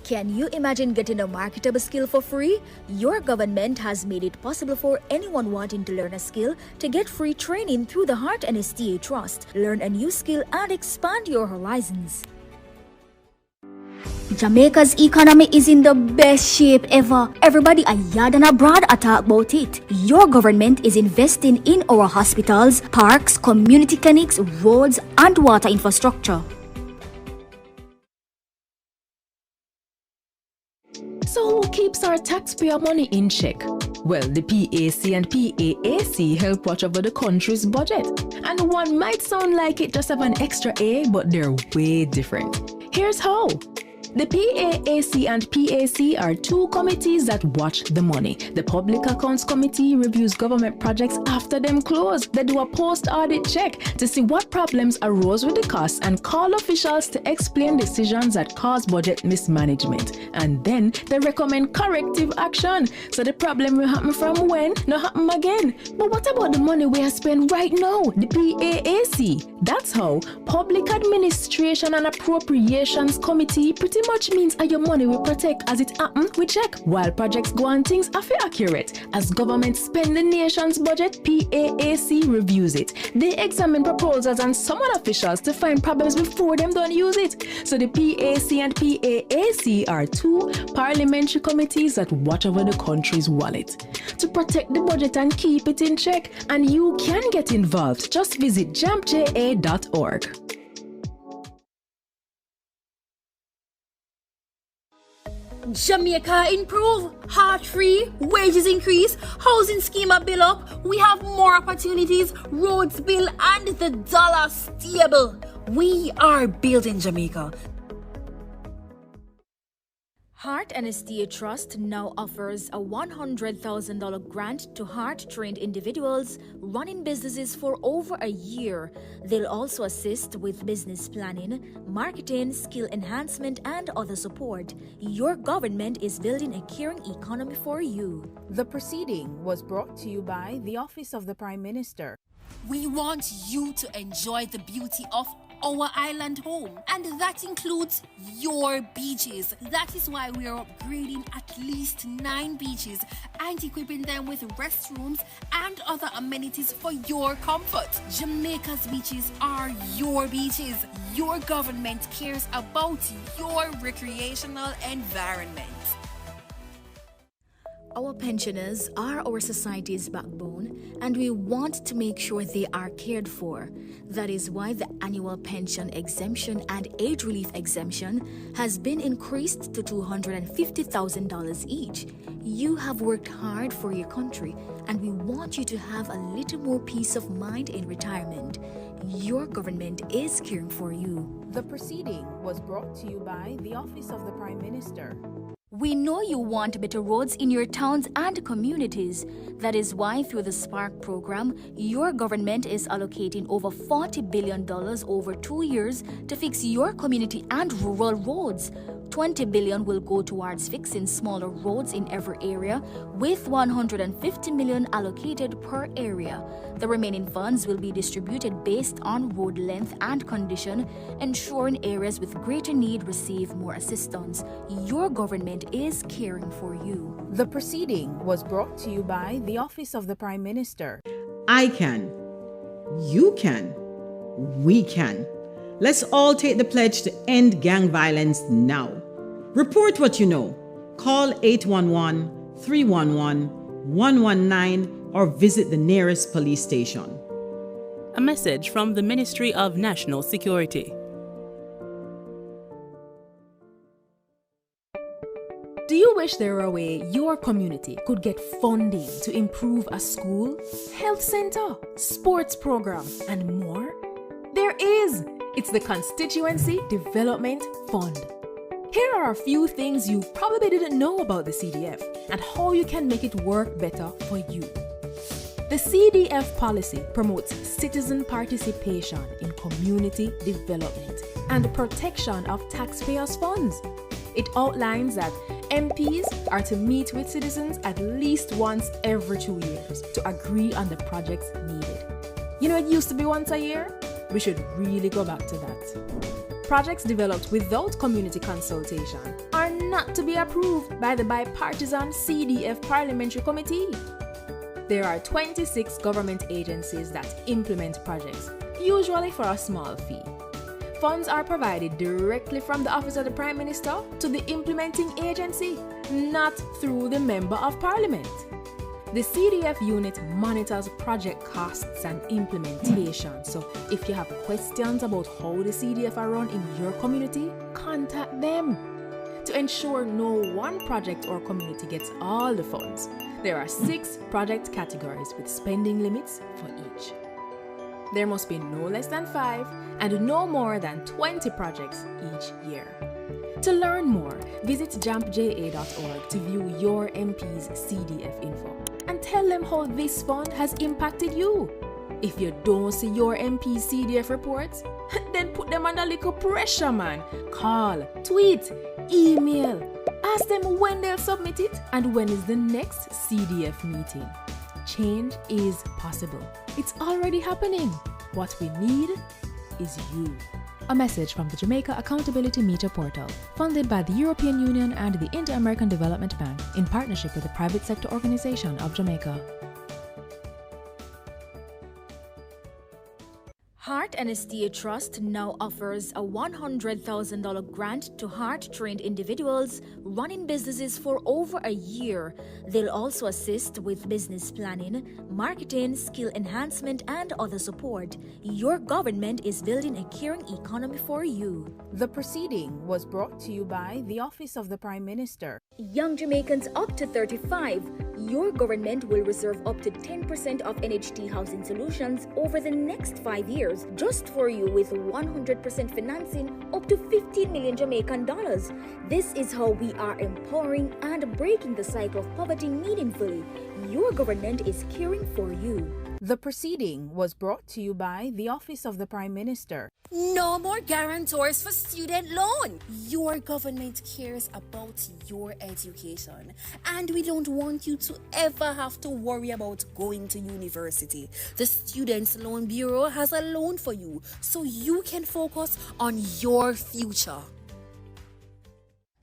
Can you imagine getting a marketable skill for free? Your government has made it possible for anyone wanting to learn a skill to get free training through the Heart and STA Trust. Learn a new skill and expand your horizons. Jamaica's economy is in the best shape ever. Everybody abroad and abroad are talking about it. Your government is investing in our hospitals, parks, community clinics, roads, and water infrastructure. So who keeps our taxpayer money in check? Well, the PAC and PAAC help watch over the country's budget. And one might sound like it just have an extra A, but they're way different. Here's how. The PAAC and PAC are two committees that watch the money. The Public Accounts Committee reviews government projects after them close. They do a post-audit check to see what problems arose with the costs and call officials to explain decisions that cause budget mismanagement. And then they recommend corrective action. So the problem will happen from when, not happen again. But what about the money we are spending right now? The PAAC. That's how Public Administration and Appropriations Committee pretty much means your money will protect as it happen we check. While projects go on things are accurate. As government spend the nation's budget, PAAC reviews it. They examine proposals and summon officials to find problems before them don't use it. So the PAC and PAAC are two parliamentary committees that watch over the country's wallet to protect the budget and keep it in check. And you can get involved. Just visit jampja.org. Jamaica improve, heart free, wages increase, housing schema bill up, we have more opportunities, roads bill and the dollar stable. We are building Jamaica. Heart and STA Trust now offers a $100,000 grant to heart-trained individuals running businesses for over a year. They'll also assist with business planning, marketing, skill enhancement, and other support. Your government is building a caring economy for you. The proceeding was brought to you by the Office of the Prime Minister. We want you to enjoy the beauty of our island home, and that includes your beaches. That is why we are upgrading at least 9 beaches and equipping them with restrooms and other amenities for your comfort. Jamaica's beaches are your beaches. Your government cares about your recreational environment. Our pensioners are our society's backbone, and we want to make sure they are cared for. That is why the annual pension exemption and age relief exemption has been increased to $250,000 each. You have worked hard for your country, and we want you to have a little more peace of mind in retirement. Your government is caring for you. The proceeding was brought to you by the Office of the Prime Minister. We know you want better roads in your towns and communities. That is why through the Spark program, your government is allocating over $40 billion over 2 years to fix your community and rural roads. $20 billion will go towards fixing smaller roads in every area, with $150 million allocated per area. The remaining funds will be distributed based on road length and condition, ensuring areas with greater need receive more assistance. Your government is caring for you. The proceeding was brought to you by the Office of the Prime Minister. I can. You can. We can. Let's all take the pledge to end gang violence now. Report what you know. Call 811-311-119 or visit the nearest police station. A message from the Ministry of National Security. Do you wish there were a way your community could get funding to improve a school, health center, sports program, and more? There is! It's the Constituency Development Fund. Here are a few things you probably didn't know about the CDF and how you can make it work better for you. The CDF policy promotes citizen participation in community development and protection of taxpayers' funds. It outlines that MPs are to meet with citizens at least once every 2 years to agree on the projects needed. You know, it used to be once a year. We should really go back to that. Projects developed without community consultation are not to be approved by the bipartisan CDF Parliamentary Committee. There are 26 government agencies that implement projects, usually for a small fee. Funds are provided directly from the Office of the Prime Minister to the implementing agency, not through the Member of Parliament. The CDF unit monitors project costs and implementation, so if you have questions about how the CDF are run in your community, contact them. To ensure no one project or community gets all the funds, there are 6 project categories with spending limits for each. There must be no less than 5 and no more than 20 projects each year. To learn more, visit jampja.org to view your MP's CDF info and tell them how this fund has impacted you. If you don't see your MP's CDF reports, then put them under little pressure, man. Call, tweet, email. Ask them when they'll submit it and when is the next CDF meeting. Change is possible. It's already happening. What we need is you. A message from the Jamaica Accountability Meter Portal, funded by the European Union and the Inter-American Development Bank in partnership with the Private Sector Organization of Jamaica. Heart and Estate Trust now offers a $100,000 grant to heart-trained individuals running businesses for over a year. They'll also assist with business planning, marketing, skill enhancement, and other support. Your government is building a caring economy for you. The proceeding was brought to you by the Office of the Prime Minister. Young Jamaicans up to 35, your government will reserve up to 10% of NHT housing solutions over the next 5 years, just for you with 100% financing up to 15 million Jamaican dollars. This is how we are empowering and breaking the cycle of poverty meaningfully. Your government is caring for you. The proceeding was brought to you by the Office of the Prime Minister. No more guarantors for student loan. Your government cares about your education, and we don't want you to ever have to worry about going to university. The Students' Loan Bureau has a loan for you so you can focus on your future.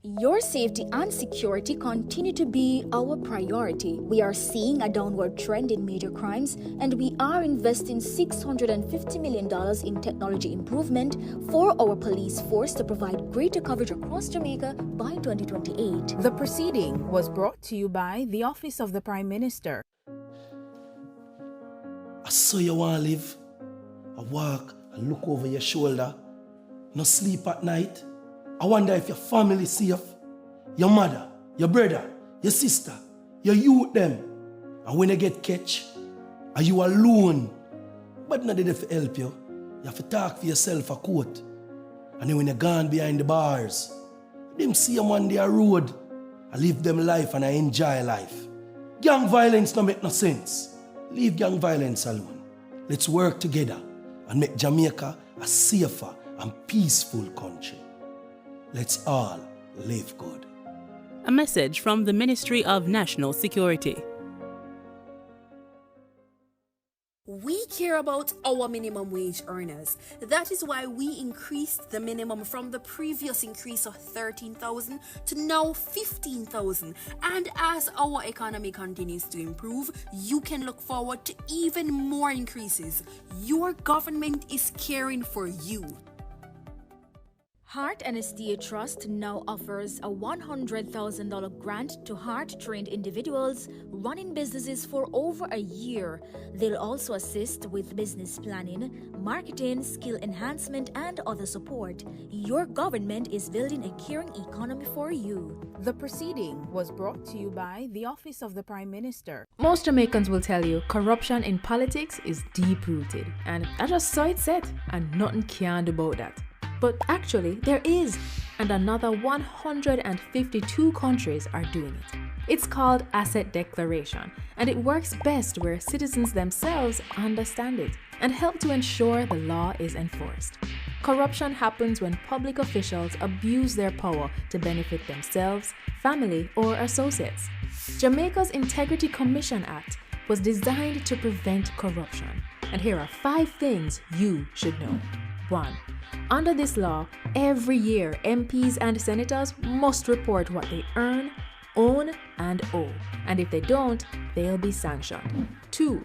Your safety and security continue to be our priority. We are seeing a downward trend in major crimes, and we are investing $650 million in technology improvement for our police force to provide greater coverage across Jamaica by 2028. The proceeding was brought to you by the Office of the Prime Minister. I saw you want to live. I walk and look over your shoulder. No sleep at night. I wonder if your family is safe, your mother, your brother, your sister, your youth them. And when you get catch, are you alone? But not there to help you. You have to talk for yourself a court. And then when you're gone behind the bars, them see them on their road. I live them life and I enjoy life. Gang violence don't make no sense. Leave gang violence alone. Let's work together and make Jamaica a safer and peaceful country. Let's all live good. A message from the Ministry of National Security. We care about our minimum wage earners. That is why we increased the minimum from the previous increase of 13,000 to now 15,000. And as our economy continues to improve, you can look forward to even more increases. Your government is caring for you. Heart and Estate Trust now offers a $100,000 grant to heart-trained individuals running businesses for over a year. They'll also assist with business planning, marketing, skill enhancement, and other support. Your government is building a caring economy for you. The proceeding was brought to you by the Office of the Prime Minister. Most Jamaicans will tell you corruption in politics is deep-rooted, and that's just so it's said, and nothing can do about that. But actually, there is, and another 152 countries are doing it. It's called asset declaration, and it works best where citizens themselves understand it and help to ensure the law is enforced. Corruption happens when public officials abuse their power to benefit themselves, family, or associates. Jamaica's Integrity Commission Act was designed to prevent corruption, and here are 5 things you should know. 1. Under this law, every year MPs and senators must report what they earn, own, and owe. And if they don't, they'll be sanctioned. 2.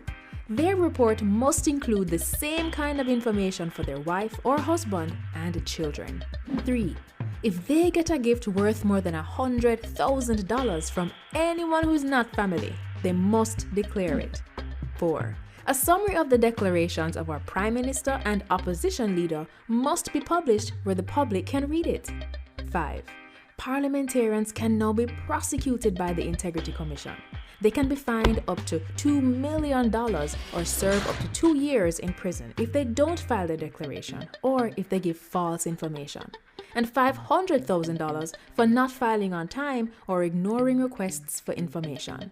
Their report must include the same kind of information for their wife or husband and children. 3. If they get a gift worth more than $100,000 from anyone who's not family, they must declare it. 4. A summary of the declarations of our Prime Minister and opposition leader must be published where the public can read it. 5. Parliamentarians can now be prosecuted by the Integrity Commission. They can be fined up to $2 million or serve up to 2 years in prison if they don't file their declaration or if they give false information, and $500,000 for not filing on time or ignoring requests for information.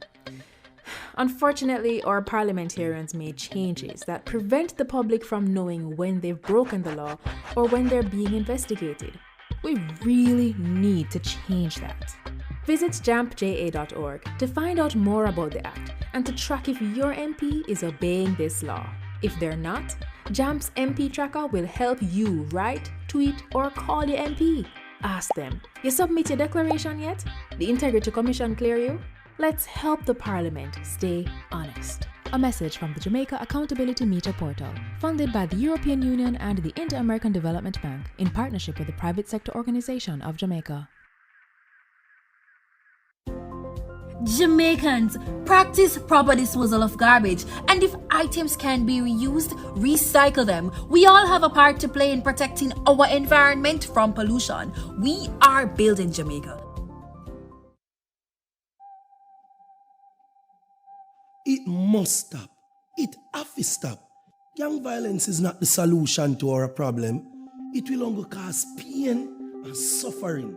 Unfortunately, our parliamentarians made changes that prevent the public from knowing when they've broken the law or when they're being investigated. We really need to change that. Visit jampja.org to find out more about the Act and to track if your MP is obeying this law. If they're not, JAMP's MP Tracker will help you write, tweet, or call your MP. Ask them, you submit your declaration yet? The Integrity Commission clear you? Let's help the Parliament stay honest. A message from the Jamaica Accountability Meter Portal, funded by the European Union and the Inter-American Development Bank in partnership with the Private Sector Organization of Jamaica. Jamaicans, practice proper disposal of garbage, and if items can be reused, recycle them. We all have a part to play in protecting our environment from pollution. We are building Jamaica. It must stop. It have to stop. Gang violence is not the solution to our problem. It will only cause pain and suffering.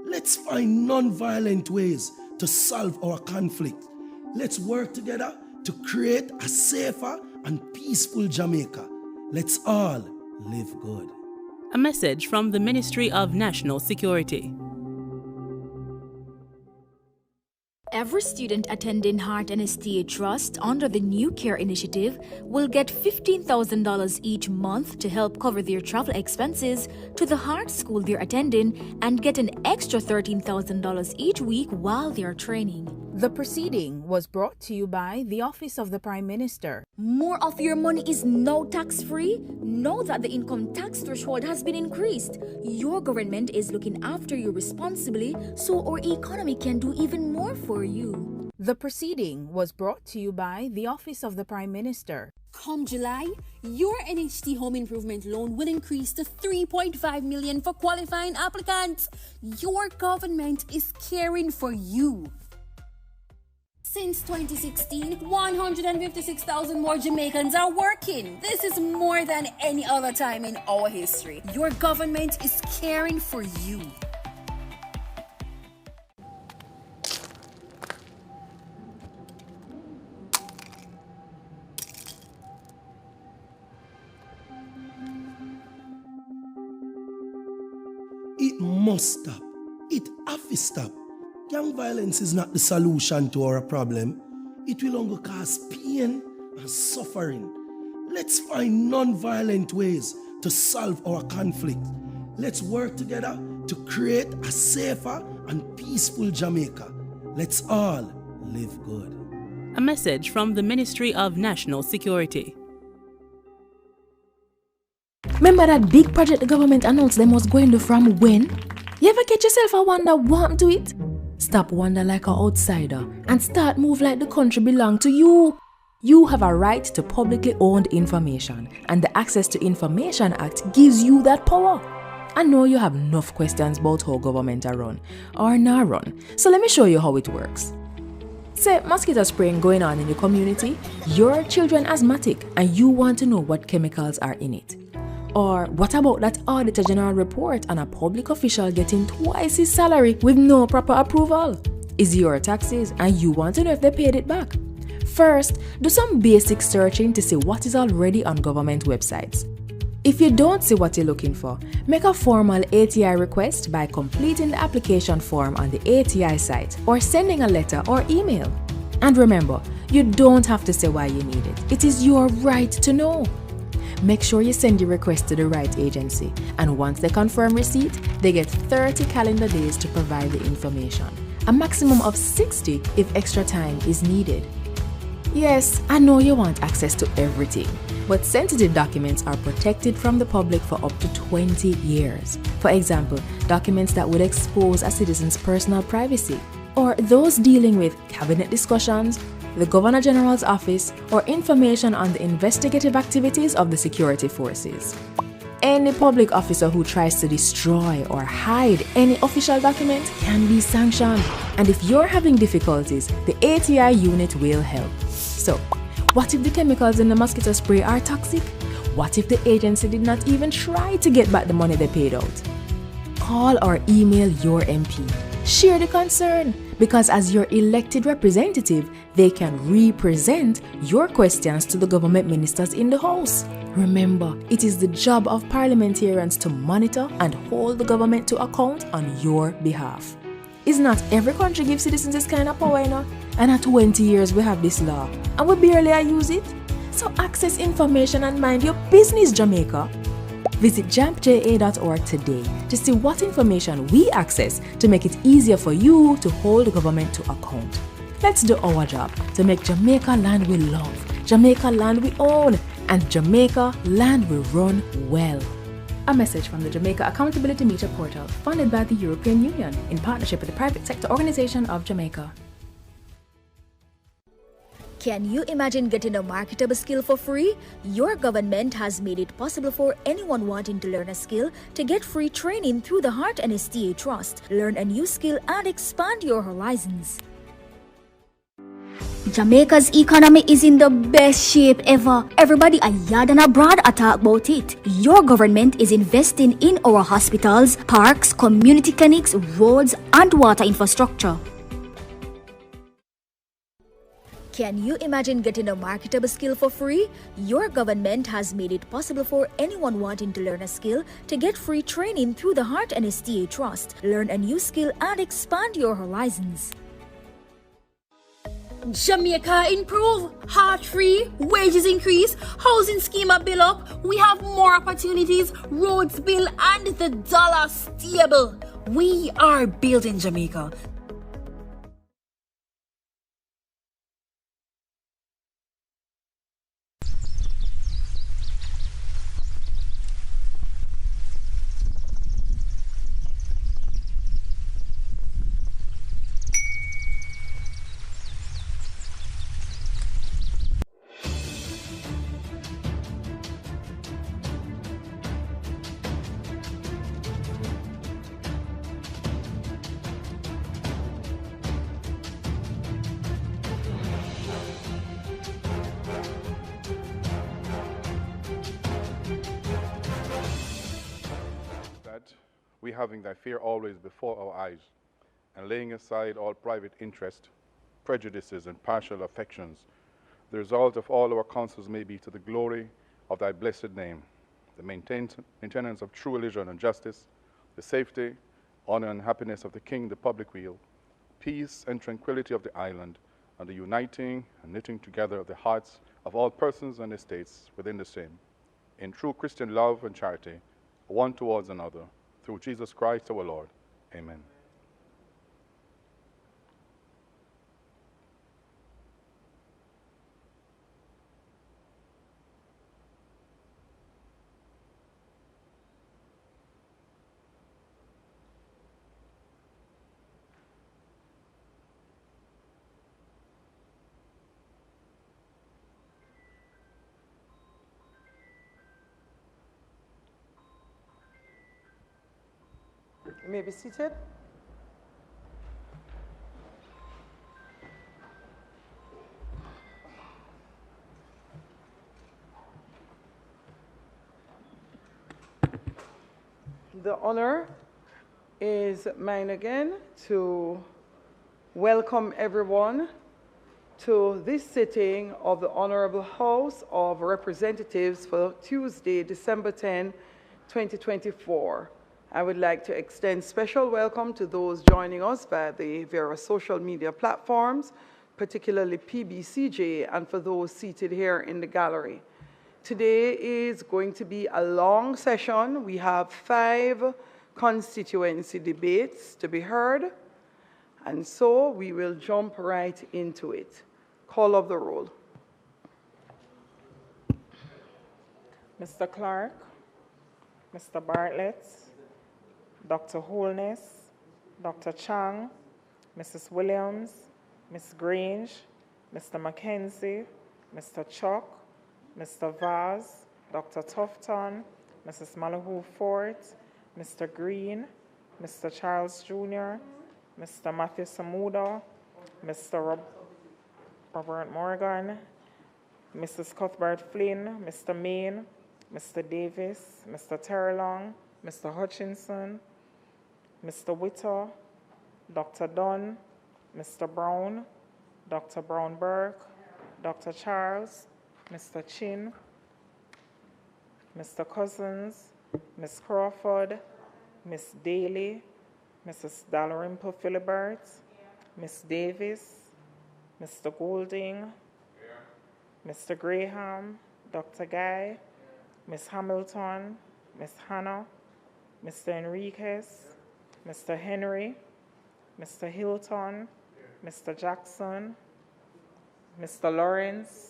Let's find non-violent ways to solve our conflict. Let's work together to create a safer and peaceful Jamaica. Let's all live good. A message from the Ministry of National Security. Every student attending Heart and STA Trust under the New Care Initiative will get $15,000 each month to help cover their travel expenses to the Heart School they're attending and get an extra $13,000 each week while they're training. The proceeding was brought to you by the Office of the Prime Minister. More of your money is now tax-free? Know that the income tax threshold has been increased. Your government is looking after you responsibly so our economy can do even more for you. The proceeding was brought to you by the Office of the Prime Minister. Come July, your NHT home improvement loan will increase to $3.5 million for qualifying applicants. Your government is caring for you. Since 2016, 156,000 more Jamaicans are working. This is more than any other time in our history. Your government is caring for you. It must stop. It have to stop. Gang violence is not the solution to our problem. It will only cause pain and suffering. Let's find non-violent ways to solve our conflict. Let's work together to create a safer and peaceful Jamaica. Let's all live good. A message from the Ministry of National Security. Remember that big project the government announced them was going to from when? You ever catch yourself a wonder what happened to it? Stop wonder like an outsider and start move like the country belong to you. You have a right to publicly owned information, and the Access to Information Act gives you that power. I know you have enough questions about how government are run or not run, so let me show you how it works. Say mosquito spraying going on in your community, your children asthmatic and you want to know what chemicals are in it. Or what about that Auditor General report on a public official getting twice his salary with no proper approval? Is your taxes and you want to know if they paid it back? First, do some basic searching to see what is already on government websites. If you don't see what you're looking for, make a formal ATI request by completing the application form on the ATI site or sending a letter or email. And remember, you don't have to say why you need it. It is your right to know. Make sure you send your request to the right agency, and once they confirm receipt, they get 30 calendar days to provide the information. A maximum of 60 if extra time is needed. Yes, I know you want access to everything, but sensitive documents are protected from the public for up to 20 years. For example, documents that would expose a citizen's personal privacy, or those dealing with cabinet discussions, the Governor General's office, or information on the investigative activities of the security forces. Any public officer who tries to destroy or hide any official document can be sanctioned. And if you're having difficulties, the ATI unit will help. So, what if the chemicals in the mosquito spray are toxic? What if the agency did not even try to get back the money they paid out? Call or email your MP. Share the concern, because as your elected representative, they can represent your questions to the government ministers in the House. Remember, it is the job of parliamentarians to monitor and hold the government to account on your behalf. Is not every country give citizens this kind of power, you know? And at 20 years we have this law, and we barely use it. So access information and mind your business, Jamaica. Visit jampja.org today to see what information we access to make it easier for you to hold the government to account. Let's do our job to make Jamaica land we love, Jamaica land we own, and Jamaica land we run well. A message from the Jamaica Accountability Meter Portal, funded by the European Union in partnership with the Private Sector Organization of Jamaica. Can you imagine getting a marketable skill for free? Your government has made it possible for anyone wanting to learn a skill to get free training through the Heart and STA Trust. Learn a new skill and expand your horizons. Jamaica's economy is in the best shape ever. Everybody ayad and abroad talk about it. Your government is investing in our hospitals, parks, community clinics, roads, and water infrastructure. Can you imagine getting a marketable skill for free? Your government has made it possible for anyone wanting to learn a skill to get free training through the Heart and STA Trust. Learn a new skill and expand your horizons. Jamaica improve, heart free, wages increase, housing scheme bill up, we have more opportunities, roads bill and the dollar stable. We are building Jamaica. We having thy fear always before our eyes, and laying aside all private interest, prejudices, and partial affections, the result of all our counsels may be to the glory of thy blessed name, the maintenance of true religion and justice, the safety, honor, and happiness of the king, the public weal, peace and tranquility of the island, and the uniting and knitting together of the hearts of all persons and estates within the same, in true Christian love and charity, one towards another, through Jesus Christ our Lord. Amen. You may be seated. The honor is mine again to welcome everyone to this sitting of the Honorable House of Representatives for Tuesday, December 10, 2024. I would like to extend special welcome to those joining us via the various social media platforms, particularly PBCJ, and for those seated here in the gallery. Today is going to be a long session. We have 5 constituency debates to be heard, and so we will jump right into it. Call of the roll. Mr. Clark, Mr. Bartlett, Dr. Holness, Dr. Chang, Mrs. Williams, Ms. Grange, Mr. Mackenzie, Mr. Chuck, Mr. Vaz, Dr. Tufton, Mrs. Malahoo Fort, Mr. Green, Mr. Charles Jr., Mr. Matthew Samuda, Mr. Robert Morgan, Mrs. Cuthbert Flynn, Mr. Main, Mr. Davis, Mr. Terrelong, Mr. Hutchinson, Mr. Witter, Dr. Dunn, Mr. Brown, Dr. Brown-Burke, Dr. Charles, Mr. Chin, Mr. Cousins, Ms. Crawford, Ms. Daly, Mrs. Dalrymple Philibert, Ms. Davis, Mr. Golding, Mr. Graham, Dr. Guy, Ms. Hamilton, Ms. Hannah, Mr. Enriquez, Mr. Henry, Mr. Hilton, Mr. Jackson, Mr. Lawrence,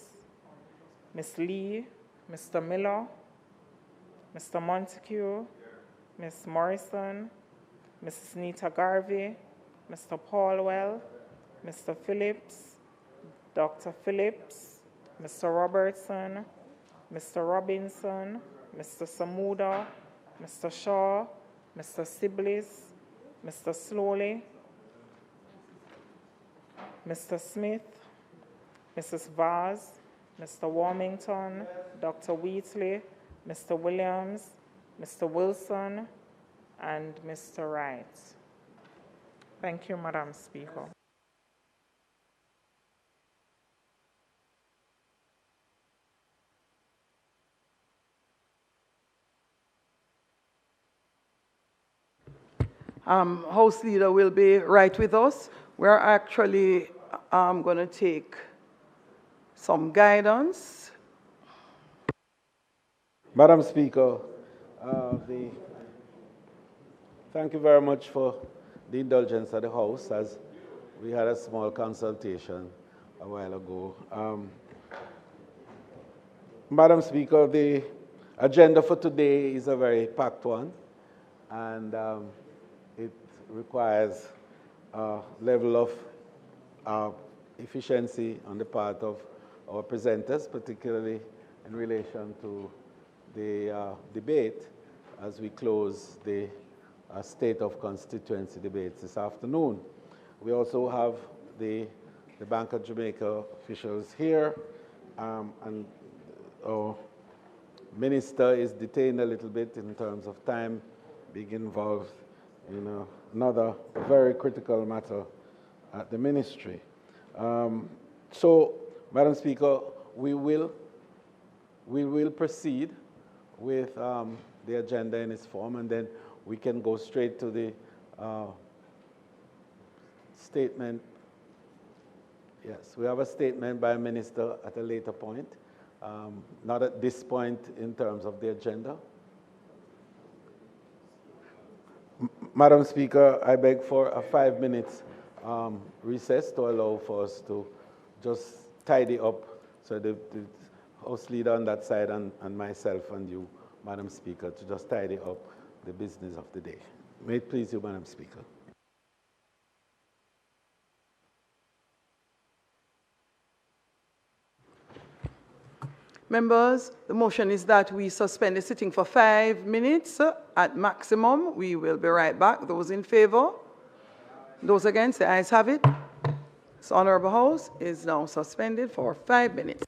Ms. Lee, Mr. Miller, Mr. Montague, Ms. Morrison, Mrs. Nita Garvey, Mr. Paulwell, Mr. Phillips, Dr. Phillips, Mr. Robertson, Mr. Robinson, Mr. Samuda, Mr. Shaw, Mr. Siblis, Mr. Slowly, Mr. Smith, Mrs. Vaz, Mr. Warmington, Dr. Wheatley, Mr. Williams, Mr. Wilson, and Mr. Wright. Thank you, Madam Speaker. House Leader will be right with us. We're actually going to take some guidance. Madam Speaker, thank you very much for the indulgence of the House, as we had a small consultation a while ago. Madam Speaker, the agenda for today is a very packed one, and it requires a level of efficiency on the part of our presenters, particularly in relation to the debate as we close the State of Constituency debates this afternoon. We also have the Bank of Jamaica officials here, and our minister is detained a little bit in terms of time, being involved in another very critical matter at the ministry. So, Madam Speaker, we will proceed with the agenda in its form, and then we can go straight to the statement. Yes, we have a statement by a minister at a later point, not at this point in terms of the agenda. Madam Speaker, I beg for a 5 minutes recess to allow for us to just tidy up, so the House Leader on that side and myself and you, Madam Speaker, to just tidy up the business of the day. May it please you, Madam Speaker. Members, the motion is that we suspend the sitting for 5 minutes at maximum. We will be right back. Those in favor? Those against? The ayes have it. This Honorable House is now suspended for 5 minutes.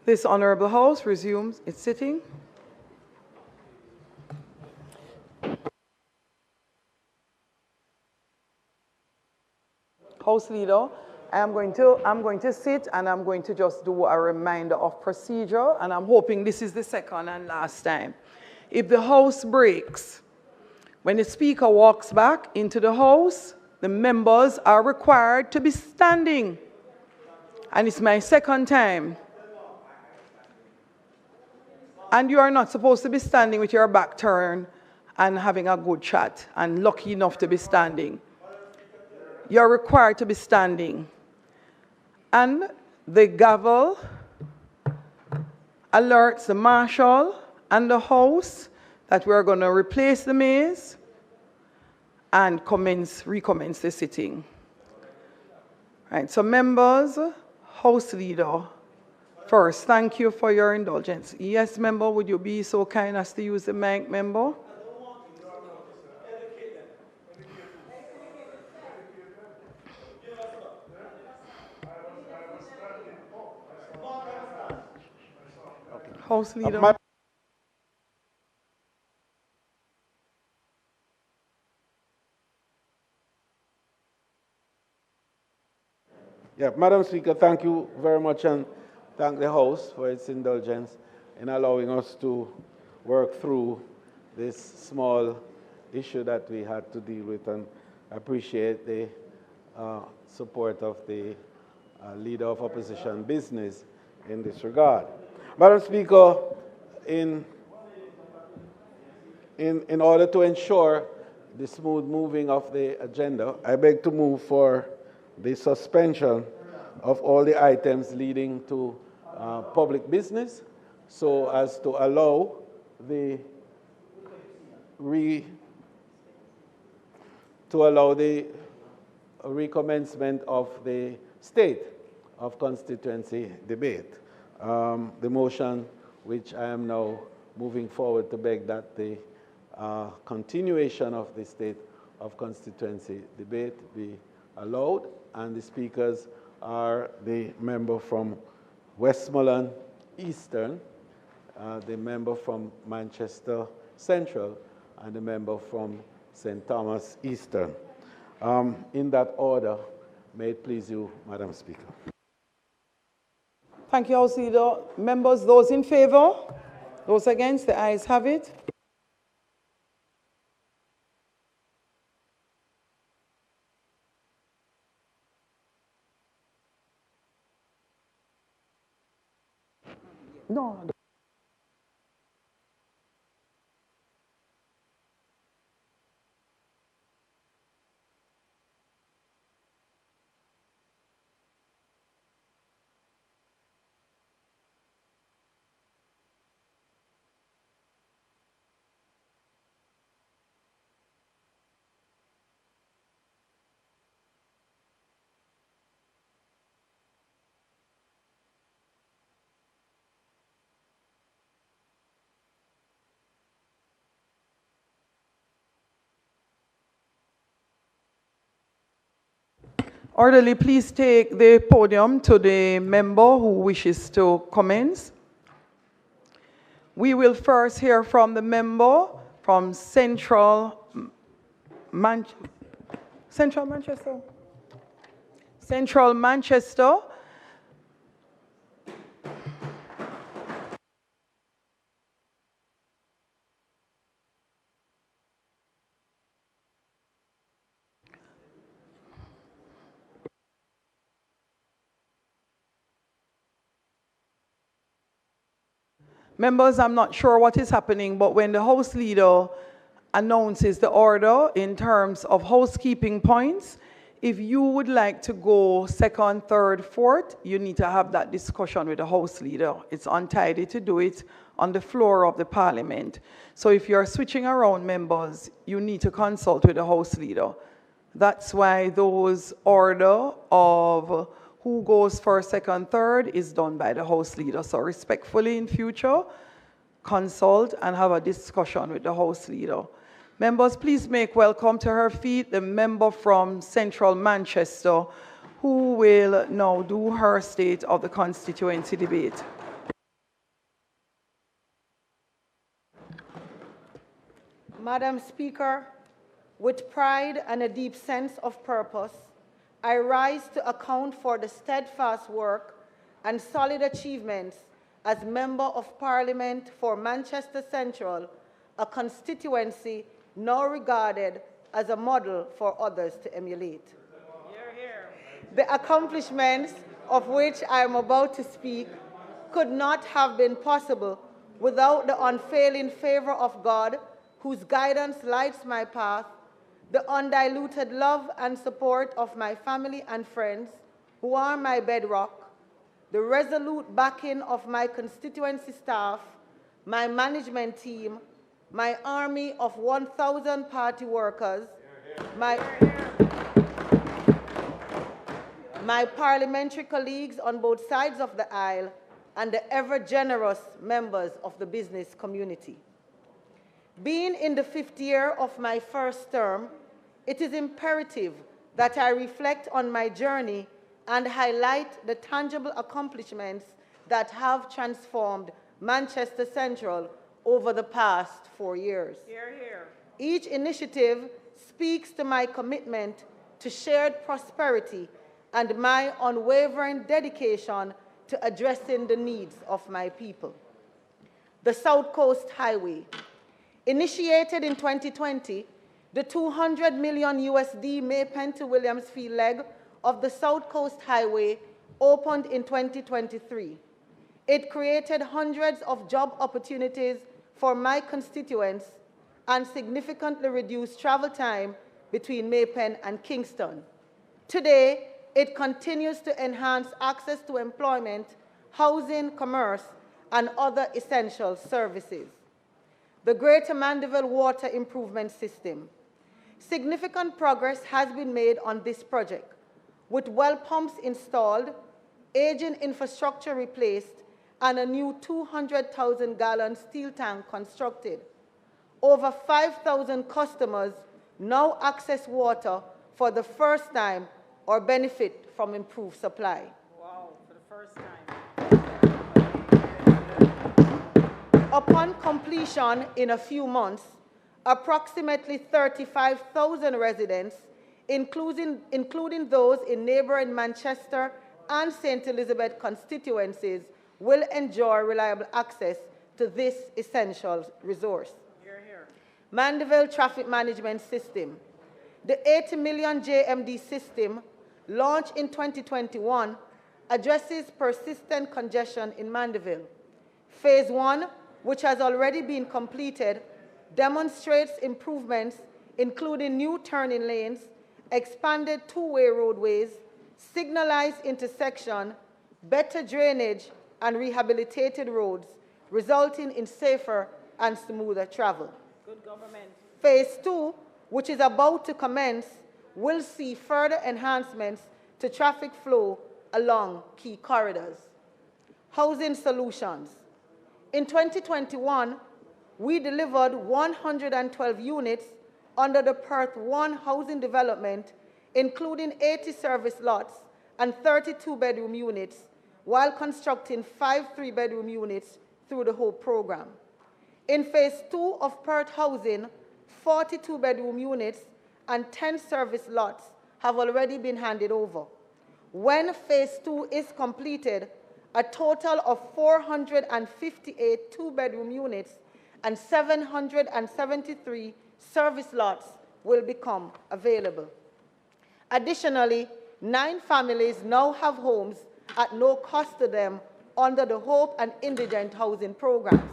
This Honourable House resumes its sitting. House Leader, I'm going to sit and I'm going to just do a reminder of procedure, and I'm hoping this is the second and last time. If the House breaks, when the Speaker walks back into the House, the members are required to be standing. And it's my second time. And you are not supposed to be standing with your back turned and having a good chat and lucky enough to be standing. You're required to be standing. And the gavel alerts the Marshal and the House that we're going to replace the maze and recommence the sitting. Right, so members, House Leader, first, thank you for your indulgence. Yes, member, would you be so kind as to use the mic, member? House Leader. Yeah, Madam Speaker, thank you very much, and thank the House for its indulgence in allowing us to work through this small issue that we had to deal with, and I appreciate the support of the Leader of Opposition Business in this regard. Madam Speaker, in order to ensure the smooth moving of the agenda, I beg to move for the suspension of all the items leading to public business, so as to allow the recommencement of the state of constituency debate. The motion which I am now moving forward to beg that the continuation of the state of constituency debate be allowed, and the speakers are the member from Westmoreland Eastern, the member from Manchester Central, and the member from St. Thomas Eastern. In that order, may it please you, Madam Speaker. Thank you, House Leader. Members, those in favor? Those against? The ayes have it. No. Orderly, please take the podium to the member who wishes to commence. We will first hear from the member from Central Manchester. Central Manchester. Members, I'm not sure what is happening, but when the House Leader announces the order in terms of housekeeping points, if you would like to go second, third, fourth, you need to have that discussion with the House Leader. It's untidy to do it on the floor of the Parliament. So if you're switching around, members, you need to consult with the House Leader. That's why those order of who goes first, second, third is done by the House Leader. So respectfully in future, consult and have a discussion with the House Leader. Members, please make welcome to her feet the member from Central Manchester, who will now do her state of the constituency debate. Madam Speaker, with pride and a deep sense of purpose, I rise to account for the steadfast work and solid achievements as Member of Parliament for Manchester Central, a constituency now regarded as a model for others to emulate. Hear, hear. The accomplishments of which I am about to speak could not have been possible without the unfailing favor of God, whose guidance lights my path, the undiluted love and support of my family and friends, who are my bedrock, the resolute backing of my constituency staff, my management team, my army of 1,000 party workers, my parliamentary colleagues on both sides of the aisle, and the ever-generous members of the business community. Being in the 5th year of my first term, it is imperative that I reflect on my journey and highlight the tangible accomplishments that have transformed Manchester Central over the past 4 years. Hear, hear. Each initiative speaks to my commitment to shared prosperity and my unwavering dedication to addressing the needs of my people. The South Coast Highway. Initiated in 2020, the $200 million USD Maypen to Williamsfield leg of the South Coast Highway opened in 2023. It created hundreds of job opportunities for my constituents and significantly reduced travel time between Maypen and Kingston. Today, it continues to enhance access to employment, housing, commerce, and other essential services. The Greater Mandeville Water Improvement System. Significant progress has been made on this project, with well pumps installed, aging infrastructure replaced, and a new 200,000-gallon steel tank constructed. Over 5,000 customers now access water for the first time or benefit from improved supply. Wow, for the first time. Upon completion in a few months, approximately 35,000 residents, including those in neighboring Manchester and St. Elizabeth constituencies, will enjoy reliable access to this essential resource. Hear, hear. Mandeville Traffic Management System. The 80 million JMD system, launched in 2021, addresses persistent congestion in Mandeville. Phase 1, which has already been completed, demonstrates improvements including new turning lanes, expanded two-way roadways, signalized intersection, better drainage, and rehabilitated roads, resulting in safer and smoother travel. Good government. Phase 2, which is about to commence, will see further enhancements to traffic flow along key corridors. Housing solutions. In 2021, we delivered 112 units under the Perth 1 housing development, including 80 service lots and 32 bedroom units, while constructing 5 3-bedroom units through the whole program. In phase 2 of Perth housing, 42 bedroom units and 10 service lots have already been handed over. When phase 2 is completed, a total of 458 two-bedroom units and 773 service lots will become available. Additionally, 9 families now have homes at no cost to them under the Hope and Indigent housing programs,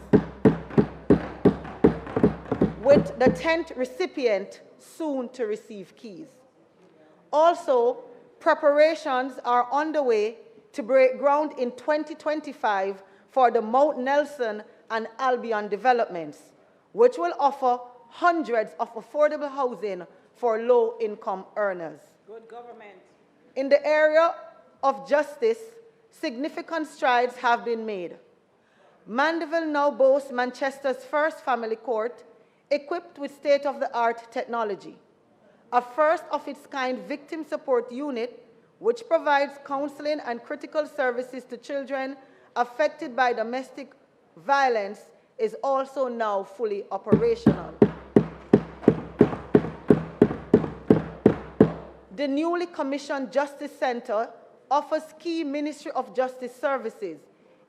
with the 10th recipient soon to receive keys. Also, preparations are underway to break ground in 2025 for the Mount Nelson and Albion developments, which will offer hundreds of affordable housing for low-income earners. Good government. In the area of justice, significant strides have been made. Mandeville now boasts Manchester's first family court, equipped with state-of-the-art technology, a first-of-its-kind victim support unit which provides counseling and critical services to children affected by domestic violence is also now fully operational. the newly commissioned Justice Center offers key Ministry of Justice services,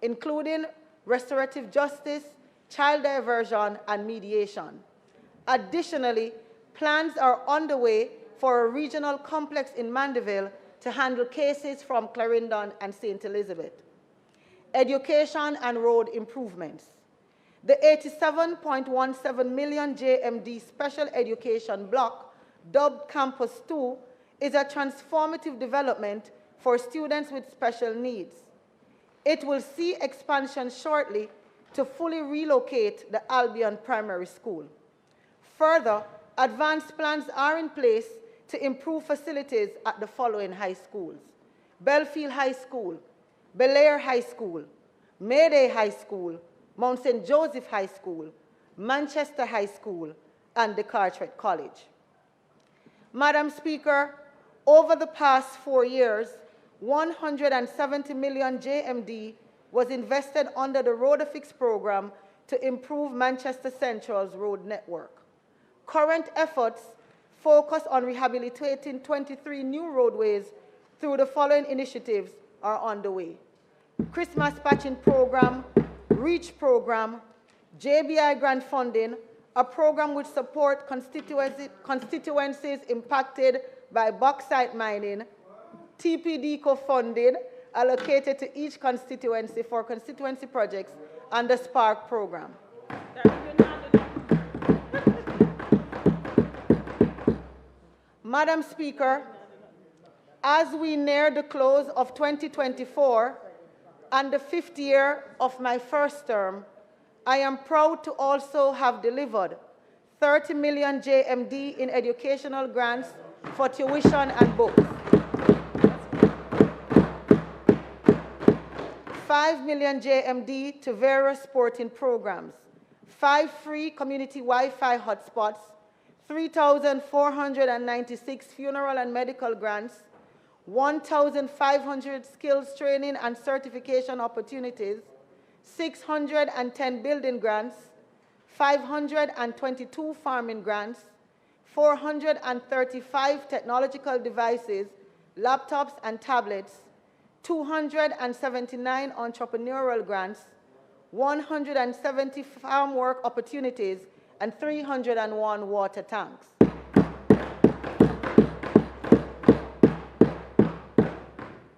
including restorative justice, child diversion, and mediation. Additionally, plans are underway for a regional complex in Mandeville to handle cases from Clarendon and St. Elizabeth. Education and road improvements. The 87.17 million JMD special education block, dubbed Campus 2, is a transformative development for students with special needs. It will see expansion shortly to fully relocate the Albion Primary School. Further, advanced plans are in place to improve facilities at the following high schools: Belfield High School, Belair High School, Mayday High School, Mount St. Joseph High School, Manchester High School, and the Carteret College. Madam Speaker, over the past 4 years, 170 million JMD was invested under the RoadAfix program to improve Manchester Central's road network. Current efforts focus on rehabilitating 23 new roadways through the following initiatives are underway: Christmas Patching Program, REACH Program, JBI Grant Funding, a program which supports constituencies impacted by bauxite mining, TPD funding allocated to each constituency for constituency projects, and the SPARK program. Madam Speaker, as we near the close of 2024 and the 5th year of my first term, I am proud to also have delivered 30 million JMD in educational grants for tuition and books, 5 million JMD to various sporting programs, 5 free community Wi-Fi hotspots, 3,496 funeral and medical grants, 1,500 skills training and certification opportunities, 610 building grants, 522 farming grants, 435 technological devices, laptops and tablets, 279 entrepreneurial grants, 170 farm work opportunities, and 301 water tanks.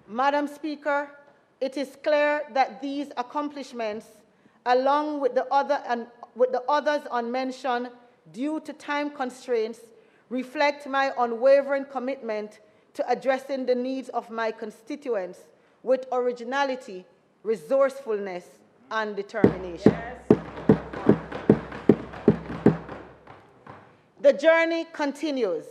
Madam Speaker, it is clear that these accomplishments, along with the others unmentioned due to time constraints, reflect my unwavering commitment to addressing the needs of my constituents with originality, resourcefulness, and determination. Yes. The journey continues,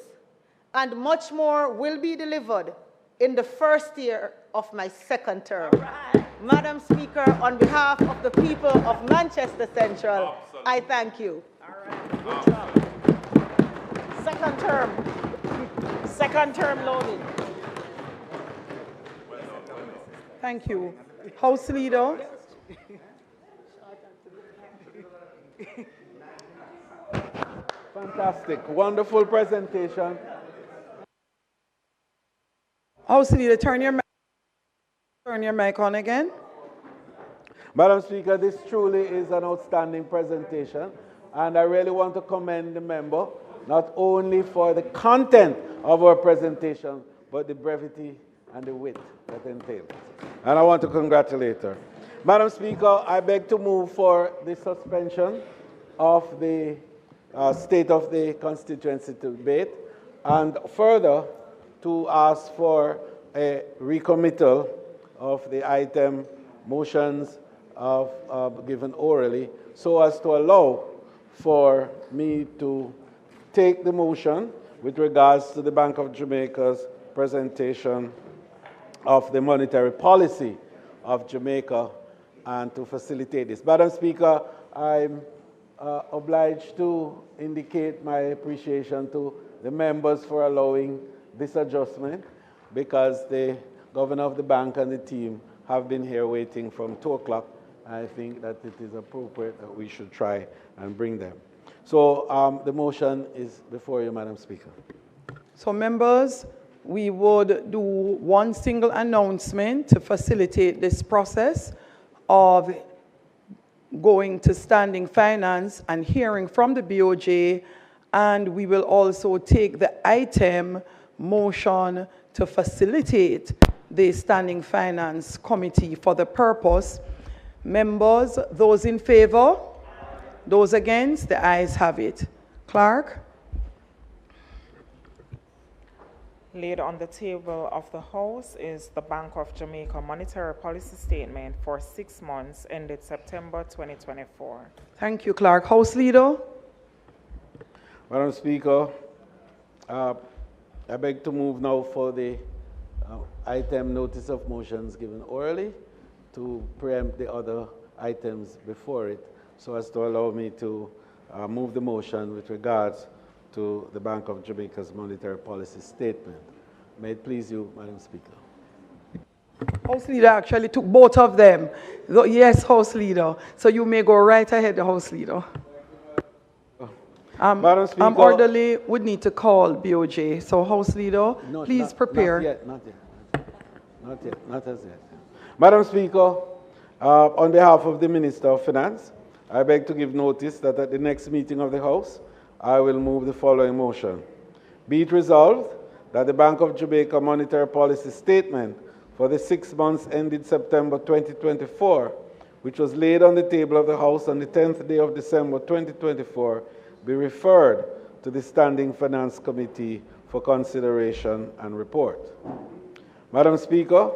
and much more will be delivered in the first year of my second term. Right. Madam Speaker, on behalf of the people of Manchester Central, I thank you. All right. Good job. Second term loaded. Thank you. House Leader. Fantastic. Wonderful presentation. House Leader, turn your mic on again. Madam Speaker, this truly is an outstanding presentation, and I really want to commend the member, not only for the content of our presentation, but the brevity and the wit that entails. And I want to congratulate her. Madam Speaker, I beg to move for the suspension of the State of the Constituency debate, and further to ask for a recommittal of the item motions given orally, so as to allow for me to take the motion with regards to the Bank of Jamaica's presentation of the monetary policy of Jamaica and to facilitate this. Madam Speaker, I'm obliged to indicate my appreciation to the members for allowing this adjustment, because the governor of the bank and the team have been here waiting from 2 o'clock. I think that it is appropriate that we should try and bring them. So the motion is before you, Madam Speaker. So members, we would do one single announcement to facilitate this process of going to standing finance and hearing from the BOJ, and we will also take the item motion to facilitate the standing finance committee for the purpose. Members, those in favor? Those against? The ayes have it. Clerk? Laid on the table of the House is the Bank of Jamaica Monetary Policy Statement for 6 months ended September 2024. Thank you, Clerk. House Leader? Madam Speaker, I beg to move now for the item notice of motions given orally to preempt the other items before it, so as to allow me to move the motion with regards to the Bank of Jamaica's monetary policy statement. May it please you, Madam Speaker. House Leader actually took both of them. Yes, House Leader. So you may go right ahead, the House Leader. Madam Speaker, orderly would need to call BOJ. So House Leader, please prepare. Not as yet. Madam Speaker, on behalf of the Minister of Finance, I beg to give notice that at the next meeting of the House, I will move the following motion. Be it resolved that the Bank of Jamaica Monetary Policy Statement for the 6 months ended September 2024, which was laid on the table of the House on the 10th day of December 2024, be referred to the Standing Finance Committee for consideration and report. Madam Speaker,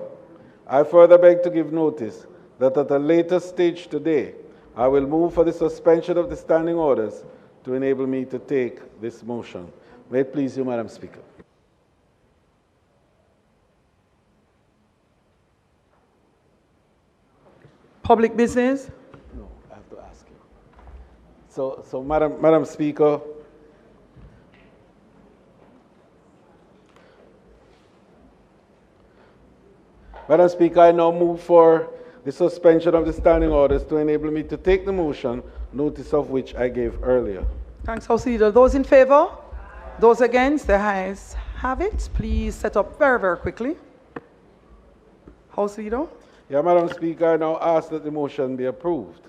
I further beg to give notice that at a later stage today, I will move for the suspension of the standing orders to enable me to take this motion. May it please you, Madam Speaker. Public business? No, I have to ask you. So Madam Speaker, Madam Speaker, I now move for the suspension of the standing orders to enable me to take the motion, notice of which I gave earlier. Thanks, House Leader. Those in favor? Those against? The ayes have it. Please set up very, very quickly. House Leader? Yeah, Madam Speaker, I now ask that the motion be approved.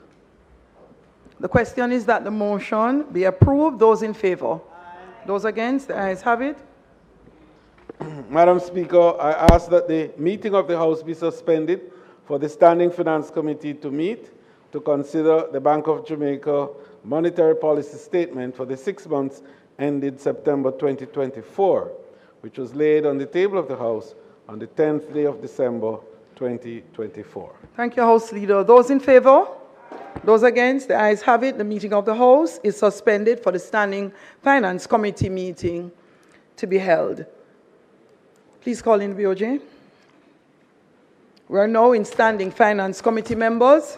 The question is that the motion be approved. Those in favor? Those against? The ayes have it. Madam Speaker, I ask that the meeting of the House be suspended for the Standing Finance Committee to meet to consider the Bank of Jamaica monetary policy statement for the 6 months ended September 2024, which was laid on the table of the House on the 10th day of December 2024. Thank you, House Leader. Those in favor? Those against? The ayes have it. The meeting of the House is suspended for the Standing Finance Committee meeting to be held. Please call in BOJ. We are now in Standing Finance Committee members.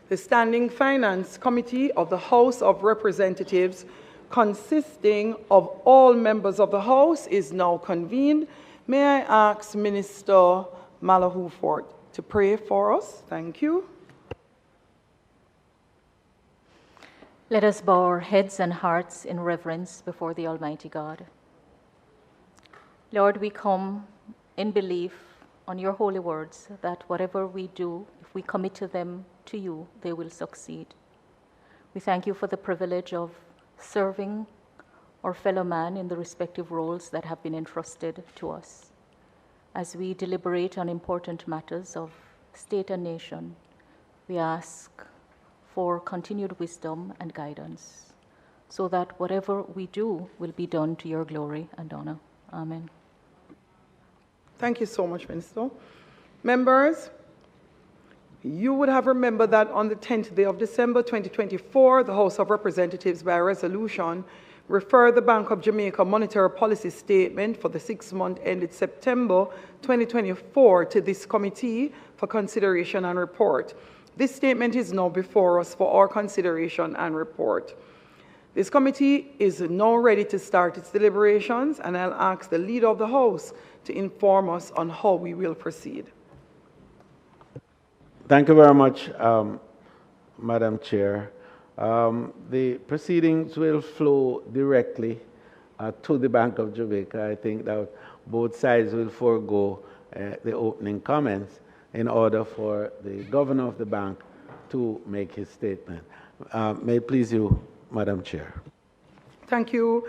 The Standing Finance Committee of the House of Representatives, consisting of all members of the House, is now convened. May I ask Minister Malahoo Ford to pray for us? Thank you. Let us bow our heads and hearts in reverence before the Almighty God. Lord, we come in belief on your holy words that whatever we do, if we commit to them to you, they will succeed. We thank you for the privilege of serving our fellow man in the respective roles that have been entrusted to us. As we deliberate on important matters of state and nation, we ask for continued wisdom and guidance, so that whatever we do will be done to your glory and honor. Amen. Thank you so much, Minister. Members, you would have remembered that on the 10th day of December 2024, the House of Representatives, by resolution, referred the Bank of Jamaica monetary policy statement for the 6 month ended September 2024 to this committee for consideration and report. This statement is now before us for our consideration and report. This committee is now ready to start its deliberations, and I'll ask the leader of the House to inform us on how we will proceed. Thank you very much, Madam Chair. The proceedings will flow directly to the Bank of Jamaica. I think that both sides will forego the opening comments in order for the governor of the bank to make his statement. May it please you, Madam Chair. Thank you.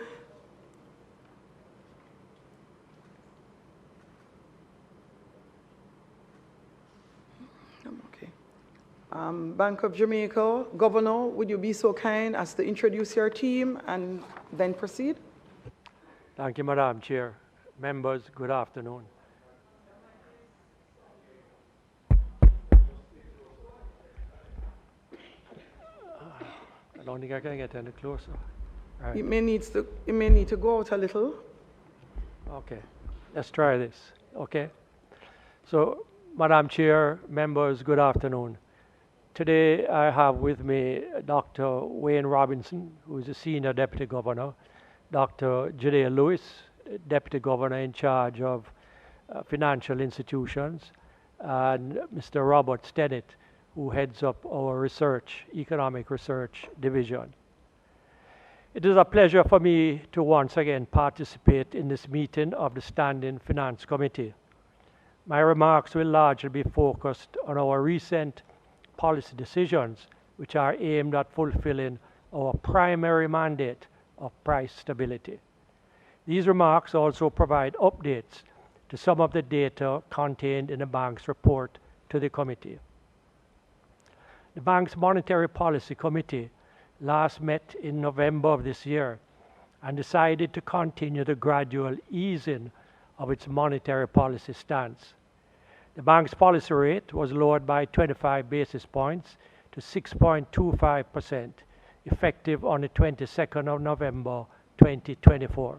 Bank of Jamaica, Governor, would you be so kind as to introduce your team and then proceed? Thank you, Madam Chair. Members, good afternoon. I don't think I can get any closer. Right. It may need to go out a little. Okay, let's try this. Okay. So, Madam Chair, members, good afternoon. Today I have with me Dr. Wayne Robinson, who is the Senior Deputy Governor, Dr. Judea Lewis, Deputy Governor in charge of financial institutions, and Mr. Robert Stennett, who heads up our economic research division. It is a pleasure for me to once again participate in this meeting of the Standing Finance Committee. My remarks will largely be focused on our recent policy decisions, which are aimed at fulfilling our primary mandate of price stability. These remarks also provide updates to some of the data contained in the bank's report to the committee. The bank's Monetary Policy Committee last met in November of this year and decided to continue the gradual easing of its monetary policy stance. The bank's policy rate was lowered by 25 basis points to 6.25%, effective on the 22nd of November 2024.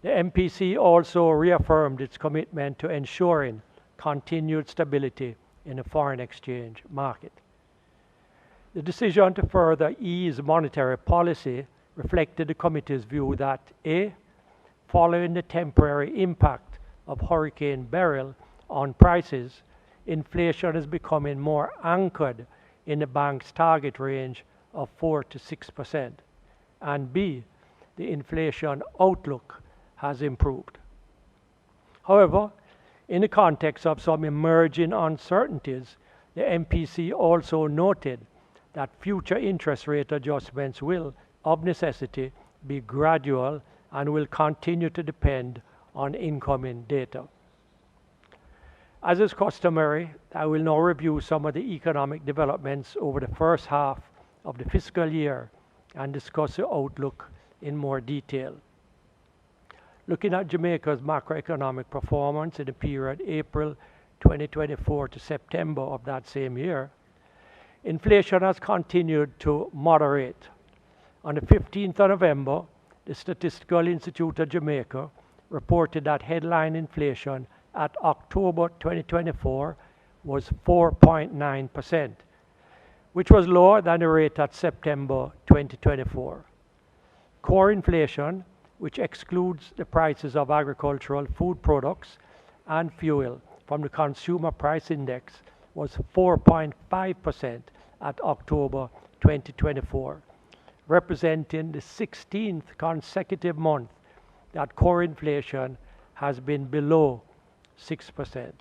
The MPC also reaffirmed its commitment to ensuring continued stability in the foreign exchange market. The decision to further ease monetary policy reflected the committee's view that A, following the temporary impact of Hurricane Beryl on prices, inflation is becoming more anchored in the bank's target range of 4 to 6%, and B, the inflation outlook has improved. However, in the context of some emerging uncertainties, the MPC also noted that future interest rate adjustments will, of necessity, be gradual and will continue to depend on incoming data. As is customary, I will now review some of the economic developments over the first half of the fiscal year and discuss the outlook in more detail. Looking at Jamaica's macroeconomic performance in the period April 2024 to September of that same year, inflation has continued to moderate. On the 15th of November, the Statistical Institute of Jamaica reported that headline inflation at October 2024 was 4.9%, which was lower than the rate at September 2024. Core inflation, which excludes the prices of agricultural food products and fuel from the Consumer Price Index, was 4.5% at October 2024, representing the 16th consecutive month that core inflation has been below 6%.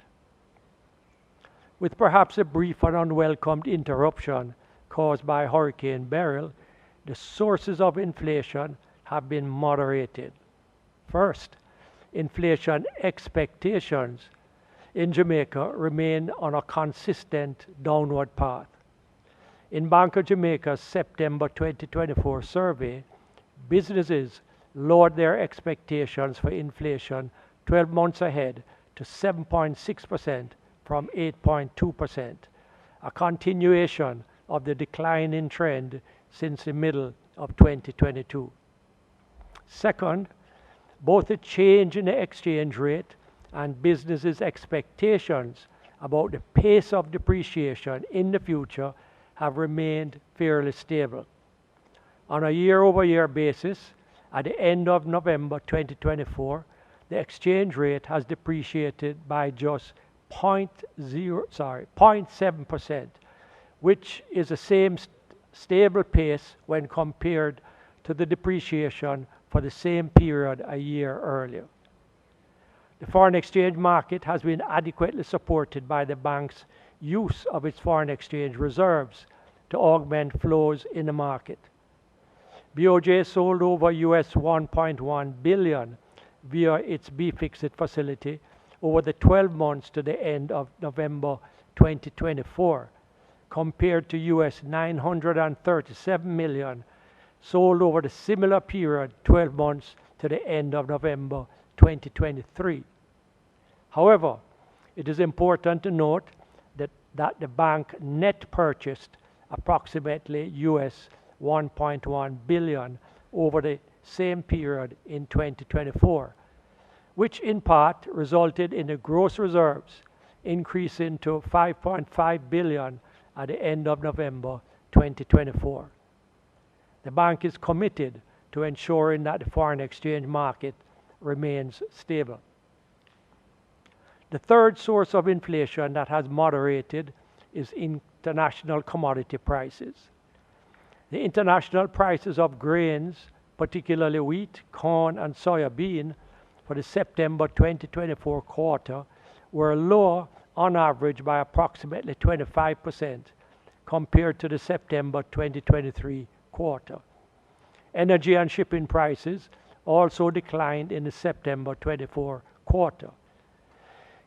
With perhaps a brief and unwelcomed interruption caused by Hurricane Beryl, the sources of inflation have been moderated. First, inflation expectations in Jamaica remain on a consistent downward path. In Bank of Jamaica's September 2024 survey, businesses lowered their expectations for inflation 12 months ahead to 7.6% from 8.2%, a continuation of the declining trend since the middle of 2022. Second, both the change in the exchange rate and businesses' expectations about the pace of depreciation in the future have remained fairly stable. On a year-over-year basis, at the end of November 2024, the exchange rate has depreciated by just 0.7%, which is the same stable pace when compared to the depreciation for the same period a year earlier. The foreign exchange market has been adequately supported by the bank's use of its foreign exchange reserves to augment flows in the market. BOJ sold over US $1.1 billion via its B-Fixit facility over the 12 months to the end of November 2024, compared to US $937 million sold over the similar period 12 months to the end of November 2023. However, it is important to note that the bank net purchased approximately US $1.1 billion over the same period in 2024, which in part resulted in the gross reserves increasing to $5.5 billion at the end of November 2024. The bank is committed to ensuring that the foreign exchange market remains stable. The third source of inflation that has moderated is international commodity prices. The international prices of grains, particularly wheat, corn, and soya bean, for the September 2024 quarter were lower on average by approximately 25% compared to the September 2023 quarter. Energy and shipping prices also declined in the September 24 quarter.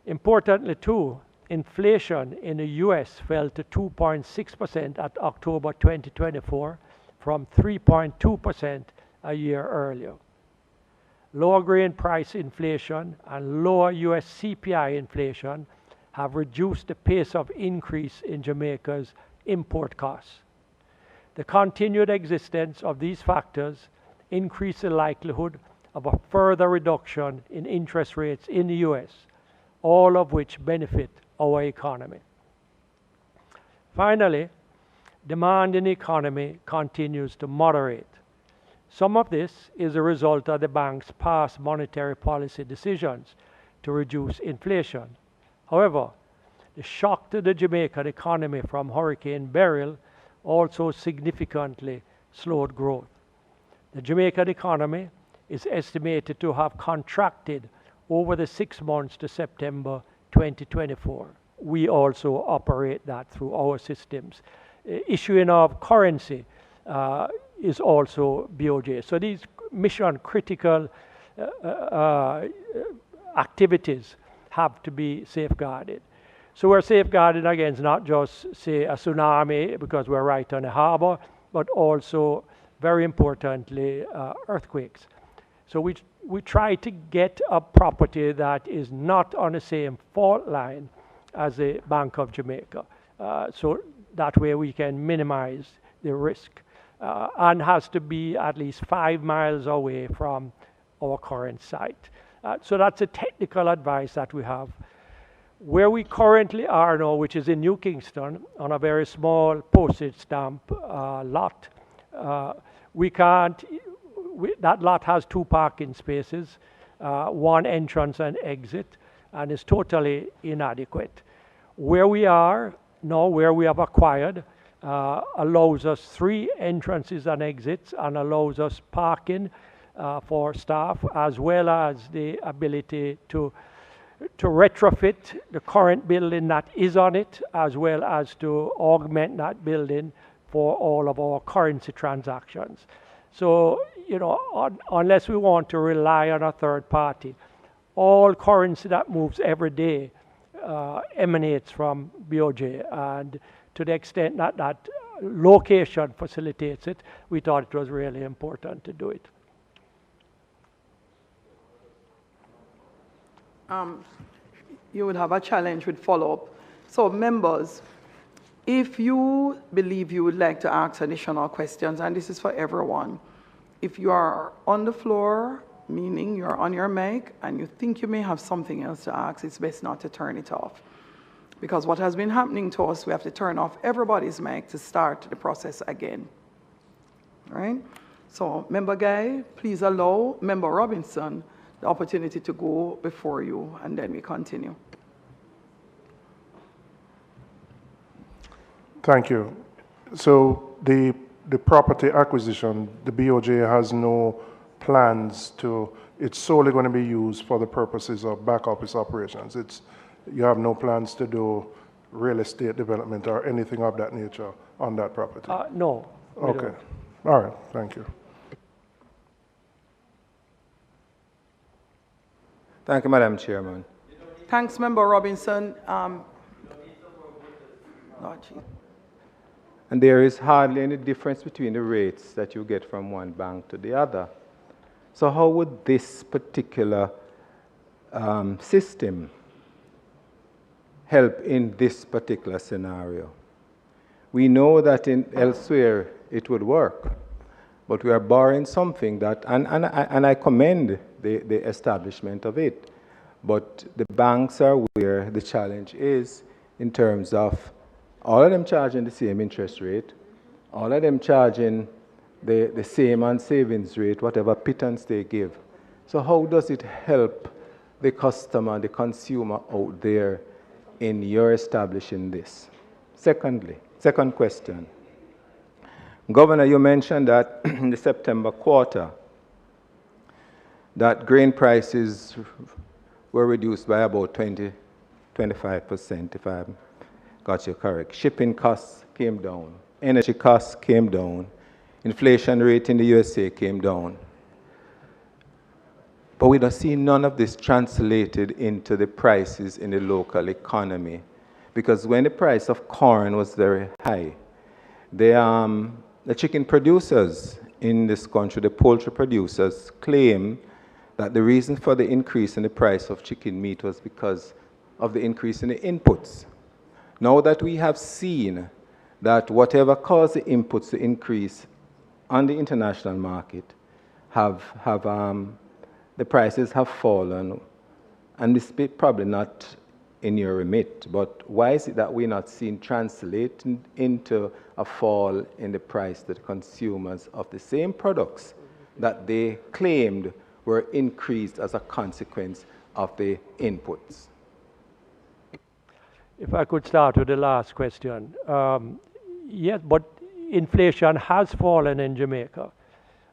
Importantly too, inflation in the US fell to 2.6% at October 2024 from 3.2% a year earlier. Lower grain price inflation and lower US CPI inflation have reduced the pace of increase in Jamaica's import costs. The continued existence of these factors increase the likelihood of a further reduction in interest rates in the US, all of which benefit our economy. Finally, demand in the economy continues to moderate. Some of this is a result of the bank's past monetary policy decisions to reduce inflation. However, the shock to the Jamaican economy from Hurricane Beryl also significantly slowed growth. The Jamaican economy is estimated to have contracted over the 6 months to September 2024. We also operate that through our systems. Issuing of currency is also BOJ. So these mission critical activities have to be safeguarded. So we're safeguarded against not just, say, a tsunami because we're right on the harbor, but also, very importantly, earthquakes. So we try to get a property that is not on the same fault line as the Bank of Jamaica. So that way we can minimize the risk and has to be at least 5 miles away from our current site. So that's a technical advice that we have. Where we currently are now, which is in New Kingston, on a very small postage stamp lot, that lot has 2 parking spaces, 1 entrance and exit, and is totally inadequate. Where we are now, where we have acquired, allows us 3 entrances and exits, and allows us parking for staff, as well as the ability to retrofit the current building that is on it, as well as to augment that building for all of our currency transactions. So, you know, unless we want to rely on a third party, all currency that moves every day emanates from BOJ, and to the extent that that location facilitates it, we thought it was really important to do it. You would have a challenge with follow-up. So members, if you believe you would like to ask additional questions, and this is for everyone, if you are on the floor, meaning you're on your mic, and you think you may have something else to ask, it's best not to turn it off. Because what has been happening to us, we have to turn off everybody's mic to start the process again. All right? So, Member Guy, please allow Member Robinson the opportunity to go before you, and then we continue. Thank you. So the property acquisition, the BOJ has no plans to, it's solely going to be used for the purposes of back office operations. You have no plans to do real estate development or anything of that nature on that property? No. Okay. All right. Thank you. Thank you, Madam Chairman. Thanks, Member Robinson. And there is hardly any difference between the rates that you get from one bank to the other. So how would this particular system help in this particular scenario? We know that elsewhere it would work, but we are borrowing something that, and I commend the establishment of it, but the banks are where the challenge is in terms of all of them charging the same interest rate, all of them charging the same on savings rate, whatever pittance they give. So how does it help the customer, the consumer out there in your establishing this? Second question. Governor, you mentioned that in the September quarter, that grain prices were reduced by about 25%, if I got you correct. Shipping costs came down, energy costs came down, inflation rate in the USA came down. But we don't see none of this translated into the prices in the local economy. Because when the price of corn was very high, the chicken producers in this country, the poultry producers, claim that the reason for the increase in the price of chicken meat was because of the increase in the inputs. Now that we have seen that whatever caused the inputs to increase on the international market the prices have fallen, and this is probably not in your remit, but why is it that we're not seeing translating into a fall in the price to the consumers of the same products that they claimed were increased as a consequence of the inputs? If I could start with the last question. Yes, but inflation has fallen in Jamaica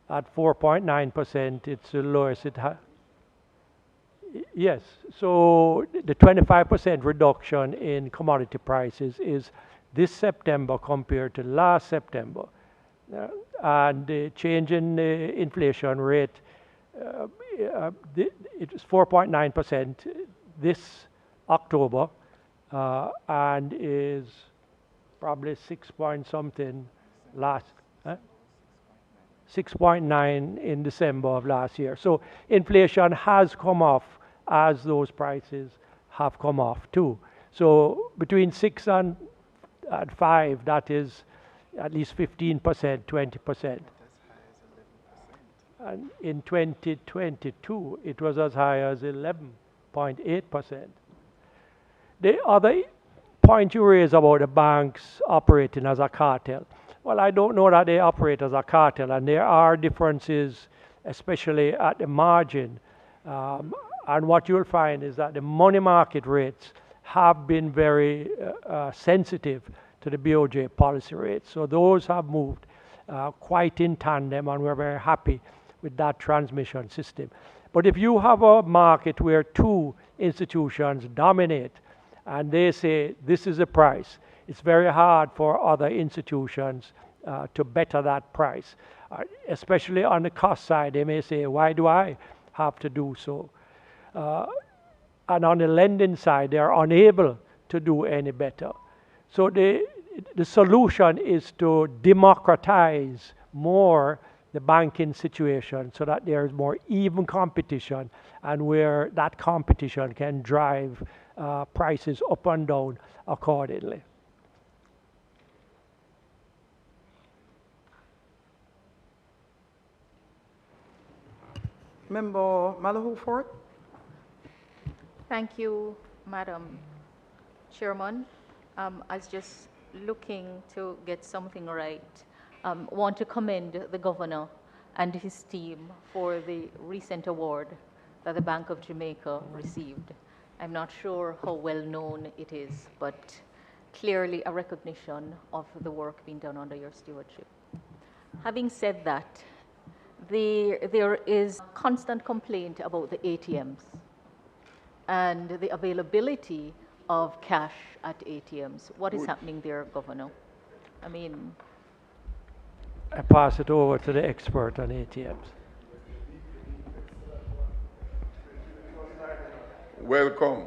at 4.9%. It's the lowest it has. Yes, so the 25% reduction in commodity prices is this September compared to last September. And the change in the inflation rate, it was 4.9% this October, and is probably 6 point something last, 6.9 in December of last year. So inflation has come off as those prices have come off too. So between 6 and 5, that is at least 15%, 20%. And in 2022, it was as high as 11.8%. The other point you raise about the banks operating as a cartel, well, I don't know that they operate as a cartel, and there are differences, especially at the margin. And what you'll find is that the money market rates have been very sensitive to the BOJ policy rates. So those have moved quite in tandem, and we're very happy with that transmission system. But if you have a market where two institutions dominate and they say this is the price, it's very hard for other institutions to better that price. Especially on the cost side, they may say, why do I have to do so? And on the lending side, they are unable to do any better. So the solution is to democratize more the banking situation so that there is more even competition, and where that competition can drive prices up and down accordingly. Member Malahoo Fort. Thank you, Madam Chairman. I was just looking to get something right. Want to commend the Governor and his team for the recent award that the Bank of Jamaica received. I'm not sure how well known it is, but clearly a recognition of the work being done under your stewardship. Having said that, there is constant complaint about the ATMs and the availability of cash at ATMs. What is happening there, Governor? I mean, I pass it over to the expert on ATMs. Welcome.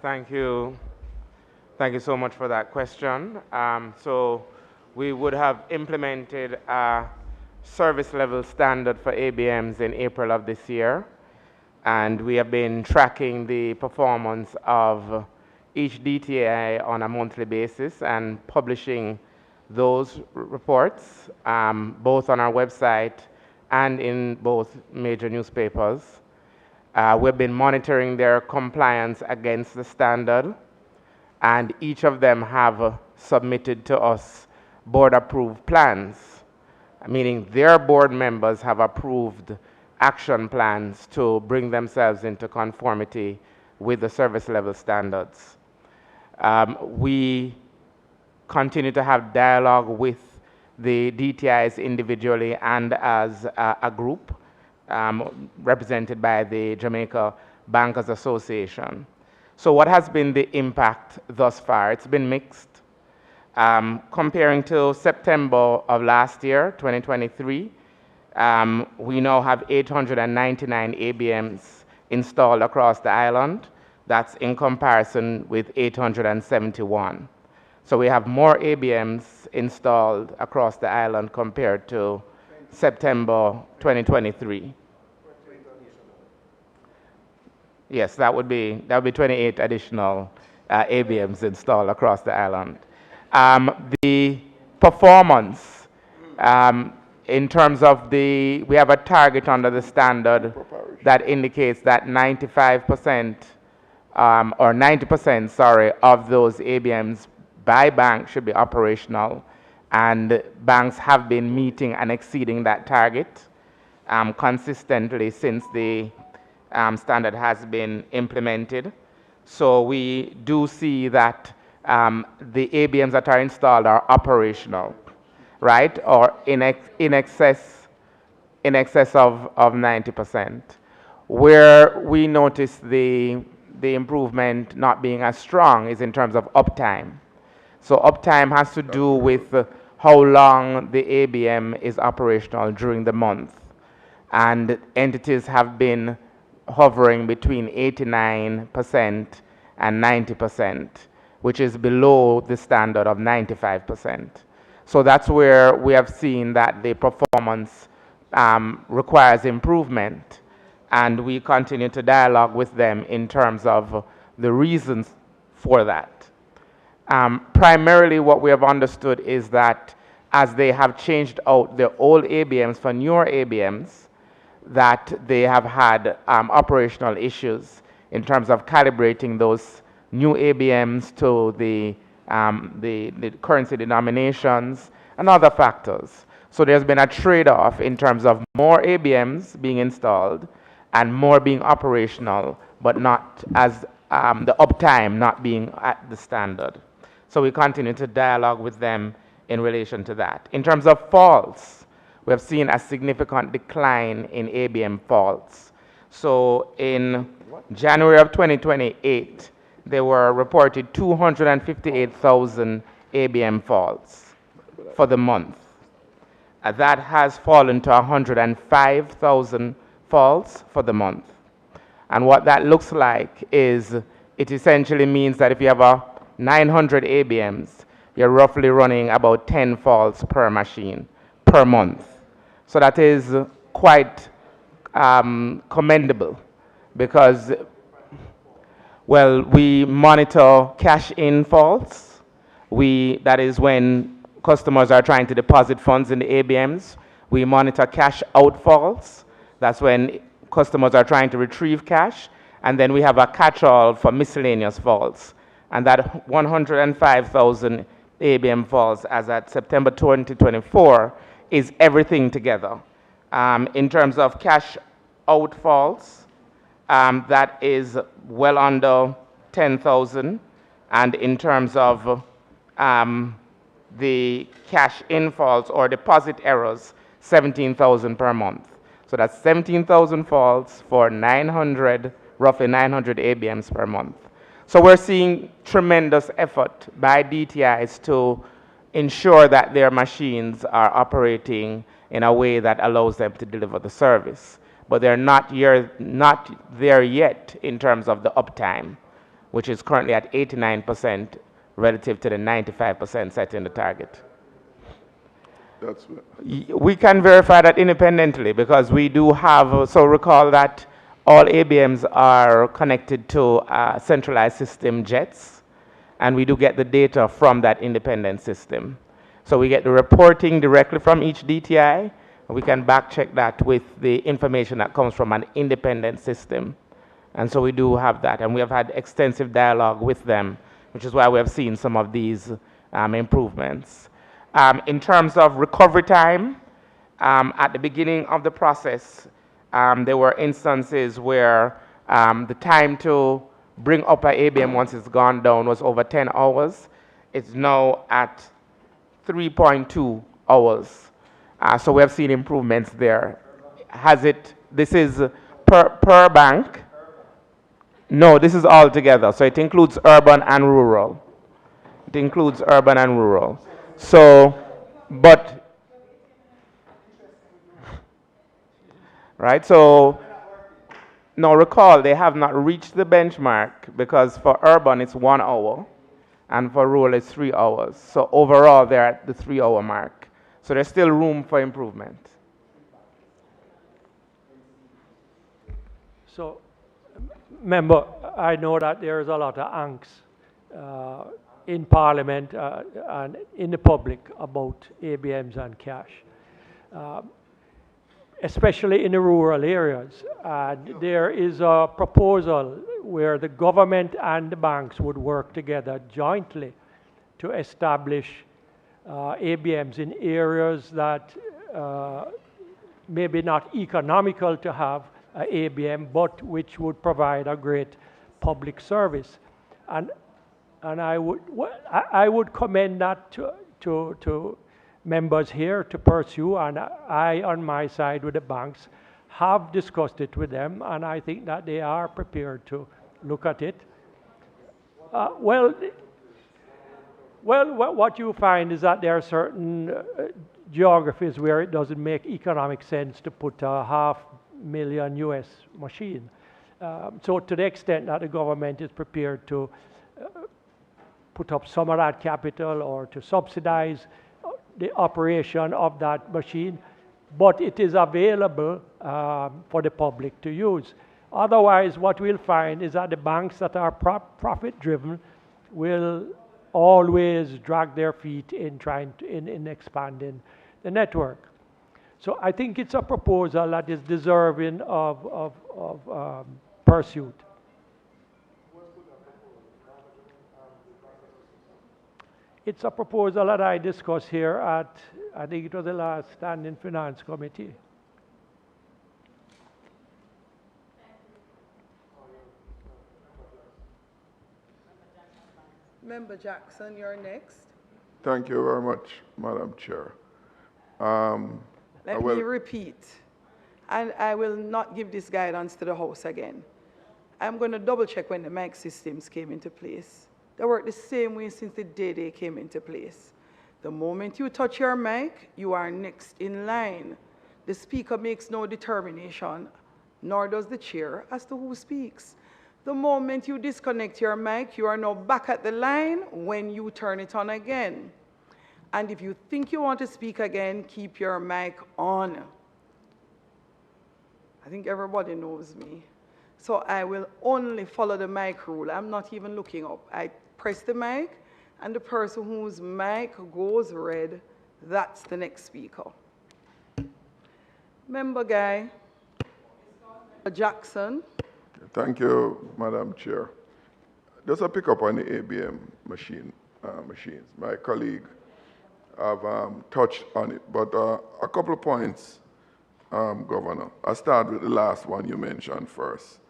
Thank you. Thank you so much for that question. So we would have implemented a service level standard for ABMs in April of this year, and we have been tracking the performance of each DTI on a monthly basis and publishing those reports both on our website and in both major newspapers. We've been monitoring their compliance against the standard, and each of them have submitted to us board-approved plans, meaning their board members have approved action plans to bring themselves into conformity with the service level standards. We continue to have dialogue with the DTIs individually and as a group represented by the Jamaica Bankers Association. So what has been the impact thus far? It's been mixed. Comparing to September of last year, 2023, we now have 899 ABMs installed across the island. That's in comparison with 871. So we have more ABMs installed across the island compared to September 2023. Yes, that would be 28 additional ABMs installed across the island. The performance in terms of we have a target under the standard that indicates that 95% or 90%, sorry, of those ABMs by bank should be operational, and banks have been meeting and exceeding that target consistently since the standard has been implemented. So we do see that the ABMs that are installed are operational, right, or in excess of 90%. Where we notice the improvement not being as strong is in terms of uptime. So uptime has to do with how long the ABM is operational during the month. And entities have been hovering between 89% and 90%, which is below the standard of 95%. So that's where we have seen that the performance requires improvement, and we continue to dialogue with them in terms of the reasons for that. Primarily what we have understood is that as they have changed out their old ABMs for newer ABMs, that they have had operational issues in terms of calibrating those new ABMs to the currency denominations and other factors. So there's been a trade-off in terms of more ABMs being installed and more being operational, but not as the uptime not being at the standard. So we continue to dialogue with them in relation to that. In terms of faults, we have seen a significant decline in ABM faults. So in January of 2028, there were reported 258,000 ABM faults for the month. That has fallen to 105,000 faults for the month. And what that looks like is it essentially means that if you have a 900 ABMs, you're roughly running about 10 faults per machine per month. So that is quite commendable because, well, we monitor cash-in faults. That is when customers are trying to deposit funds in the ABMs. We monitor cash-out faults. That's when customers are trying to retrieve cash. And then we have a catch-all for miscellaneous faults. And that 105,000 ABM faults as at September 2024 is everything together. In terms of cash-out faults, that is well under 10,000. And in terms of the cash-in faults or deposit errors, 17,000 per month. So that's 17,000 faults for roughly 900 ABMs per month. So we're seeing tremendous effort by DTIs to ensure that their machines are operating in a way that allows them to deliver the service. But they're not there yet in terms of the uptime, which is currently at 89% relative to the 95% set in the target. We can verify that independently because we do have, so recall that all ABMs are connected to a centralized system, JETS, and we do get the data from that independent system. So we get the reporting directly from each DTI, and we can back check that with the information that comes from an independent system. And so we do have that, and we have had extensive dialogue with them, which is why we have seen some of these improvements. In terms of recovery time, at the beginning of the process, there were instances where the time to bring up an ABM once it's gone down was over 10 hours. It's now at 3.2 hours. So we have seen improvements there. This is per bank? No, this is all together. So it includes urban and rural. It includes urban and rural. So, but, right, so, now recall they have not reached the benchmark because for urban it's 1 hour and for rural it's 3 hours. So overall they're at the 3-hour mark. So there's still room for improvement. So, member, I know that there's a lot of angst in Parliament and in the public about ABMs and cash, especially in the rural areas. There is a proposal where the government and the banks would work together jointly to establish ABMs in areas that maybe not economical to have an ABM, but which would provide a great public service. And I would commend that to members here to pursue, and I, on my side with the banks, have discussed it with them, and I think that they are prepared to look at it. Well, what you find is that there are certain geographies where it doesn't make economic sense to put a $500,000 US machine. So to the extent that the government is prepared to put up some of that capital or to subsidize the operation of that machine, but it is available for the public to use. Otherwise, what we'll find is that the banks that are profit-driven will always drag their feet in expanding the network. So I think it's a proposal that is deserving of pursuit. It's a proposal that I discussed here at, I think it was the last Standing Finance Committee. Member Jackson, you're next. Thank you very much, Madam Chair. Let me repeat, and I will not give this guidance to the House again. I'm going to double check when the mic systems came into place. They work the same way since the day they came into place. The moment you touch your mic, you are next in line. The speaker makes no determination, nor does the chair, as to who speaks. The moment you disconnect your mic, you are now back at the line when you turn it on again. And if you think you want to speak again, keep your mic on. I think everybody knows me. So I will only follow the mic rule. I'm not even looking up. I press the mic, and the person whose mic goes red, that's the next speaker. Member Guy, Jackson. Thank you, Madam Chair. Just a pick up on the ABM machines. My colleague have touched on it, but a couple of points, Governor. I'll start with the last one you mentioned first.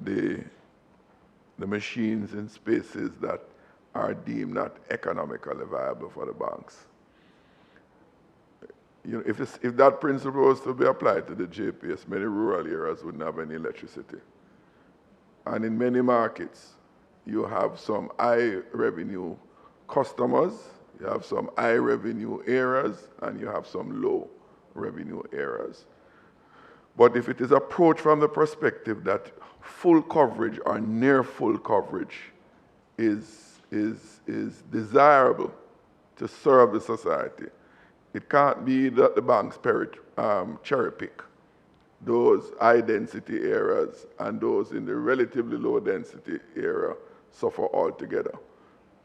The machines in spaces that are deemed not economically viable for the banks. You know, if that principle was to be applied to the JPS, many rural areas wouldn't have any electricity. And in many markets, you have some high revenue customers, you have some high revenue areas, and you have some low revenue areas. But if it is approached from the perspective that full coverage or near full coverage is desirable to serve the society, it can't be that the banks cherry pick those high density areas and those in the relatively low density area suffer altogether.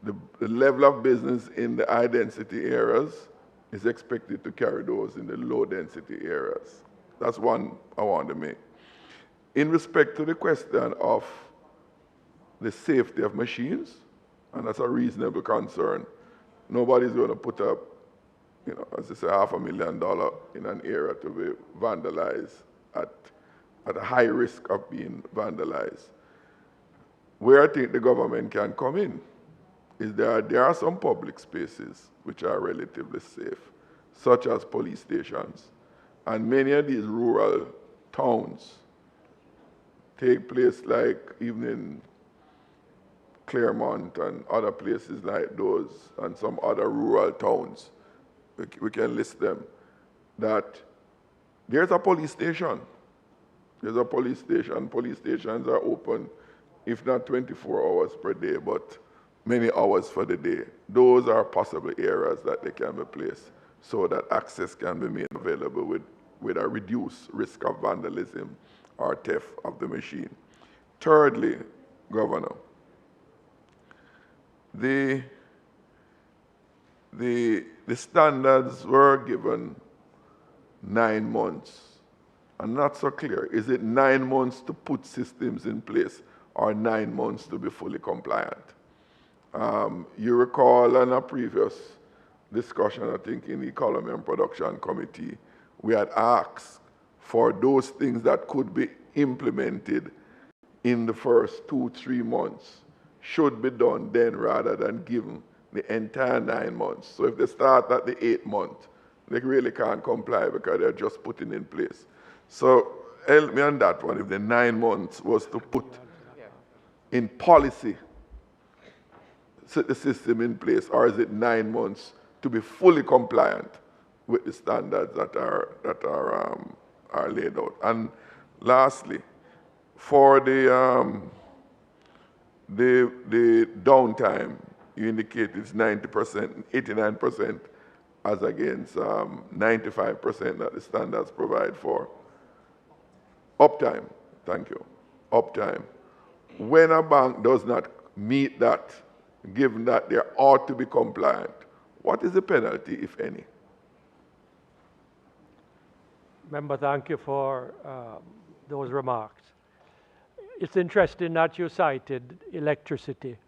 The level of business in the high density areas is expected to carry those in the low density areas. That's one I want to make. In respect to the question of the safety of machines, and that's a reasonable concern, nobody's going to put up, you know, as I say, $500,000 in an area to be vandalized at a high risk of being vandalized. Where I think the government can come in is there are some public spaces which are relatively safe, such as police stations. And many of these rural towns take place like even in Claremont and other places like those and some other rural towns. We can list them, that there's a police station. There's a police station. Police stations are open, if not 24 hours per day, but many hours for the day. Those are possible areas that they can be placed so that access can be made available with a reduced risk of vandalism or theft of the machine. Thirdly, Governor, the standards were given 9 months. And not so clear. Is it 9 months to put systems in place or 9 months to be fully compliant? You recall in a previous discussion, I think in the Economy and Production Committee, we had asked for those things that could be implemented in the first 2-3 months should be done then rather than given the entire 9 months. So if they start at the 8th month, they really can't comply because they're just putting in place. So help me on that one, if the 9 months was to put in policy, set the system in place, or is it 9 months to be fully compliant with the standards that are laid out? And lastly, for the downtime, you indicate it's 90%, 89% as against 95% that the standards provide for. Uptime, thank you. Uptime. When a bank does not meet that, given that they ought to be compliant, what is the penalty, if any? Member, thank you for those remarks. It's interesting that you cited electricity,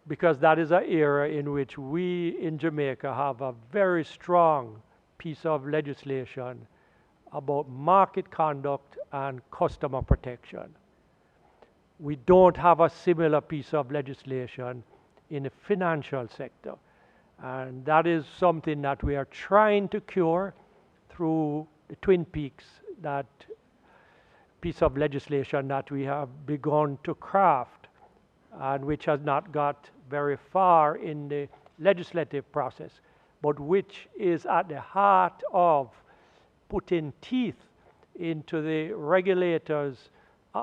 because that is an area in which we in Jamaica have a very strong piece of legislation about market conduct and customer protection. We don't have a similar piece of legislation in the financial sector. And that is something that we are trying to cure through the Twin Peaks, that piece of legislation that we have begun to craft and which has not got very far in the legislative process, but which is at the heart of putting teeth into the regulators'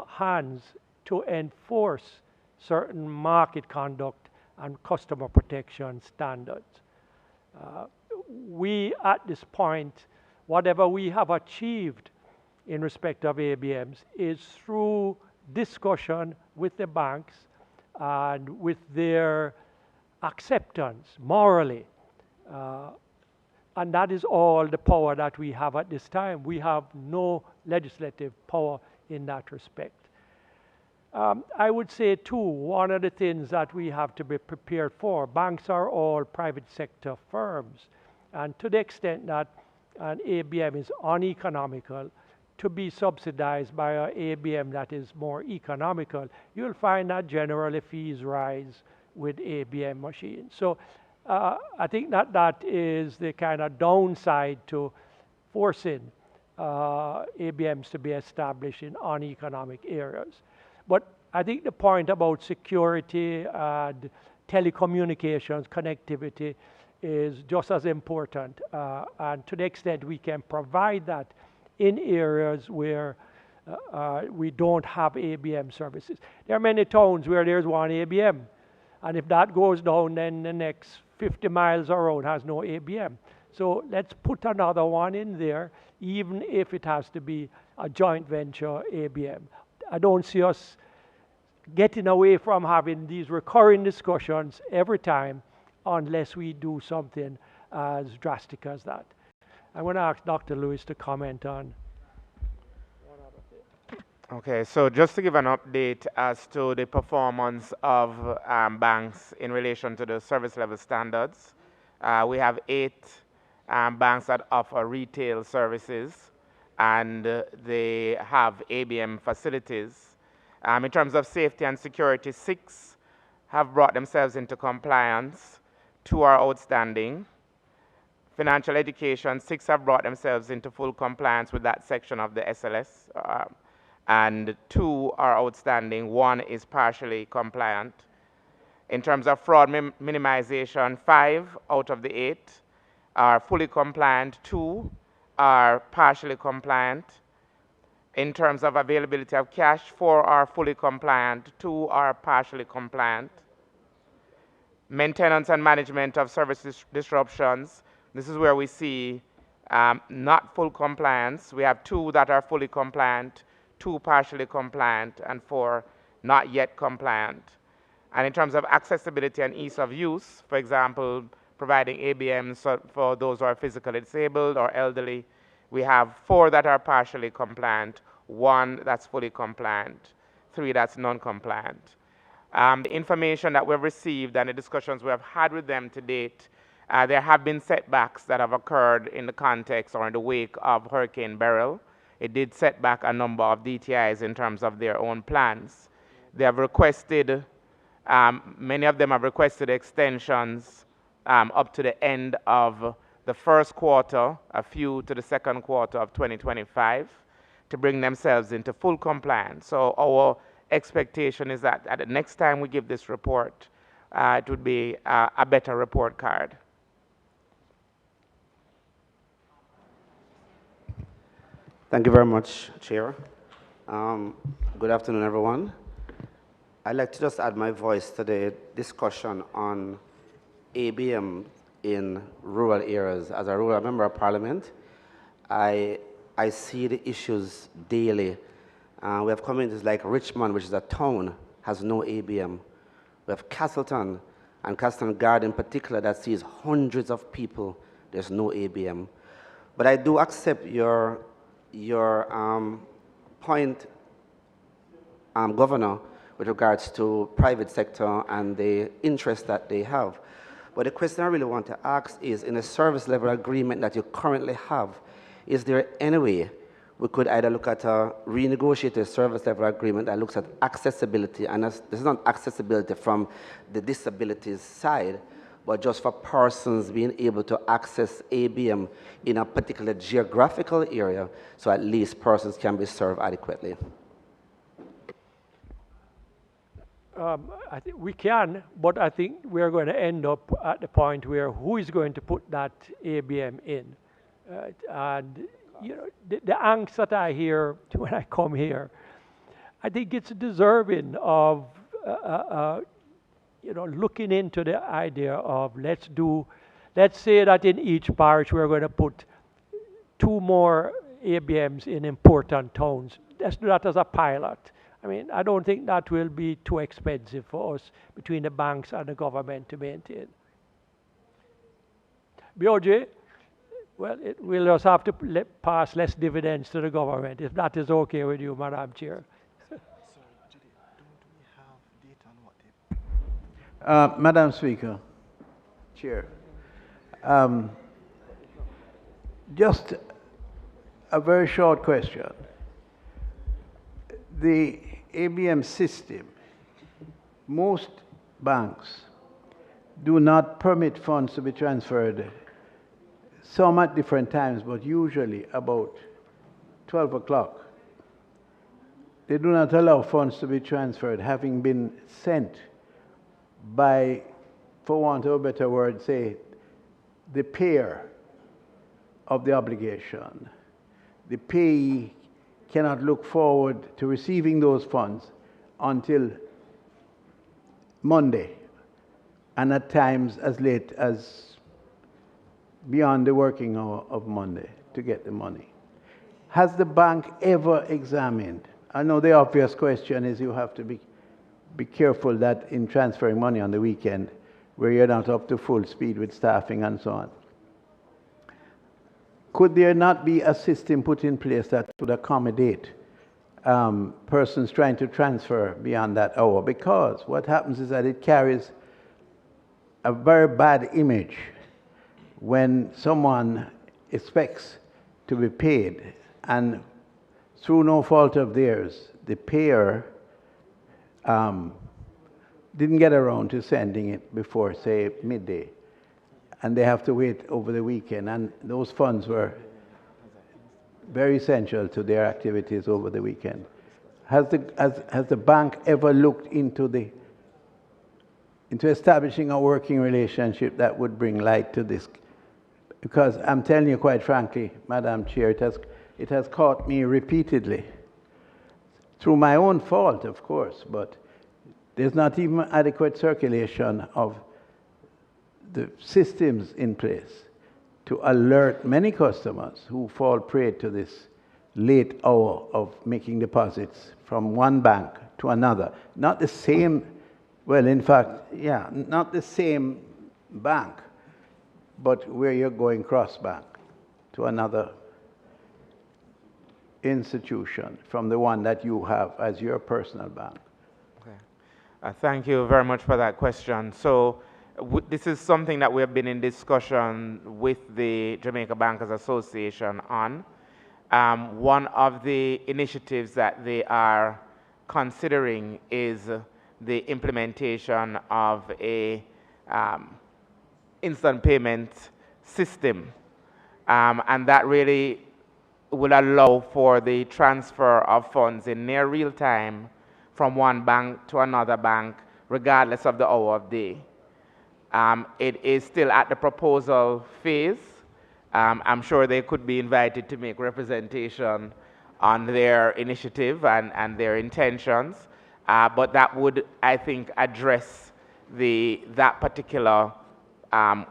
hands to enforce certain market conduct and customer protection standards. We, at this point, whatever we have achieved in respect of ABMs is through discussion with the banks and with their acceptance morally. And that is all the power that we have at this time. We have no legislative power in that respect. I would say too, one of the things that we have to be prepared for, banks are all private sector firms, and to the extent that an ABM is uneconomical, to be subsidized by an ABM that is more economical, you'll find that generally fees rise with ABM machines. So I think that that is the kind of downside to forcing ABMs to be established in uneconomic areas. But I think the point about security and telecommunications, connectivity, is just as important. And to the extent we can provide that in areas where we don't have ABM services. There are many towns where there's one ABM, and if that goes down, then the next 50 miles around has no ABM. So let's put another one in there, even if it has to be a joint venture ABM. I don't see us getting away from having these recurring discussions every time unless we do something as drastic as that. I'm going to ask Dr. Lewis to comment on one other thing. Okay, so just to give an update as to the performance of banks in relation to the service level standards, we have 8 banks that offer retail services, and they have ABM facilities. In terms of safety and security, 6 have brought themselves into compliance, 2 are outstanding. Financial education, 6 have brought themselves into full compliance with that section of the SLS, and 2 are outstanding, 1 is partially compliant. In terms of fraud minimization, 5 out of the 8 are fully compliant, 2 are partially compliant. In terms of availability of cash, 4 are fully compliant, 2 are partially compliant. Maintenance and management of service disruptions, this is where we see not full compliance. We have 2 that are fully compliant, 2 partially compliant, and 4 not yet compliant. And in terms of accessibility and ease of use, for example, providing ABMs for those who are physically disabled or elderly, we have 4 that are partially compliant, 1 that's fully compliant, 3 that's non-compliant. The information that we've received and the discussions we have had with them to date, there have been setbacks that have occurred in the context or in the wake of Hurricane Beryl. It did set back a number of DTIs in terms of their own plans. They have requested, many of them have requested extensions up to the end of the first quarter, a few to the second quarter of 2025, to bring themselves into full compliance. So our expectation is that at the next time we give this report, it would be a better report card. Thank you very much, Chair. Good afternoon, everyone. I'd like to just add my voice to the discussion on ABM in rural areas. As a rural member of Parliament, I see the issues daily. We have communities like Richmond, which is a town, has no ABM. We have Castleton, and Castleton Garden in particular, that sees hundreds of people, there's no ABM. But I do accept your your point, Governor, with regards to private sector and the interest that they have. But the question I really want to ask is, in a service level agreement that you currently have, is there any way we could either look at a renegotiated service level agreement that looks at accessibility, and this is not accessibility from the disabilities side, but just for persons being able to access ABM in a particular geographical area, so at least persons can be served adequately? I think we can, but I think we're going to end up at the point where who is going to put that ABM in? And you know, the angst that I hear when I come here, I think it's deserving of you know, looking into the idea of let's say that in each parish we're going to put 2 more ABMs in important towns. Let's do that as a pilot. I mean, I don't think that will be too expensive for us between the banks and the government to maintain. BOJ, well, we'll just have to pass less dividends to the government, if that is okay with you, Madam Chair. Madam Speaker, Chair, just a very short question. The ABM system, most banks do not permit funds to be transferred, some at different times, but usually about 12 o'clock. They do not allow funds to be transferred having been sent by, for want of a better word, say, the payer of the obligation. The payee cannot look forward to receiving those funds until Monday, and at times as late as beyond the working hour of Monday to get the money. Has the bank ever examined? I know the obvious question is you have to be careful that in transferring money on the weekend where you're not up to full speed with staffing and so on. Could there not be a system put in place that would accommodate persons trying to transfer beyond that hour? Because what happens is that it carries a very bad image when someone expects to be paid and through no fault of theirs, the payer didn't get around to sending it before, say, midday. And they have to wait over the weekend. And those funds were very essential to their activities over the weekend. Has the bank ever looked into establishing a working relationship that would bring light to this? Because I'm telling you quite frankly, Madam Chair, it has caught me repeatedly, through my own fault, of course, but there's not even adequate circulation of the systems in place to alert many customers who fall prey to this late hour of making deposits from one bank to another. Not the same, well, in fact, yeah, not the same bank, but where you're going cross-bank to another institution from the one that you have as your personal bank. Okay. Thank you very much for that question. So this is something that we have been in discussion with the Jamaica Bankers Association on. One of the initiatives that they are considering is the implementation of a instant payment system. And that really will allow for the transfer of funds in near real time from one bank to another bank, regardless of the hour of day. It is still at the proposal phase. I'm sure they could be invited to make representation on their initiative and their intentions, but that would, I think, address that particular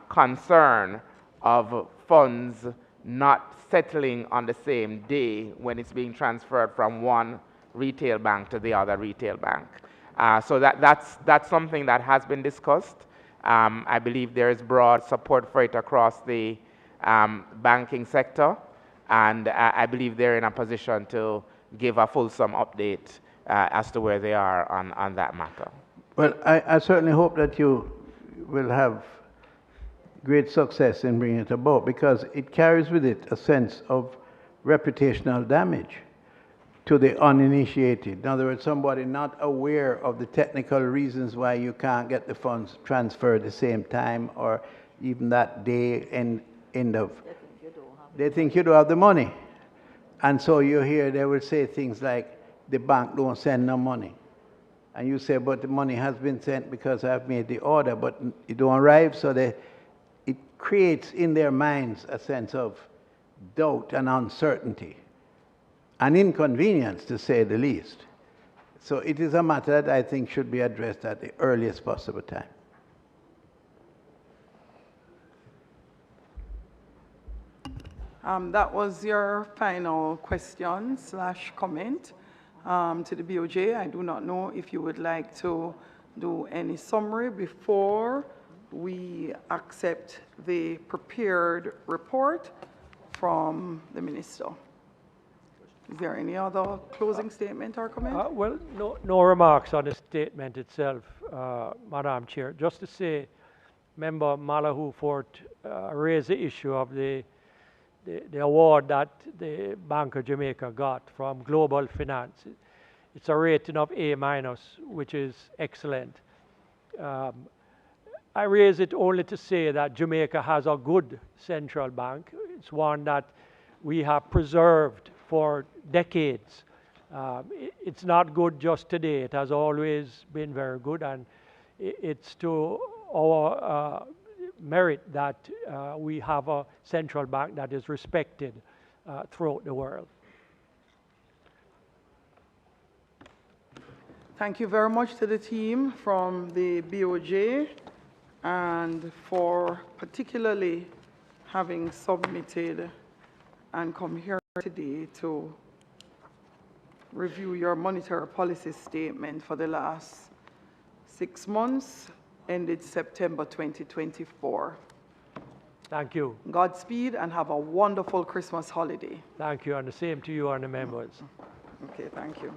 concern of funds not settling on the same day when it's being transferred from one retail bank to the other retail bank. So that's something that has been discussed. I believe there is broad support for it across the banking sector, and I believe they're in a position to give a fulsome update as to where they are on that matter. Well, I certainly hope that you will have great success in bringing it about, because it carries with it a sense of reputational damage to the uninitiated. In other words, somebody not aware of the technical reasons why you can't get the funds transferred at the same time or even that day end of. They think you don't have the money. And so you hear they will say things like, the bank don't send no money. And you say, but the money has been sent because I've made the order, but it don't arrive. So it creates in their minds a sense of doubt and uncertainty, an inconvenience to say the least. So it is a matter that I think should be addressed at the earliest possible time. That was your final question / comment to the BOJ. I do not know if you would like to do any summary before we accept the prepared report from the Minister. Is there any other closing statement or comment? Well, no remarks on the statement itself, Madam Chair. Just to say, Member Malahoo Fort raised the issue of the award that the Bank of Jamaica got from Global Finance. It's a rating of A-, which is excellent. I raise it only to say that Jamaica has a good central bank. It's one that we have preserved for decades. It's not good just today. It has always been very good, and it's to our merit that we have a central bank that is respected throughout the world. Thank you very much to the team from the BOJ and for particularly having submitted and come here today to review your monetary policy statement for the last 6 months, ended September 2024. Thank you. Godspeed and have a wonderful Christmas holiday. Thank you, and the same to you and the members. Okay, thank you.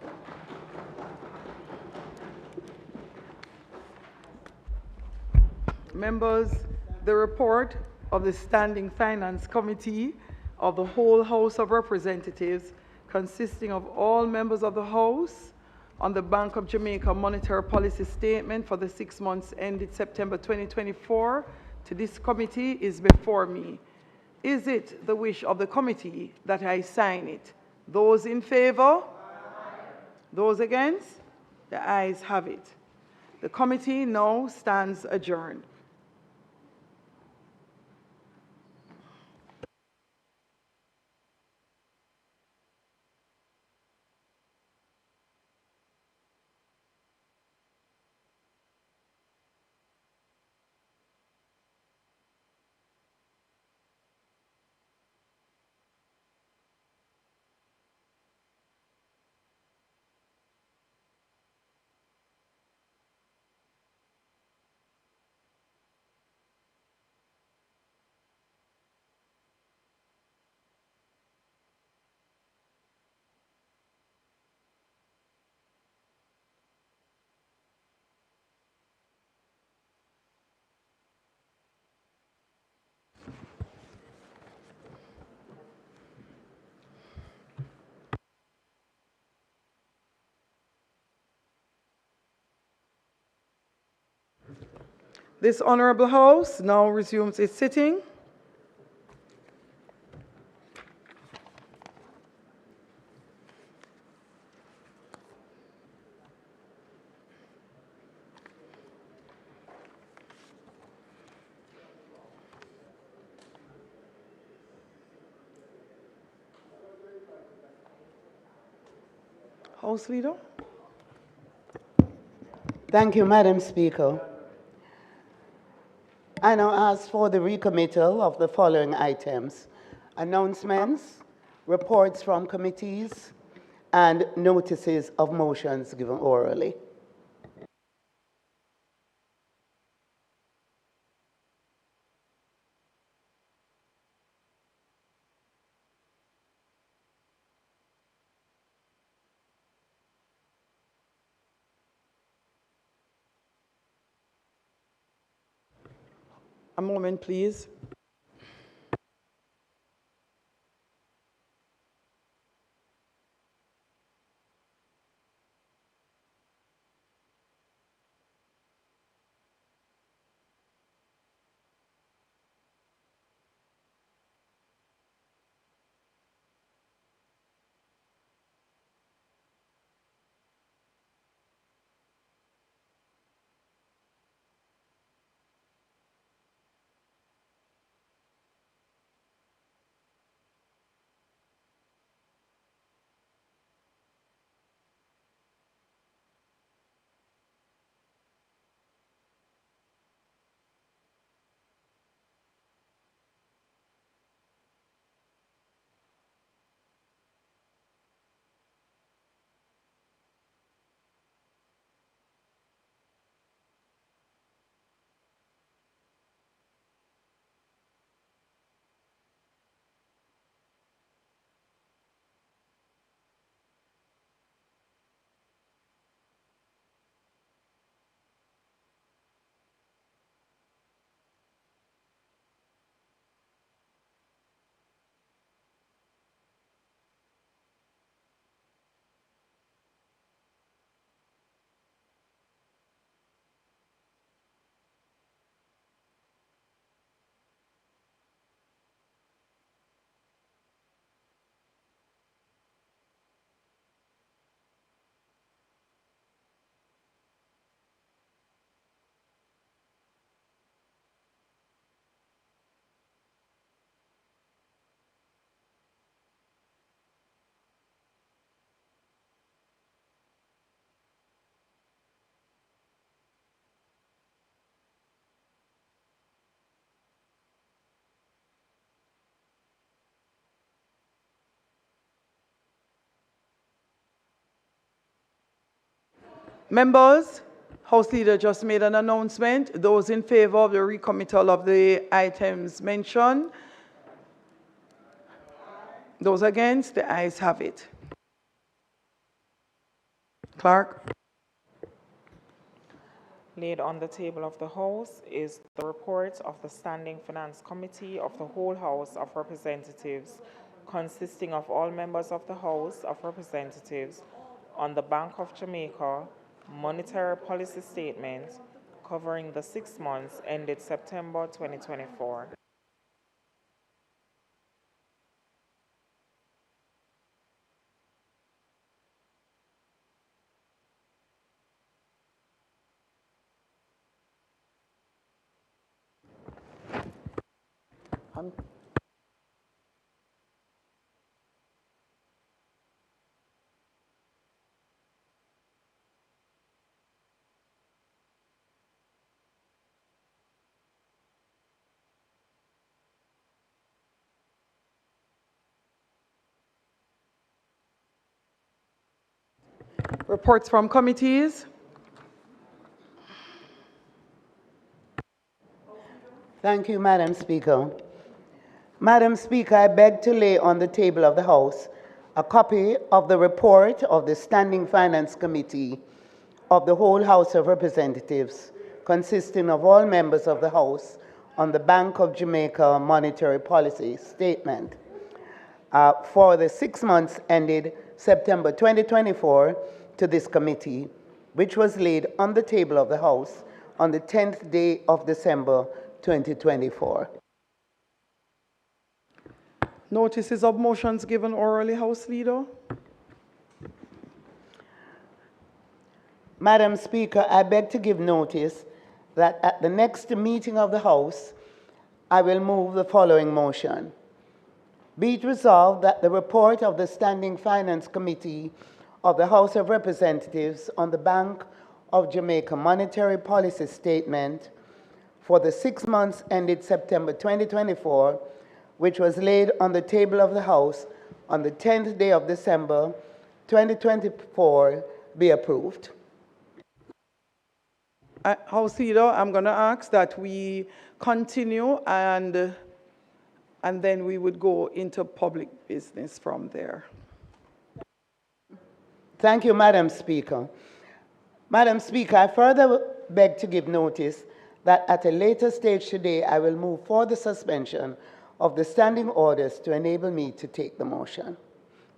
Members, the report of the Standing Finance Committee of the whole House of Representatives, consisting of all members of the House, on the Bank of Jamaica Monetary Policy Statement for the 6 months ended September 2024 to this committee is before me. Is it the wish of the committee that I sign it? Those in favor? Those against? The ayes have it. The committee now stands adjourned. This Honorable House now resumes its sitting. House Leader. Thank you, Madam Speaker. I now ask for the recommittal of the following items: announcements, reports from committees, and notices of motions given orally. A moment, please. Members, House Leader just made an announcement. Those in favor of the recommittal of the items mentioned. Those against, the ayes have it. Clerk. Laid on the table of the House is the report of the Standing Finance Committee of the whole House of Representatives, consisting of all members of the House of Representatives, on the Bank of Jamaica monetary policy statement covering the 6 months ended September 2024. Reports from committees. Thank you, Madam Speaker. Madam Speaker, I beg to lay on the table of the House a copy of the report of the Standing Finance Committee of the whole House of Representatives, consisting of all members of the House, on the Bank of Jamaica monetary policy statement for the 6 months ended September 2024 to this committee, which was laid on the table of the House on the 10th day of December 2024. Notices of motions given orally, House Leader. Madam Speaker, I beg to give notice that at the next meeting of the House, I will move the following motion. Be it resolved that the report of the Standing Finance Committee of the House of Representatives on the Bank of Jamaica monetary policy statement for the 6 months ended September 2024, which was laid on the table of the House on the 10th day of December 2024, be approved. House Leader, I'm going to ask that we continue and then we would go into public business from there. Thank you, Madam Speaker. Madam Speaker, I further beg to give notice that at a later stage today, I will move for the suspension of the standing orders to enable me to take the motion.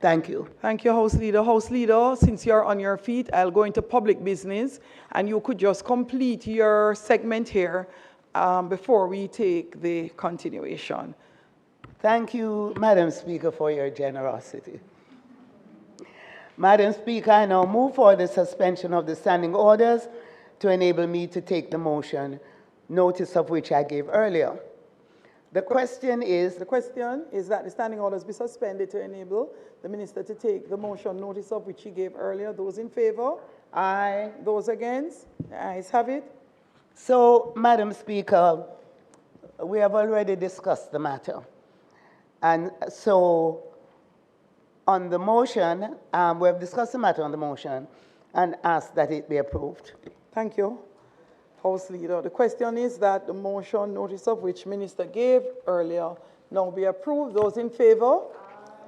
Thank you. Thank you, House Leader. House Leader, since you're on your feet, I'll go into public business, and you could just complete your segment here before we take the continuation. Thank you, Madam Speaker, for your generosity. Madam Speaker, I now move for the suspension of the standing orders to enable me to take the motion, notice of which I gave earlier. The question is that the standing orders be suspended to enable the minister to take the motion, notice of which he gave earlier. Those in favor? Aye. Those against? The ayes have it. So, Madam Speaker, we have already discussed the matter. And so, on the motion, we have discussed the matter on the motion and asked that it be approved. Thank you, House Leader. The question is that the motion, notice of which Minister gave earlier, now be approved. Those in favor?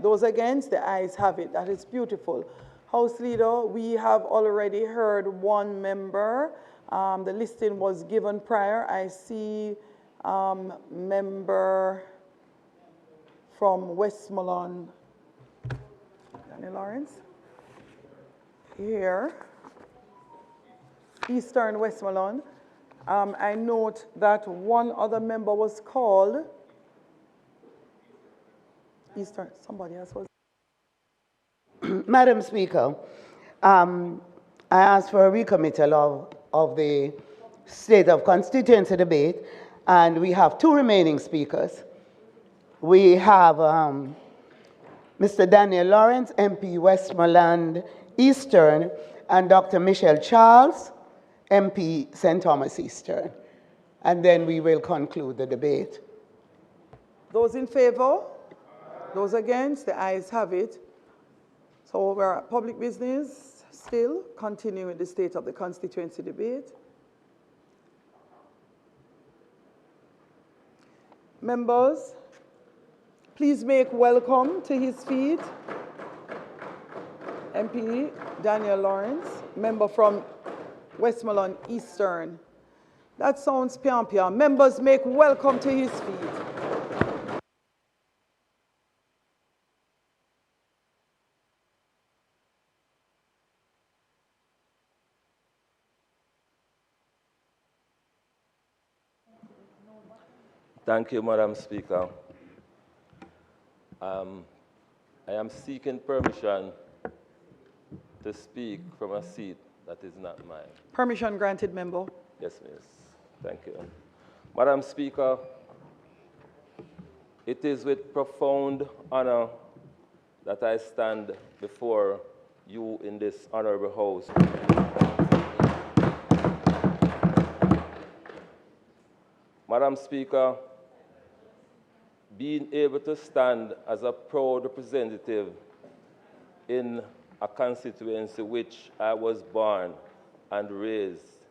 Those against? The ayes have it. That is beautiful. House Leader, we have already heard one member. The listing was given prior. I see member from Westmoreland, Daniel Lawrence, here, Eastern Westmoreland. I note that one other member was called. Eastern, somebody else was. Madam Speaker, I asked for a recommittal of the State of Constituency debate, and we have two remaining speakers. We have Mr. Daniel Lawrence, MP Westmoreland Eastern, and Dr. Michelle Charles, MP St. Thomas Eastern. And then we will conclude the debate. Those in favor? Those against? The ayes have it. So we're at public business still, continuing the State of the Constituency debate. Members, please make welcome to his feet MP Daniel Lawrence, member from Westmoreland Eastern. That sounds pian. Members, make welcome to his feet. Thank you, Madam Speaker. I am seeking permission to speak from a seat that is not mine. Permission granted, member. Yes, miss. Thank you. Madam Speaker, it is with profound honor that I stand before you in this honorable house. Madam Speaker, being able to stand as a proud representative in a constituency which I was born and raised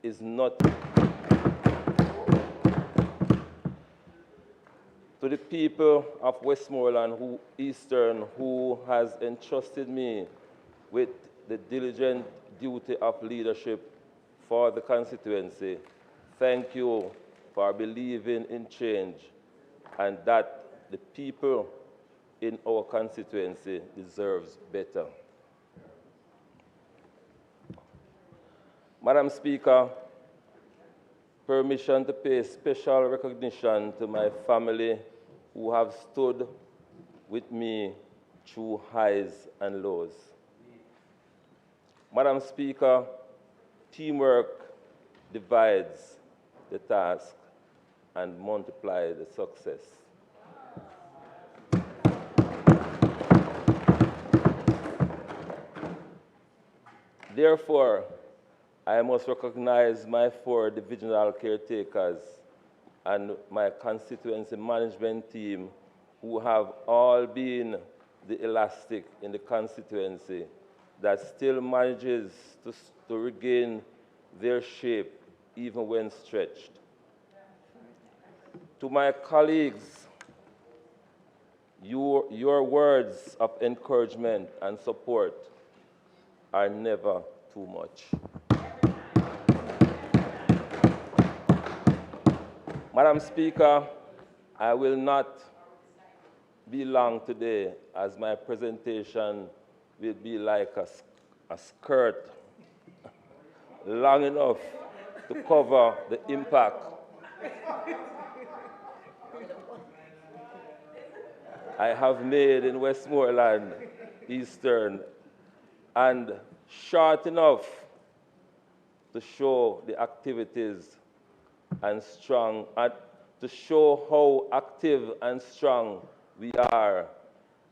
is not to the people of Westmoreland Eastern who has entrusted me with the diligent duty of leadership for the constituency. Thank you for believing in change and that the people in our constituency deserves better. Madam Speaker, permission to pay special recognition to my family who have stood with me through highs and lows. Madam Speaker, teamwork divides the task and multiply the success. Therefore, I must recognize my 4 divisional caretakers and my constituency management team who have all been the elastic in the constituency that still manages to regain their shape even when stretched. To my colleagues, your words of encouragement and support are never too much. Madam Speaker, I will not be long today, as my presentation will be like a skirt, long enough to cover the impact I have made in Westmoreland, Eastern, and short enough to show the activities and strong, and to show how active and strong we are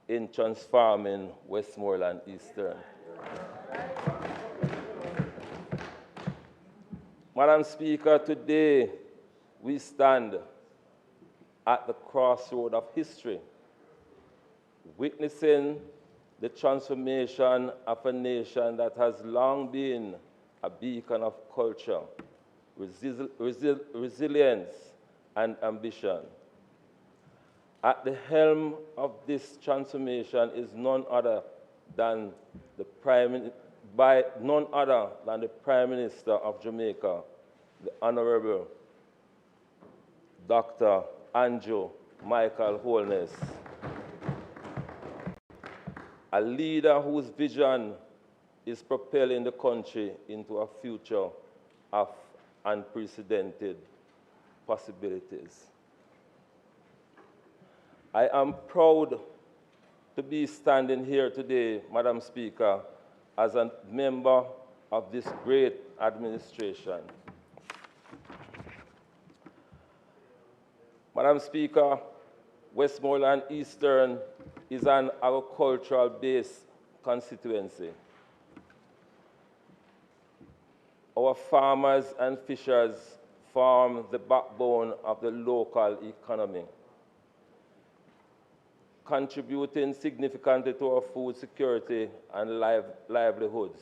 in transforming Westmoreland Eastern. Madam Speaker, today we stand at the crossroad of history, witnessing the transformation of a nation that has long been a beacon of culture, resilience, and ambition. At the helm of this transformation is none other than the Prime Minister of Jamaica, the Honorable Dr. Andrew Michael Holness, a leader whose vision is propelling the country into a future of unprecedented possibilities. I am proud to be standing here today, Madam Speaker, as a member of this great administration. Madam Speaker, Westmoreland Eastern is an agricultural-based constituency. Our farmers and fishers form the backbone of the local economy, contributing significantly to our food security and livelihoods.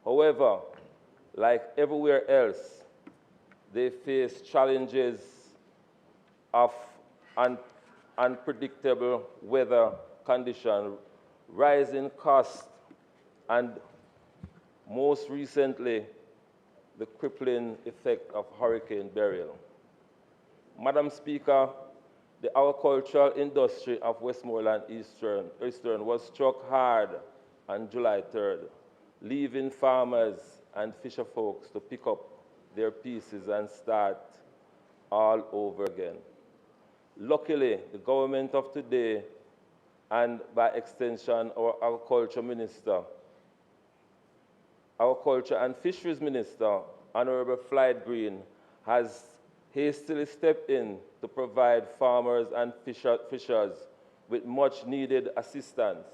However, like everywhere else, they face challenges of unpredictable weather conditions, rising costs, and most recently, the crippling effect of Hurricane Beryl. Madam Speaker, the agricultural industry of Westmoreland Eastern was struck hard on July 3rd, leaving farmers and fisher folks to pick up their pieces and start all over again. Luckily, the government of today, and by extension, our Agriculture and Fisheries Minister, Honorable Floyd Green, has hastily stepped in to provide farmers and fishers with much needed assistance.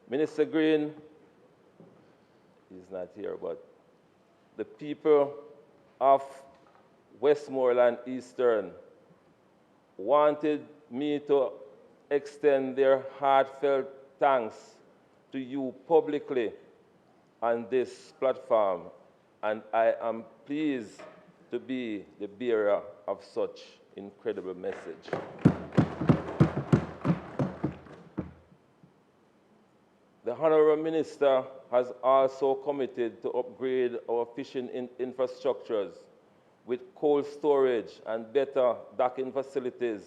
Minister Green, he's not here, but the people of Westmoreland Eastern wanted me to extend their heartfelt thanks to you publicly on this platform, and I am pleased to be the bearer of such incredible message. The Honorable Minister has also committed to upgrade our fishing infrastructures with cold storage and better docking facilities,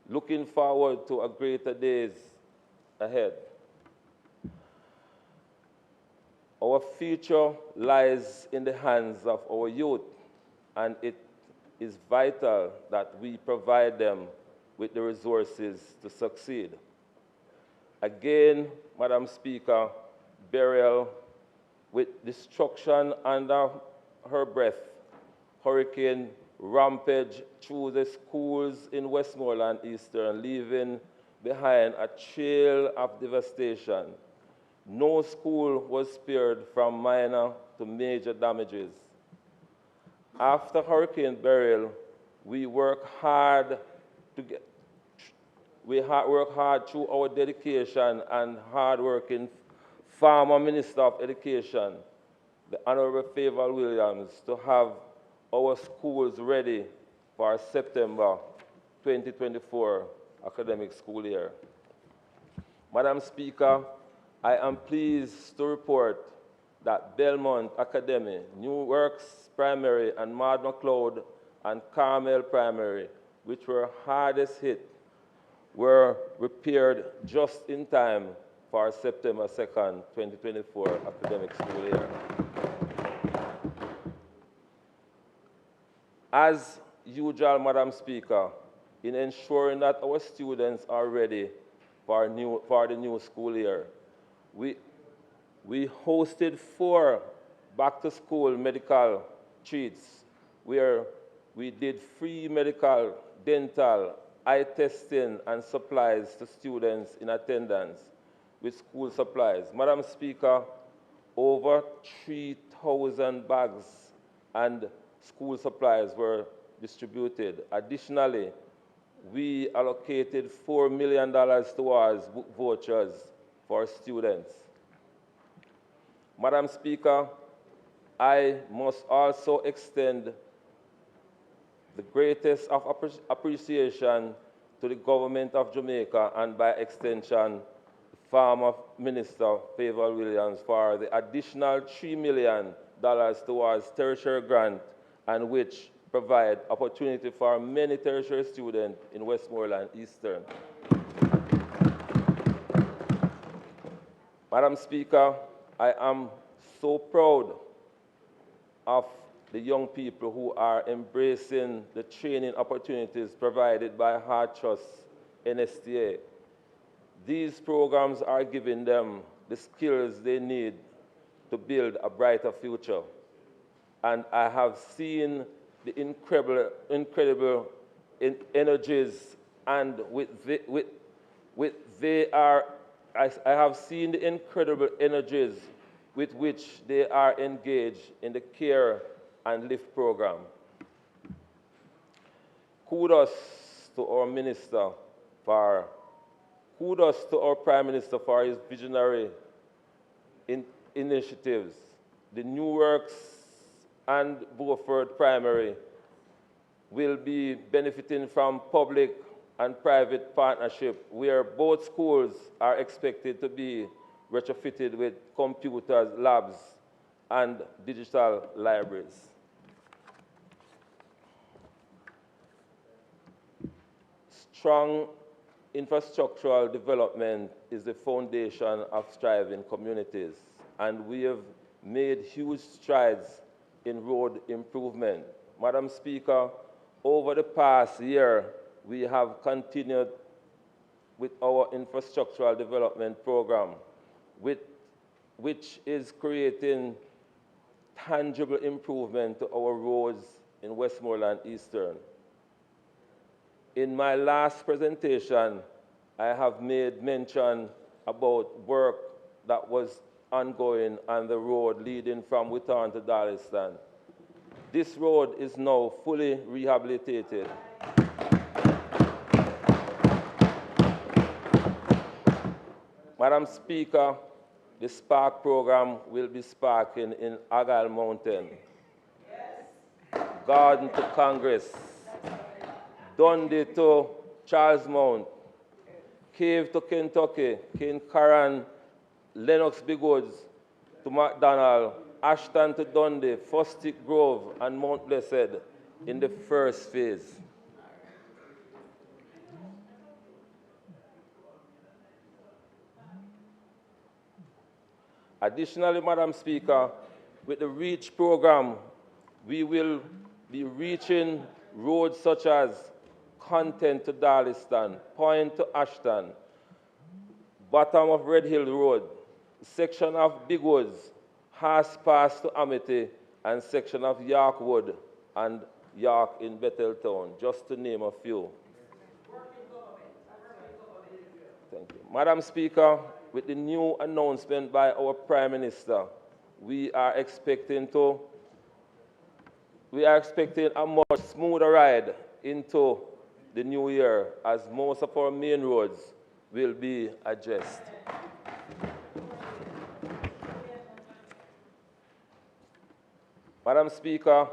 looking forward to a greater days ahead. Our future lies in the hands of our youth, and it is vital that we provide them with the resources to succeed. Again, Madam Speaker, Beryl, with destruction under her breath, hurricane rampaged through the schools in Westmoreland Eastern, leaving behind a trail of devastation. No school was spared from minor to major damages. After Hurricane Beryl, we worked hard through our dedication and hard-working former Minister of Education, the Honorable Favor Williams, to have our schools ready for our September 2024 academic school year. Madam Speaker, I am pleased to report that Belmont Academy, New Works Primary, and Mad McLeod and Carmel Primary, which were hardest hit, were repaired just in time for September 2nd, 2024 academic school year. As usual, Madam Speaker, in ensuring that our students are ready for the new school year, we hosted 4 back-to-school medical treats where we did free medical, dental, eye testing, and supplies to students in attendance with school supplies. Madam Speaker, over 3,000 bags and school supplies were distributed. Additionally, we allocated $4 million towards book vouchers for students. Madam Speaker, I must also extend the greatest of appreciation to the government of Jamaica and by extension, former Minister Favor Williams for the additional $3 million towards tertiary grant and which provide opportunity for many tertiary students in Westmoreland Eastern. Madam Speaker, I am so proud of the young people who are embracing the training opportunities provided by Hard Trust NSTA. These programs are giving them the skills they need to build a brighter future. And I have seen the incredible energies and I have seen the incredible energies with which they are engaged in the CARE and LIFT program. Kudos to our Prime Minister for his visionary initiatives. The New Works and Beaufort Primary will be benefiting from public and private partnership where both schools are expected to be retrofitted with computers, labs, and digital libraries. Strong infrastructural development is the foundation of thriving communities, and we have made huge strides in road improvement. Madam Speaker, over the past year, we have continued with our infrastructural development program, which is creating tangible improvement to our roads in Westmoreland Eastern. In my last presentation, I have made mention about work that was ongoing on the road leading from Witton to Darliston. This road is now fully rehabilitated. Madam Speaker, the Spark program will be sparking in Argyle Mountain, Garden to Congress, Dundee to Charles Mount, Cave to Kentucky, Kincaran, Lennox Big Woods to McDonald, Ashton to Dundee, Fosdick Grove, and Mount Blessed in the first phase. Additionally, Madam Speaker, with the REACH program, we will be reaching roads such as Content to Darliston, Point to Ashton, bottom of Red Hill Road, section of Big Woods, Haas Pass to Amity, and section of Yorkwood and York in Betheltown, just to name a few. Thank you. Madam Speaker, with the new announcement by our Prime Minister, we are expecting a much smoother ride into the new year as most of our main roads will be addressed. Madam Speaker,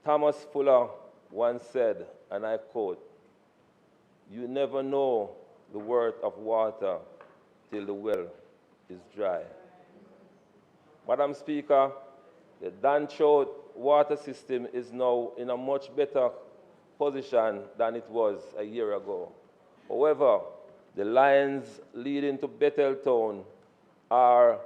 Thomas Fuller once said, and I quote, "You never know the worth of water till the well is dry." Madam Speaker, the Dan Choate water system is now in a much better position than it was a year ago. However, the lines leading to Betheltown are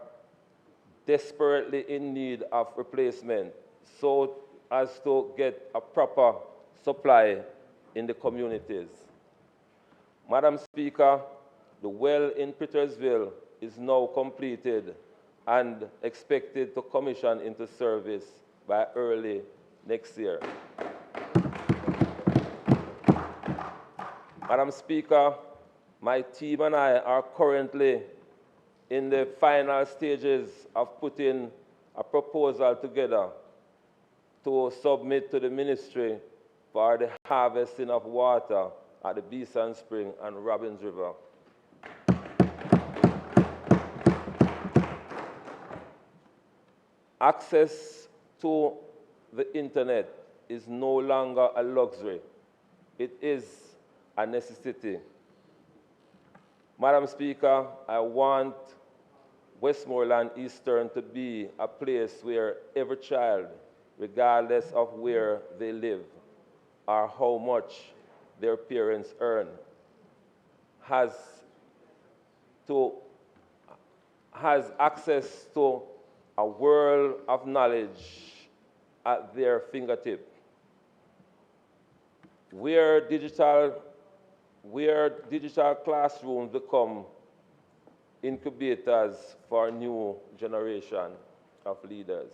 desperately in need of replacement so as to get a proper supply in the communities. Madam Speaker, the well in Petersville is now completed and expected to commission into service by early next year. Madam Speaker, my team and I are currently in the final stages of putting a proposal together to submit to the ministry for the harvesting of water at the Beeson Spring and Robbins River. Access to the internet is no longer a luxury. It is a necessity. Madam Speaker, I want Westmoreland Eastern to be a place where every child, regardless of where they live or how much their parents earn, has access to a world of knowledge at their fingertip. Where digital classrooms become incubators for a new generation of leaders.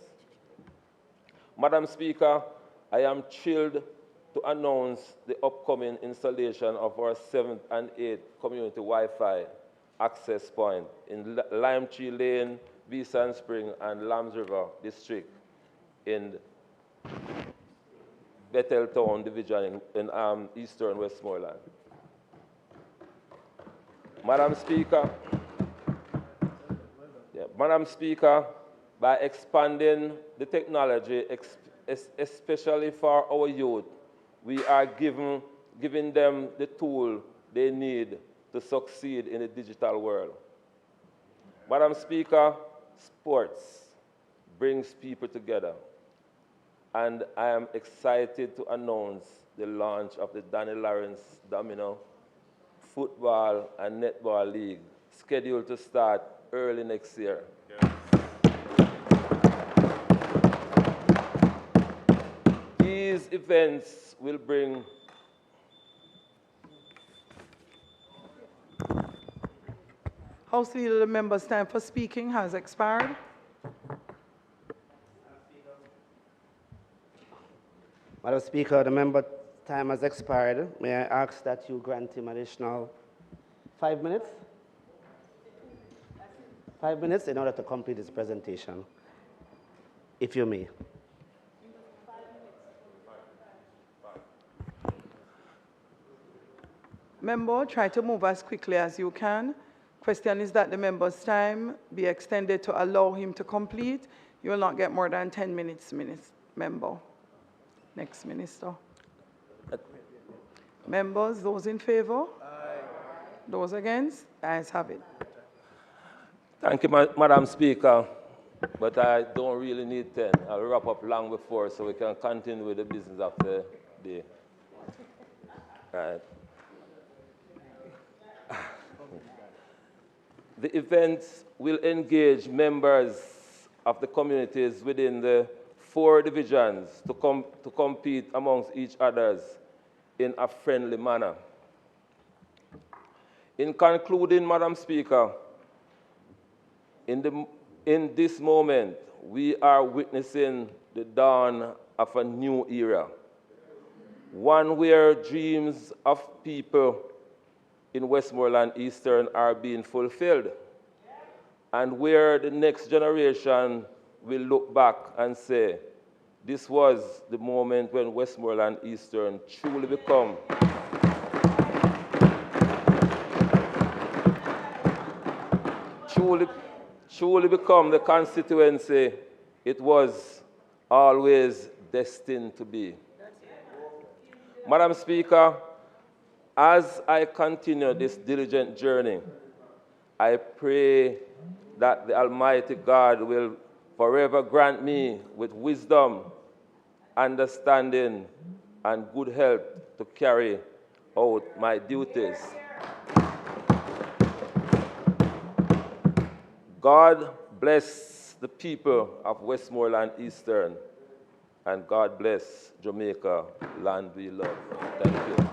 Madam Speaker, I am thrilled to announce the upcoming installation of our 7th and 8th community Wi-Fi access point in Lime Tree Lane, Beeson Spring, and Lambs River District in Betheltown Division in Eastern Westmoreland. Madam Speaker, by expanding the technology, especially for our youth, we are giving them the tool they need to succeed in the digital world. Madam Speaker, sports brings people together, and I am excited to announce the launch of the Danny Lawrence Domino Football and Netball League, scheduled to start early next year. These events will bring House Leader, the member's time for speaking has expired. Madam Speaker, the member time has expired. May I ask that you grant him additional 5 minutes? 5 minutes in order to complete his presentation, if you may. Member, try to move as quickly as you can. Question is that the member's time be extended to allow him to complete. You will not get more than 10 minutes, member. Next minister. Members, those in favor? Aye. Those against? The ayes have it. Thank you, Madam Speaker, but I don't really need 10. I'll wrap up long before so we can continue with the business of the day. Right. The events will engage members of the communities within the 4 divisions to compete amongst each others in a friendly manner. In concluding, Madam Speaker, in this moment, we are witnessing the dawn of a new era, one where dreams of people in Westmoreland Eastern are being fulfilled, and where the next generation will look back and say, this was the moment when Westmoreland Eastern truly become the constituency it was always destined to be. Madam Speaker, as I continue this diligent journey, I pray that the Almighty God will forever grant me with wisdom, understanding, and good health to carry out my duties. God bless the people of Westmoreland Eastern, and God bless Jamaica, land we love. Thank you.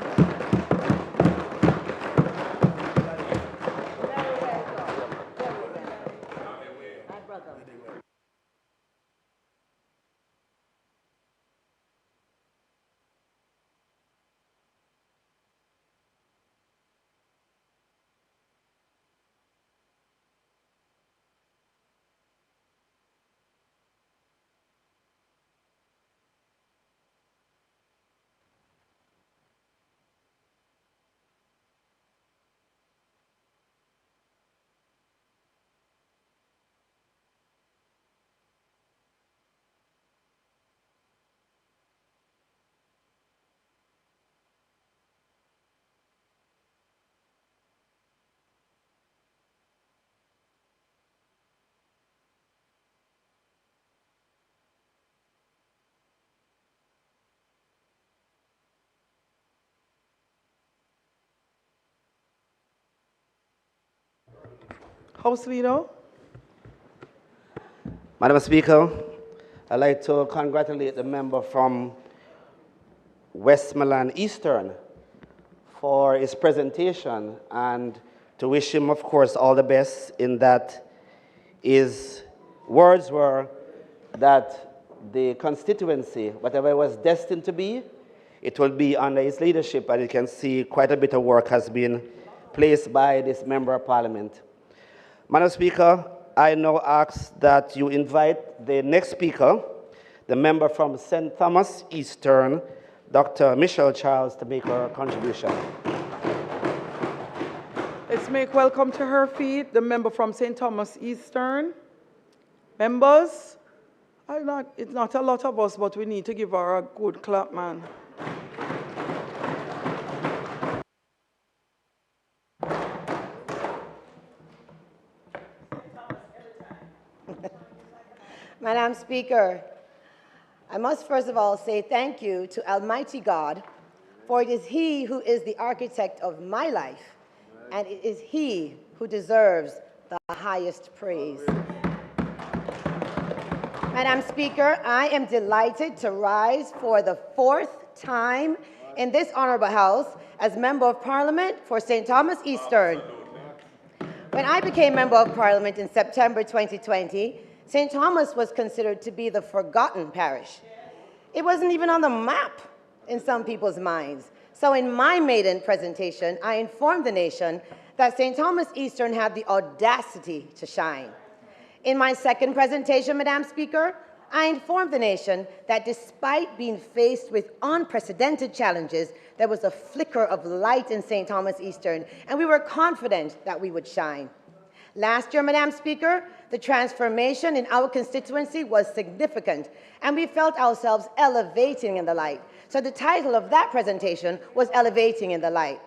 House Leader. Madam Speaker, I'd like to congratulate the member from Westmoreland Eastern for his presentation and to wish him, of course, all the best in that his words were that the constituency, whatever it was destined to be, it will be under his leadership, and you can see quite a bit of work has been placed by this member of parliament. Madam Speaker, I now ask that you invite the next speaker, the member from St. Thomas Eastern, Dr. Michelle Charles, to make her contribution. Let's make welcome to her feet the member from St. Thomas Eastern. Members, it's not a lot of us, but we need to give her a good clap, man. Madam Speaker, I must first of all say thank you to Almighty God, for it is He who is the architect of my life, and it is He who deserves the highest praise. Madam Speaker, I am delighted to rise for the 4th time in this honorable House as Member of Parliament for St. Thomas Eastern. When I became Member of Parliament in September 2020, St. Thomas was considered to be the forgotten parish. It wasn't even on the map in some people's minds. So in my maiden presentation, I informed the nation that St. Thomas Eastern had the audacity to shine. In my second presentation, Madam Speaker, I informed the nation that despite being faced with unprecedented challenges, there was a flicker of light in St. Thomas Eastern, and we were confident that we would shine. Last year, Madam Speaker, the transformation in our constituency was significant, and we felt ourselves elevating in the light. So the title of that presentation was Elevating in the Light.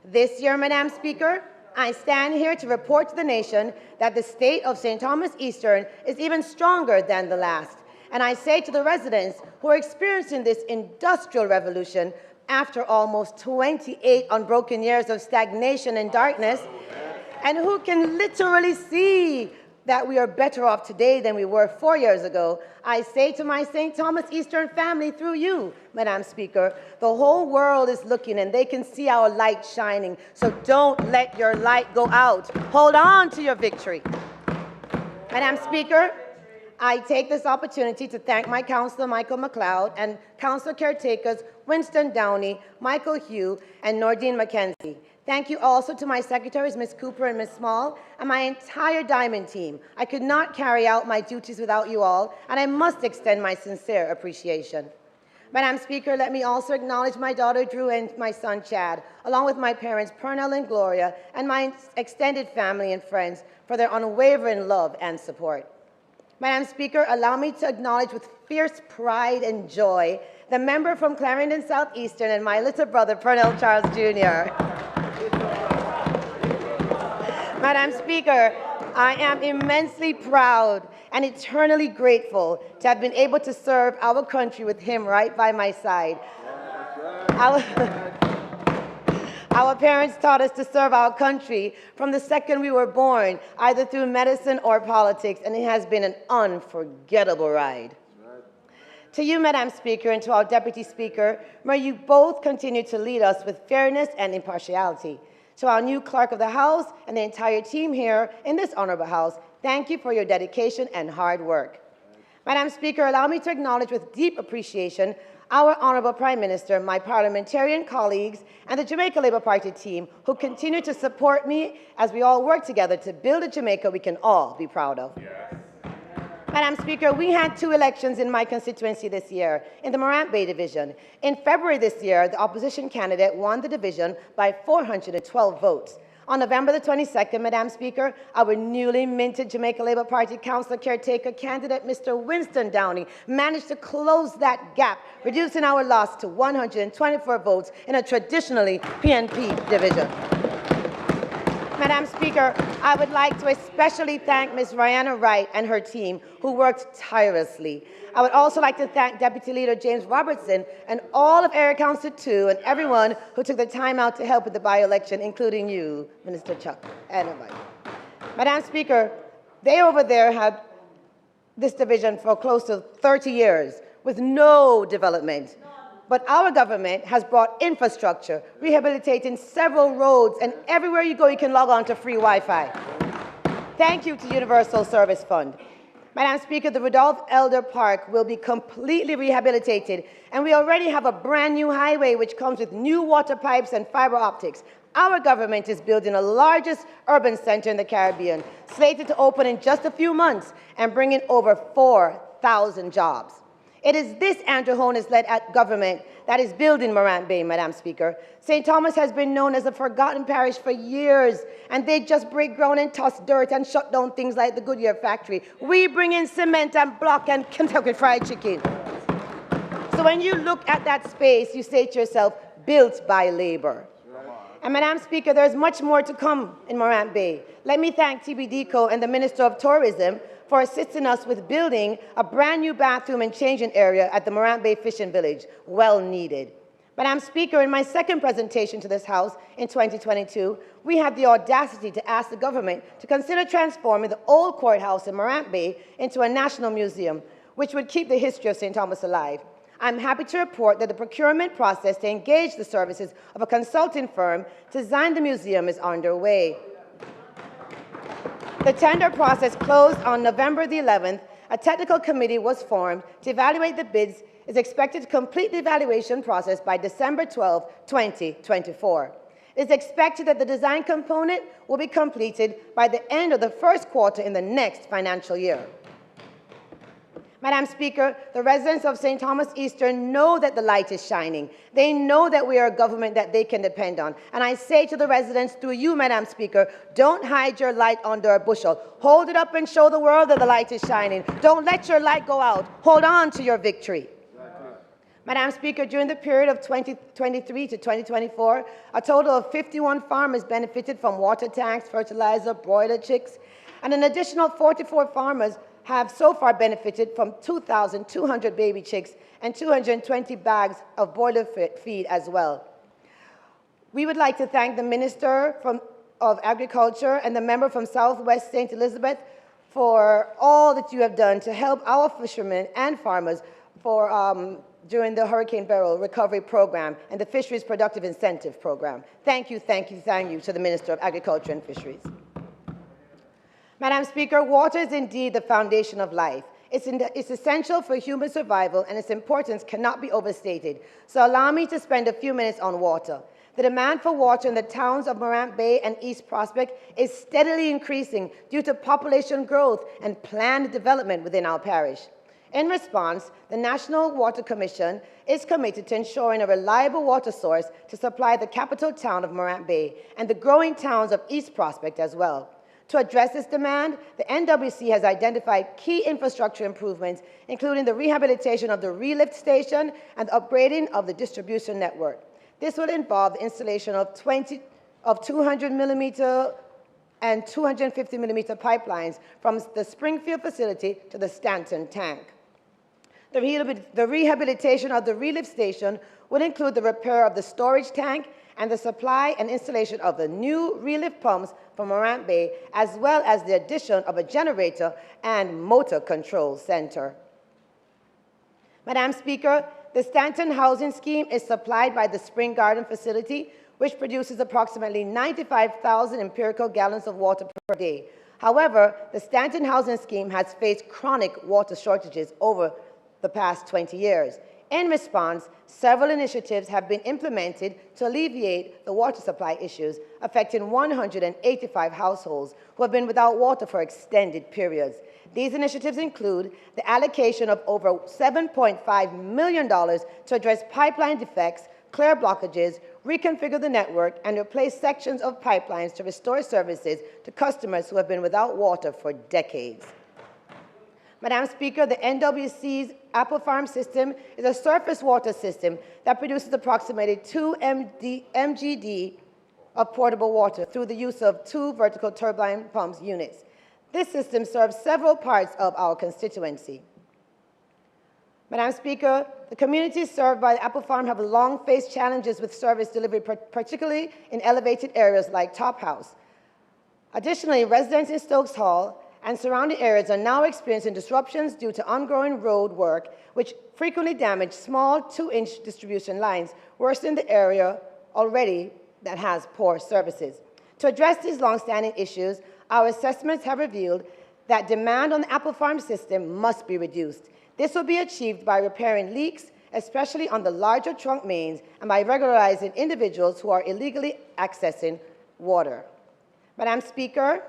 This year, Madam Speaker, I stand here to report to the nation that the state of St. Thomas Eastern is even stronger than the last. And I say to the residents who are experiencing this industrial revolution after almost 28 unbroken years of stagnation and darkness, and who can literally see that we are better off today than we were 4 years ago, I say to my St. Thomas Eastern family through you, Madam Speaker, the whole world is looking and they can see our light shining. So don't let your light go out. Hold on to your victory. Madam Speaker, I take this opportunity to thank my councillor, Michael McLeod, and councillor caretakers Winston Downey, Michael Hugh, and Nordine McKenzie. Thank you also to my secretaries, Ms. Cooper and Ms. Small, and my entire Diamond team. I could not carry out my duties without you all, and I must extend my sincere appreciation. Madam Speaker, let me also acknowledge my daughter Drew and my son Chad, along with my parents Pernell and Gloria, and my extended family and friends for their unwavering love and support. Madam Speaker, allow me to acknowledge with fierce pride and joy the member from Clarendon Southeastern and my little brother Pernell Charles Jr. Madam Speaker, I am immensely proud and eternally grateful to have been able to serve our country with him right by my side. Our parents taught us to serve our country from the second we were born, either through medicine or politics, and it has been an unforgettable ride. To you, Madam Speaker, and to our Deputy Speaker, may you both continue to lead us with fairness and impartiality. To our new Clerk of the House and the entire team here in this honorable House, thank you for your dedication and hard work. Madam Speaker, allow me to acknowledge with deep appreciation our Honorable Prime Minister, my parliamentarian colleagues, and the Jamaica Labour Party team who continue to support me as we all work together to build a Jamaica we can all be proud of. Yes. Madam Speaker, we had 2 elections in my constituency this year in the Morant Bay division. In February this year, the opposition candidate won the division by 412 votes. On November the 22nd, Madam Speaker, our newly minted Jamaica Labour Party Councillor Caretaker candidate, Mr. Winston Downey, managed to close that gap, reducing our loss to 124 votes in a traditionally PNP division. Madam Speaker, I would like to especially thank Ms. Rihanna Wright and her team, who worked tirelessly. I would also like to thank Deputy Leader James Robertson and all of Area Council 2 and everyone who took the time out to help with the by-election, including you, Minister Chuck, and everybody. Madam Speaker, they over there had this division for close to 30 years with no development. But our government has brought infrastructure, rehabilitating several roads, and everywhere you go, you can log on to free Wi-Fi. Thank you to Universal Service Fund. Madam Speaker, the Rudolph Elder Park will be completely rehabilitated, and we already have a brand new highway which comes with new water pipes and fiber optics. Our government is building the largest urban center in the Caribbean, slated to open in just a few months and bring in over 4,000 jobs. It is this Andrew Holness-led government that is building Morant Bay, Madam Speaker. St. Thomas has been known as a forgotten parish for years, and they just break ground and toss dirt and shut down things like the Goodyear factory. We bring in cement and block and Kentucky Fried Chicken. So when you look at that space, you say to yourself, built by labor. And Madam Speaker, there's much more to come in Morant Bay. Let me thank TBDCO and the Minister of Tourism for assisting us with building a brand new bathroom and changing area at the Morant Bay Fishing Village, well needed. Madam Speaker, in my second presentation to this House in 2022, we had the audacity to ask the government to consider transforming the old courthouse in Morant Bay into a national museum, which would keep the history of St. Thomas alive. I'm happy to report that the procurement process to engage the services of a consulting firm to design the museum is underway. The tender process closed on November the 11th. A technical committee was formed to evaluate the bids. Is expected to complete the evaluation process by December 12, 2024. It is expected that the design component will be completed by the end of the first quarter in the next financial year. Madam Speaker, the residents of St. Thomas Eastern know that the light is shining. They know that we are a government that they can depend on. And I say to the residents, through you, Madam Speaker, don't hide your light under a bushel. Hold it up and show the world that the light is shining. Don't let your light go out. Hold on to your victory. Madam Speaker, during the period of 2023 to 2024, a total of 51 farmers benefited from water tanks, fertilizer, broiler chicks, and an additional 44 farmers have so far benefited from 2,200 baby chicks and 220 bags of broiler feed as well. We would like to thank the Minister of Agriculture and the member from Southwest St. Elizabeth for all that you have done to help our fishermen and farmers during the Hurricane Beryl Recovery Program and the Fisheries Productive Incentive Program. Thank you, thank you, thank you to the Minister of Agriculture and Fisheries. Madam Speaker, water is indeed the foundation of life. It's essential for human survival, and its importance cannot be overstated. So allow me to spend a few minutes on water. The demand for water in the towns of Morant Bay and East Prospect is steadily increasing due to population growth and planned development within our parish. In response, the National Water Commission is committed to ensuring a reliable water source to supply the capital town of Morant Bay and the growing towns of East Prospect as well. To address this demand, the NWC has identified key infrastructure improvements, including the rehabilitation of the relift station and the upgrading of the distribution network. This will involve the installation of 200 millimeter and 250-millimeter pipelines from the Springfield facility to the Stanton tank. The rehabilitation of the relief station would include the repair of the storage tank and the supply and installation of the new relief pumps from Morant Bay, as well as the addition of a generator and motor control center. Madam Speaker, the Stanton housing scheme is supplied by the Spring Garden facility, which produces approximately 95,000 empirical gallons of water per day. However, the Stanton housing scheme has faced chronic water shortages over the past 20 years. In response, several initiatives have been implemented to alleviate the water supply issues affecting 185 households who have been without water for extended periods. These initiatives include the allocation of over $7.5 million to address pipeline defects, clear blockages, reconfigure the network, and replace sections of pipelines to restore services to customers who have been without water for decades. Madam Speaker, the NWC's Apple Farm system is a surface water system that produces approximately 2 mgd of portable water through the use of 2 vertical turbine pumps units. This system serves several parts of our constituency. Madam Speaker, the communities served by the Apple Farm have long faced challenges with service delivery, particularly in elevated areas like Top House. Additionally, residents in Stokes Hall and surrounding areas are now experiencing disruptions due to ongoing road work, which frequently damage small 2-inch distribution lines, worsening the area already that has poor services. To address these long-standing issues, our assessments have revealed that demand on the Apple Farm system must be reduced. This will be achieved by repairing leaks, especially on the larger trunk mains, and by regularizing individuals who are illegally accessing water. Madam Speaker,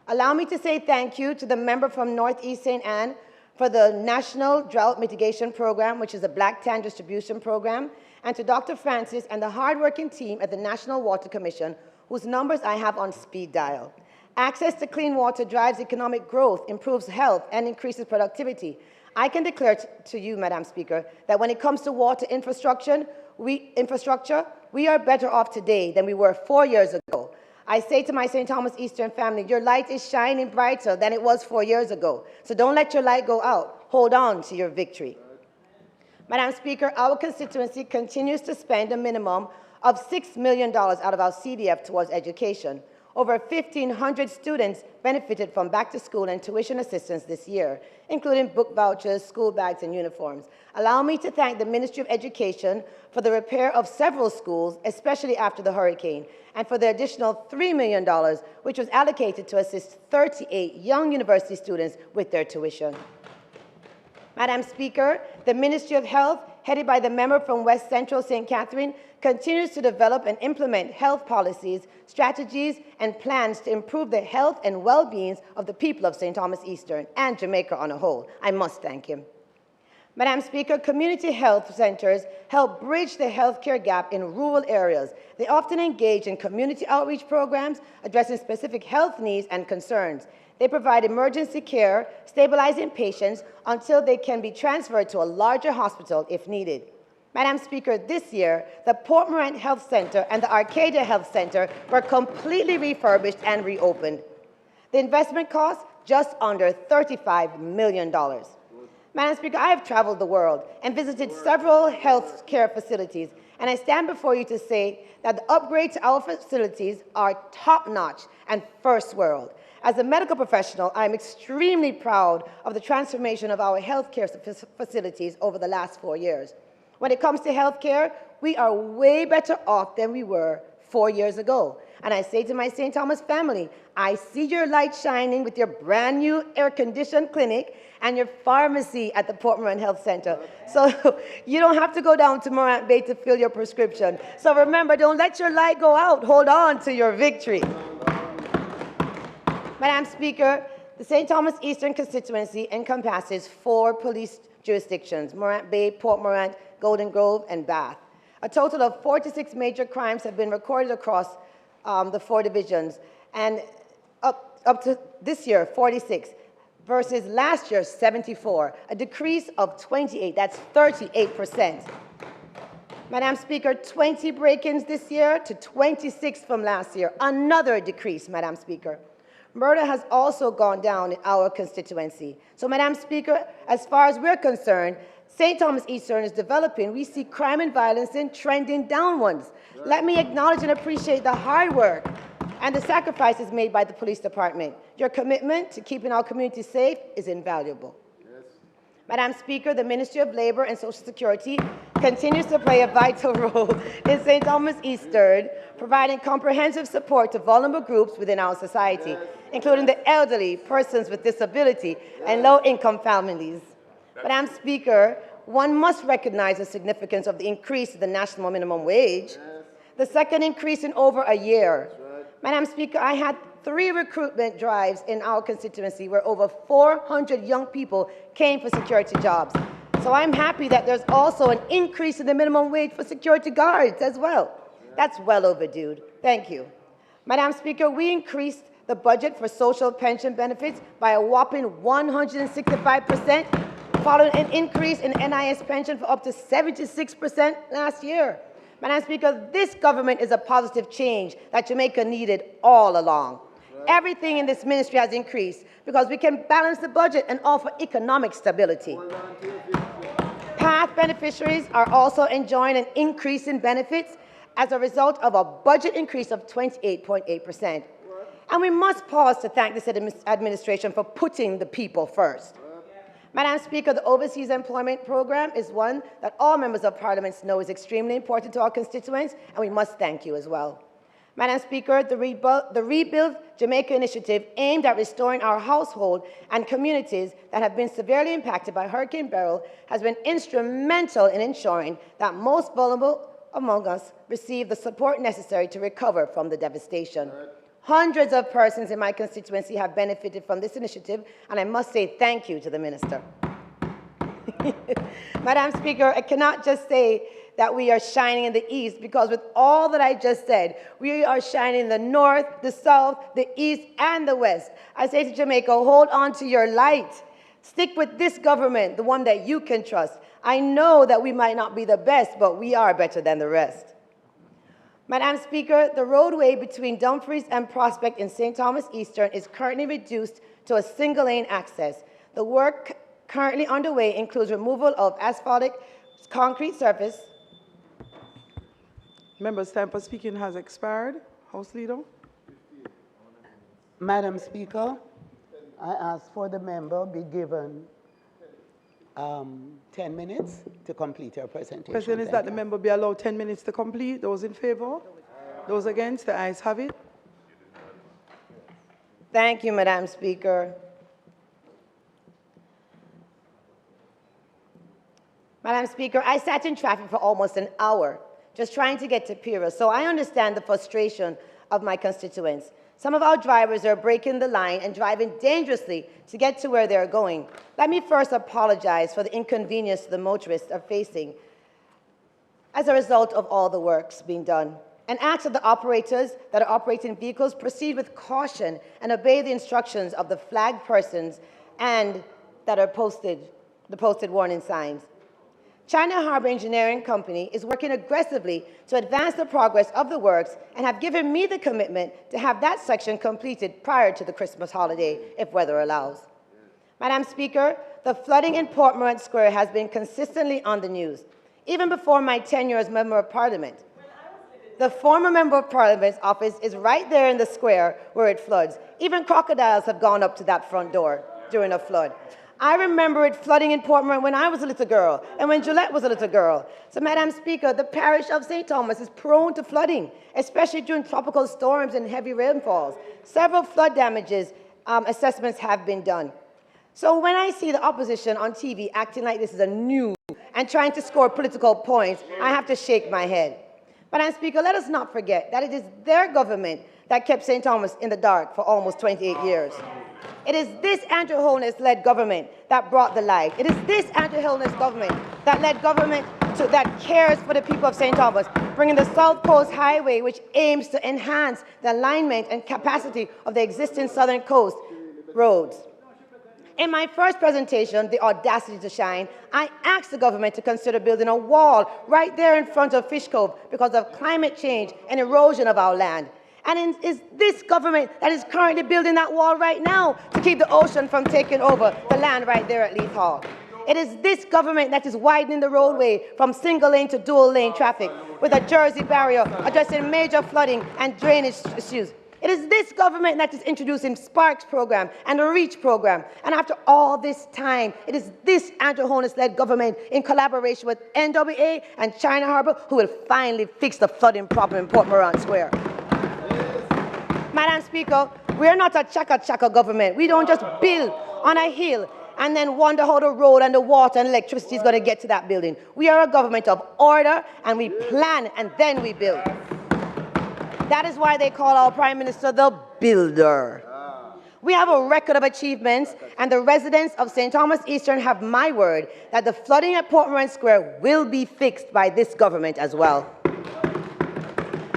allow me to say thank you to the member from Northeast St. Anne for the National Drought Mitigation Program, which is a black tan distribution program, and to Dr. Francis and the hardworking team at the National Water Commission, whose numbers I have on speed dial. Access to clean water drives economic growth, improves health, and increases productivity. I can declare to you, Madam Speaker, that when it comes to water infrastructure, we are better off today than we were 4 years ago. I say to my St. Thomas Eastern family, your light is shining brighter than it was 4 years ago. So don't let your light go out. Hold on to your victory. Madam Speaker, our constituency continues to spend a minimum of $6 million out of our CDF towards education. Over 1,500 students benefited from back-to-school and tuition assistance this year, including book vouchers, school bags, and uniforms. Allow me to thank the Ministry of Education for the repair of several schools, especially after the hurricane, and for the additional $3 million, which was allocated to assist 38 young university students with their tuition. Madam Speaker, the Ministry of Health, headed by the member from West Central St. Catherine, continues to develop and implement health policies, strategies, and plans to improve the health and well-being of the people of St. Thomas Eastern and Jamaica on a whole. I must thank him. Madam Speaker, community health centers help bridge the healthcare gap in rural areas. They often engage in community outreach programs addressing specific health needs and concerns. They provide emergency care, stabilizing patients until they can be transferred to a larger hospital if needed. Madam Speaker, this year, the Port Morant Health Center and the Arcadia Health Center were completely refurbished and reopened. The investment cost just under $35 million. Madam Speaker, I have traveled the world and visited several health care facilities, and I stand before you to say that the upgrades to our facilities are top-notch and first world. As a medical professional, I am extremely proud of the transformation of our healthcare facilities over the last 4 years. When it comes to healthcare, we are way better off than we were 4 years ago. And I say to my St. Thomas family, I see your light shining with your brand new air-conditioned clinic and your pharmacy at the Port Morant Health Center. So you don't have to go down to Morant Bay to fill your prescription. So remember, don't let your light go out. Hold on to your victory. Madam Speaker, the St. Thomas Eastern constituency encompasses 4 police jurisdictions: Morant Bay, Port Morant, Golden Grove, and Bath. A total of 46 major crimes have been recorded across the 4 divisions, and up to this year, 46, versus last year, 74, a decrease of 28. That's 38%. Madam Speaker, 20 break-ins this year to 26 from last year. Another decrease, Madam Speaker. Murder has also gone down in our constituency. So, Madam Speaker, as far as we're concerned, St. Thomas Eastern is developing. We see crime and violence trending downwards. Let me acknowledge and appreciate the hard work and the sacrifices made by the police department. Your commitment to keeping our community safe is invaluable. Madam Speaker, the Ministry of Labor and Social Security continues to play a vital role in St. Thomas Eastern, providing comprehensive support to vulnerable groups within our society, including the elderly, persons with disability, and low-income families. Madam Speaker, one must recognize the significance of the increase in the national minimum wage, the second increase in over a year. Madam Speaker, I had 3 recruitment drives in our constituency where over 400 young people came for security jobs. So I'm happy that there's also an increase in the minimum wage for security guards as well. That's well overdue. Thank you. Madam Speaker, we increased the budget for social pension benefits by a whopping 165%, following an increase in NIS pension for up to 76% last year. Madam Speaker, this government is a positive change that Jamaica needed all along. Everything in this ministry has increased because we can balance the budget and offer economic stability. PATH beneficiaries are also enjoying an increase in benefits as a result of a budget increase of 28.8%. And we must pause to thank this administration for putting the people first. Madam Speaker, the Overseas Employment Program is one that all members of Parliament know is extremely important to our constituents, and we must thank you as well. Madam Speaker, the Rebuild Jamaica initiative aimed at restoring our household and communities that have been severely impacted by Hurricane Beryl has been instrumental in ensuring that most vulnerable among us receive the support necessary to recover from the devastation. Hundreds of persons in my constituency have benefited from this initiative, and I must say thank you to the Minister. Madam Speaker, I cannot just say that we are shining in the East, because with all that I just said, we are shining in the North, the South, the East, and the West. I say to Jamaica, hold on to your light. Stick with this government, the one that you can trust. I know that we might not be the best, but we are better than the rest. Madam Speaker, the roadway between Dumfries and Prospect in St. Thomas Eastern is currently reduced to a single-lane access. The work currently underway includes removal of asphaltic concrete surface. Members' time for speaking has expired. House Leader. Madam Speaker, I ask for the member be given 10 minutes to complete her presentation. Question is that the member be allowed 10 minutes to complete. Those in favor? Those against? The ayes have it. Thank you, Madam Speaker. Madam Speaker, I sat in traffic for almost an hour just trying to get to Pira, so I understand the frustration of my constituents. Some of our drivers are breaking the line and driving dangerously to get to where they're going. Let me first apologize for the inconvenience the motorists are facing as a result of all the works being done, and ask that the operators that are operating vehicles proceed with caution and obey the instructions of the flagged persons and that are the posted warning signs. China Harbor Engineering Company is working aggressively to advance the progress of the works and have given me the commitment to have that section completed prior to the Christmas holiday, if weather allows. Madam Speaker, the flooding in Port Morant Square has been consistently on the news, even before my tenure as Member of Parliament. The former Member of Parliament's office is right there in the square where it floods. Even crocodiles have gone up to that front door during a flood. I remember it flooding in Port Morant when I was a little girl and when Gillette was a little girl. So, Madam Speaker, the parish of St. Thomas is prone to flooding, especially during tropical storms and heavy rainfalls. Several flood damages assessments have been done. So when I see the opposition on TV acting like this is a news and trying to score political points, I have to shake my head. Madam Speaker, let us not forget that it is their government that kept St. Thomas in the dark for almost 28 years. It is this Andrew Holness-led government that brought the light. It is this Andrew Holness government that led government that cares for the people of St. Thomas, bringing the South Coast Highway, which aims to enhance the alignment and capacity of the existing Southern Coast roads. In my first presentation, The Audacity to Shine, I asked the government to consider building a wall right there in front of Fish Cove because of climate change and erosion of our land. And it's this government that is currently building that wall right now to keep the ocean from taking over the land right there at Leith Hall. It is this government that is widening the roadway from single lane to dual lane traffic with a Jersey barrier addressing major flooding and drainage issues. It is this government that is introducing Sparks program and the REACH program. And after all this time, it is this Andrew Holness-led government in collaboration with NWA and China Harbour who will finally fix the flooding problem in Port Morant Square. Madam Speaker, we are not a chaka-chaka government. We don't just build on a hill and then wonder how the road and the water and electricity is going to get to that building. We are a government of order, and we plan and then we build. That is why they call our Prime Minister the Builder. We have a record of achievements, and the residents of St. Thomas Eastern have my word that the flooding at Port Morant Square will be fixed by this government as well.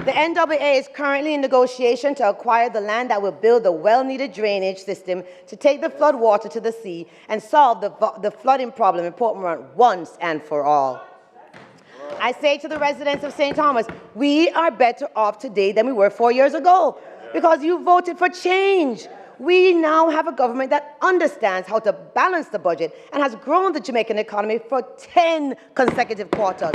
The NWA is currently in negotiation to acquire the land that will build the well-needed drainage system to take the flood water to the sea and solve the flooding problem in Port Morant once and for all. I say to the residents of St. Thomas, we are better off today than we were 4 years ago because you voted for change. We now have a government that understands how to balance the budget and has grown the Jamaican economy for 10 consecutive quarters.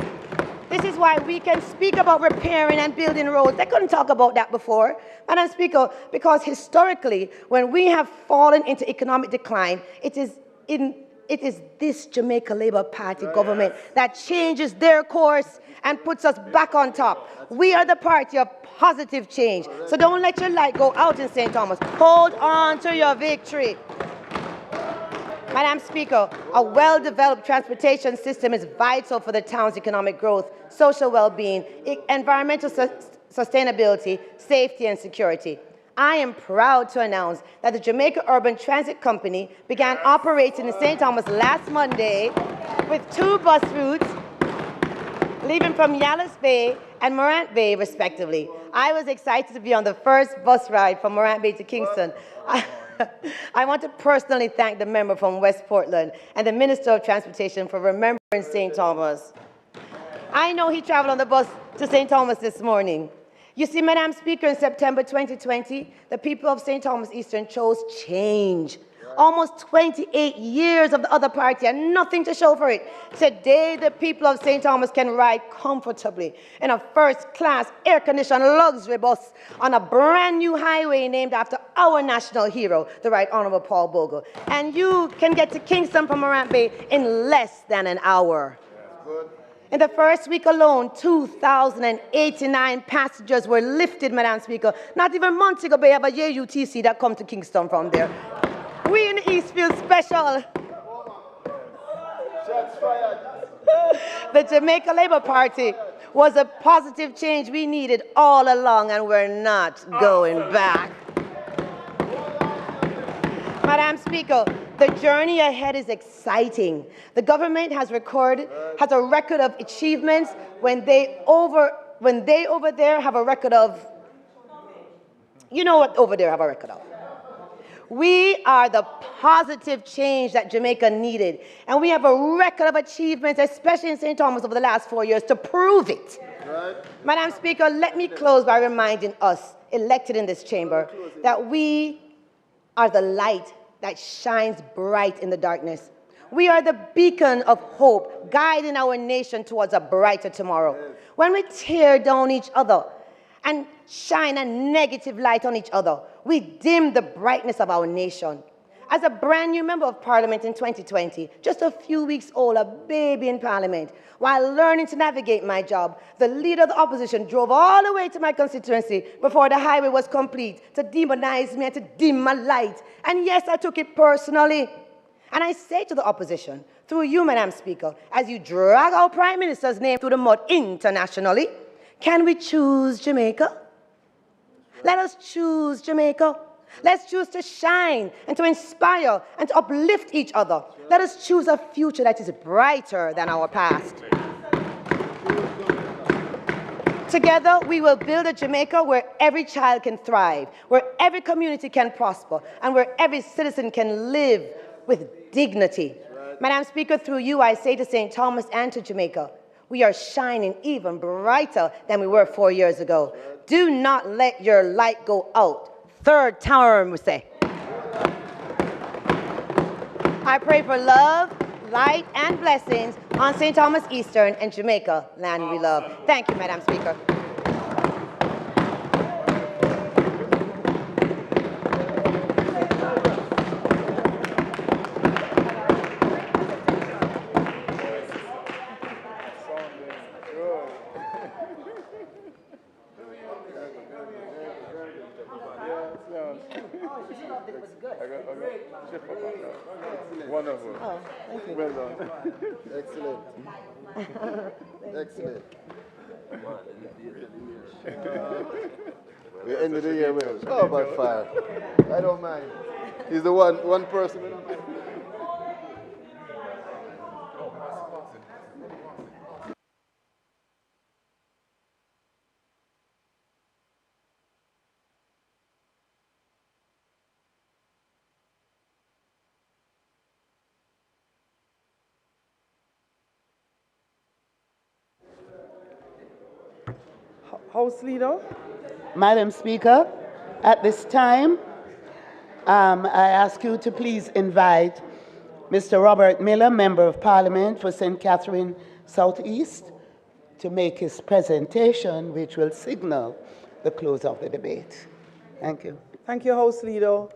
This is why we can speak about repairing and building roads. They couldn't talk about that before. Madam Speaker, because historically, when we have fallen into economic decline, it is this Jamaica Labour Party government that changes their course and puts us back on top. We are the party of positive change. So don't let your light go out in St. Thomas. Hold on to your victory. Madam Speaker, a well-developed transportation system is vital for the town's economic growth, social well-being, environmental sustainability, safety and security. I am proud to announce that the Jamaica Urban Transit Company began operating in St. Thomas last Monday with 2 bus routes leaving from Yallis Bay and Morant Bay, respectively. I was excited to be on the first bus ride from Morant Bay to Kingston. I want to personally thank the member from West Portland and the Minister of Transportation for remembering St. Thomas. I know he traveled on the bus to St. Thomas this morning. You see, Madam Speaker, in September 2020, the people of St. Thomas Eastern chose change. Almost 28 years of the other party and nothing to show for it. Today, the people of St. Thomas can ride comfortably in a first-class, air-conditioned luxury bus on a brand-new highway named after our national hero, the Right Honourable Paul Bogle. And you can get to Kingston from Morant Bay in less than an hour. In the first week alone, 2,089 passengers were lifted, Madam Speaker. Not even Montego Bay have a JUTC that come to Kingston from there. We in the East feel special. The Jamaica Labour Party was a positive change we needed all along, and we're not going back. Madam Speaker, the journey ahead is exciting. The government has a record of achievements when they over there have a record of, you know what over there have a record of. We are the positive change that Jamaica needed, and we have a record of achievements, especially in St. Thomas over the last 4 years, to prove it. Right. Madam Speaker, let me close by reminding us, elected in this chamber, that we are the light that shines bright in the darkness. We are the beacon of hope, guiding our nation towards a brighter tomorrow. Yes. When we tear down each other and shine a negative light on each other, we dim the brightness of our nation. As a brand new member of Parliament in 2020, just a few weeks old, a baby in Parliament, while learning to navigate my job, the leader of the opposition drove all the way to my constituency before the highway was complete to demonize me and to dim my light. And yes, I took it personally. And I say to the opposition, through you, Madam Speaker, as you drag our Prime Minister's name through the mud internationally, can we choose Jamaica? Let us choose Jamaica. Let's choose to shine and to inspire and to uplift each other. Let us choose a future that is brighter than our past. Together, we will build a Jamaica where every child can thrive, where every community can prosper, and where every citizen can live with dignity. Madam Speaker, through you, I say to St. Thomas and to Jamaica, we are shining even brighter than we were 4 years ago. Do not let your light go out. Third term, we say. I pray for love, light, and blessings on St. Thomas Eastern and Jamaica, land we love. Thank you, Madam Speaker. Wonderful. Oh, thank you. Well done. Excellent. Excellent. We ended the year well. Oh, about fire. I don't mind. He's the one person. House Leader. Madam Speaker, at this time, I ask you to please invite Mr. Robert Miller, Member of Parliament for St. Catherine Southeast, to make his presentation, which will signal the close of the debate. Thank you. Thank you, House Leader.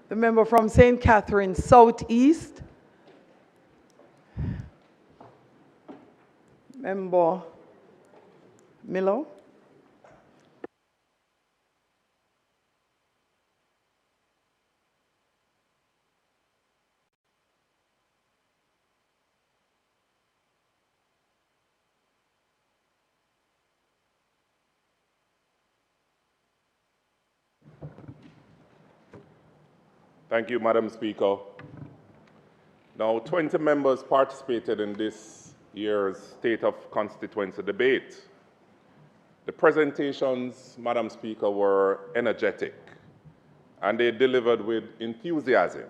The member from St. Catherine Southeast. Member Miller. Thank you, Madam Speaker. Now, 20 members participated in this year's State of Constituency debate. The presentations, Madam Speaker, were energetic, and they delivered with enthusiasm.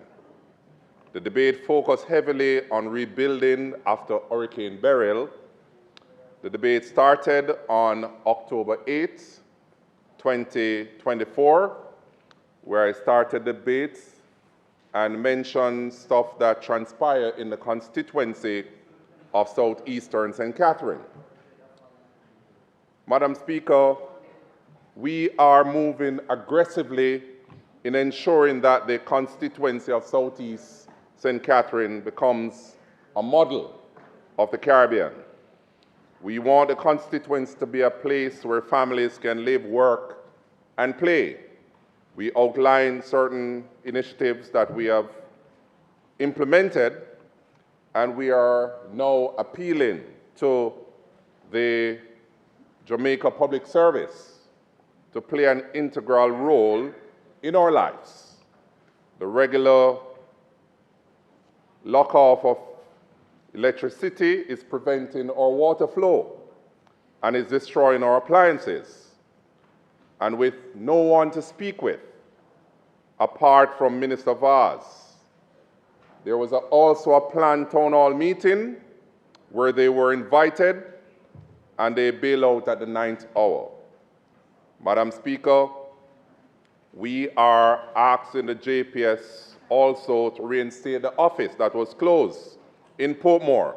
The debate focused heavily on rebuilding after Hurricane Beryl. The debate started on October 8, 2024, where I started debates and mentioned stuff that transpired in the constituency of Southeastern St. Catherine. Madam Speaker, we are moving aggressively in ensuring that the constituency of Southeast St. Catherine becomes a model of the Caribbean. We want the constituency to be a place where families can live, work, and play. We outlined certain initiatives that we have implemented, and we are now appealing to the Jamaica Public Service to play an integral role in our lives. The regular lock-off of electricity is preventing our water flow and is destroying our appliances. And with no one to speak with, apart from Minister Vaz, there was also a planned town hall meeting where they were invited and they bailed out at the 9th hour. Madam Speaker, we are asking the JPS also to reinstate the office that was closed in Portmore,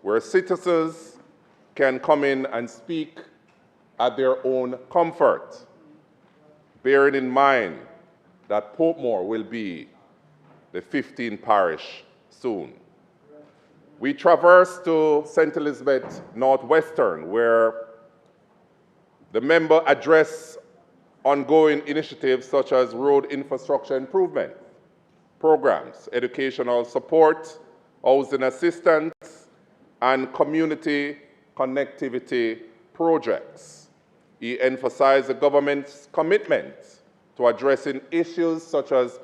where citizens can come in and speak at their own comfort, bearing in mind that Portmore will be the 15th parish soon. We traversed to St. Elizabeth Northwestern, where the member addressed ongoing initiatives such as road infrastructure improvement programs, educational support, housing assistance, and community connectivity projects. He emphasized the government's commitment to addressing issues such as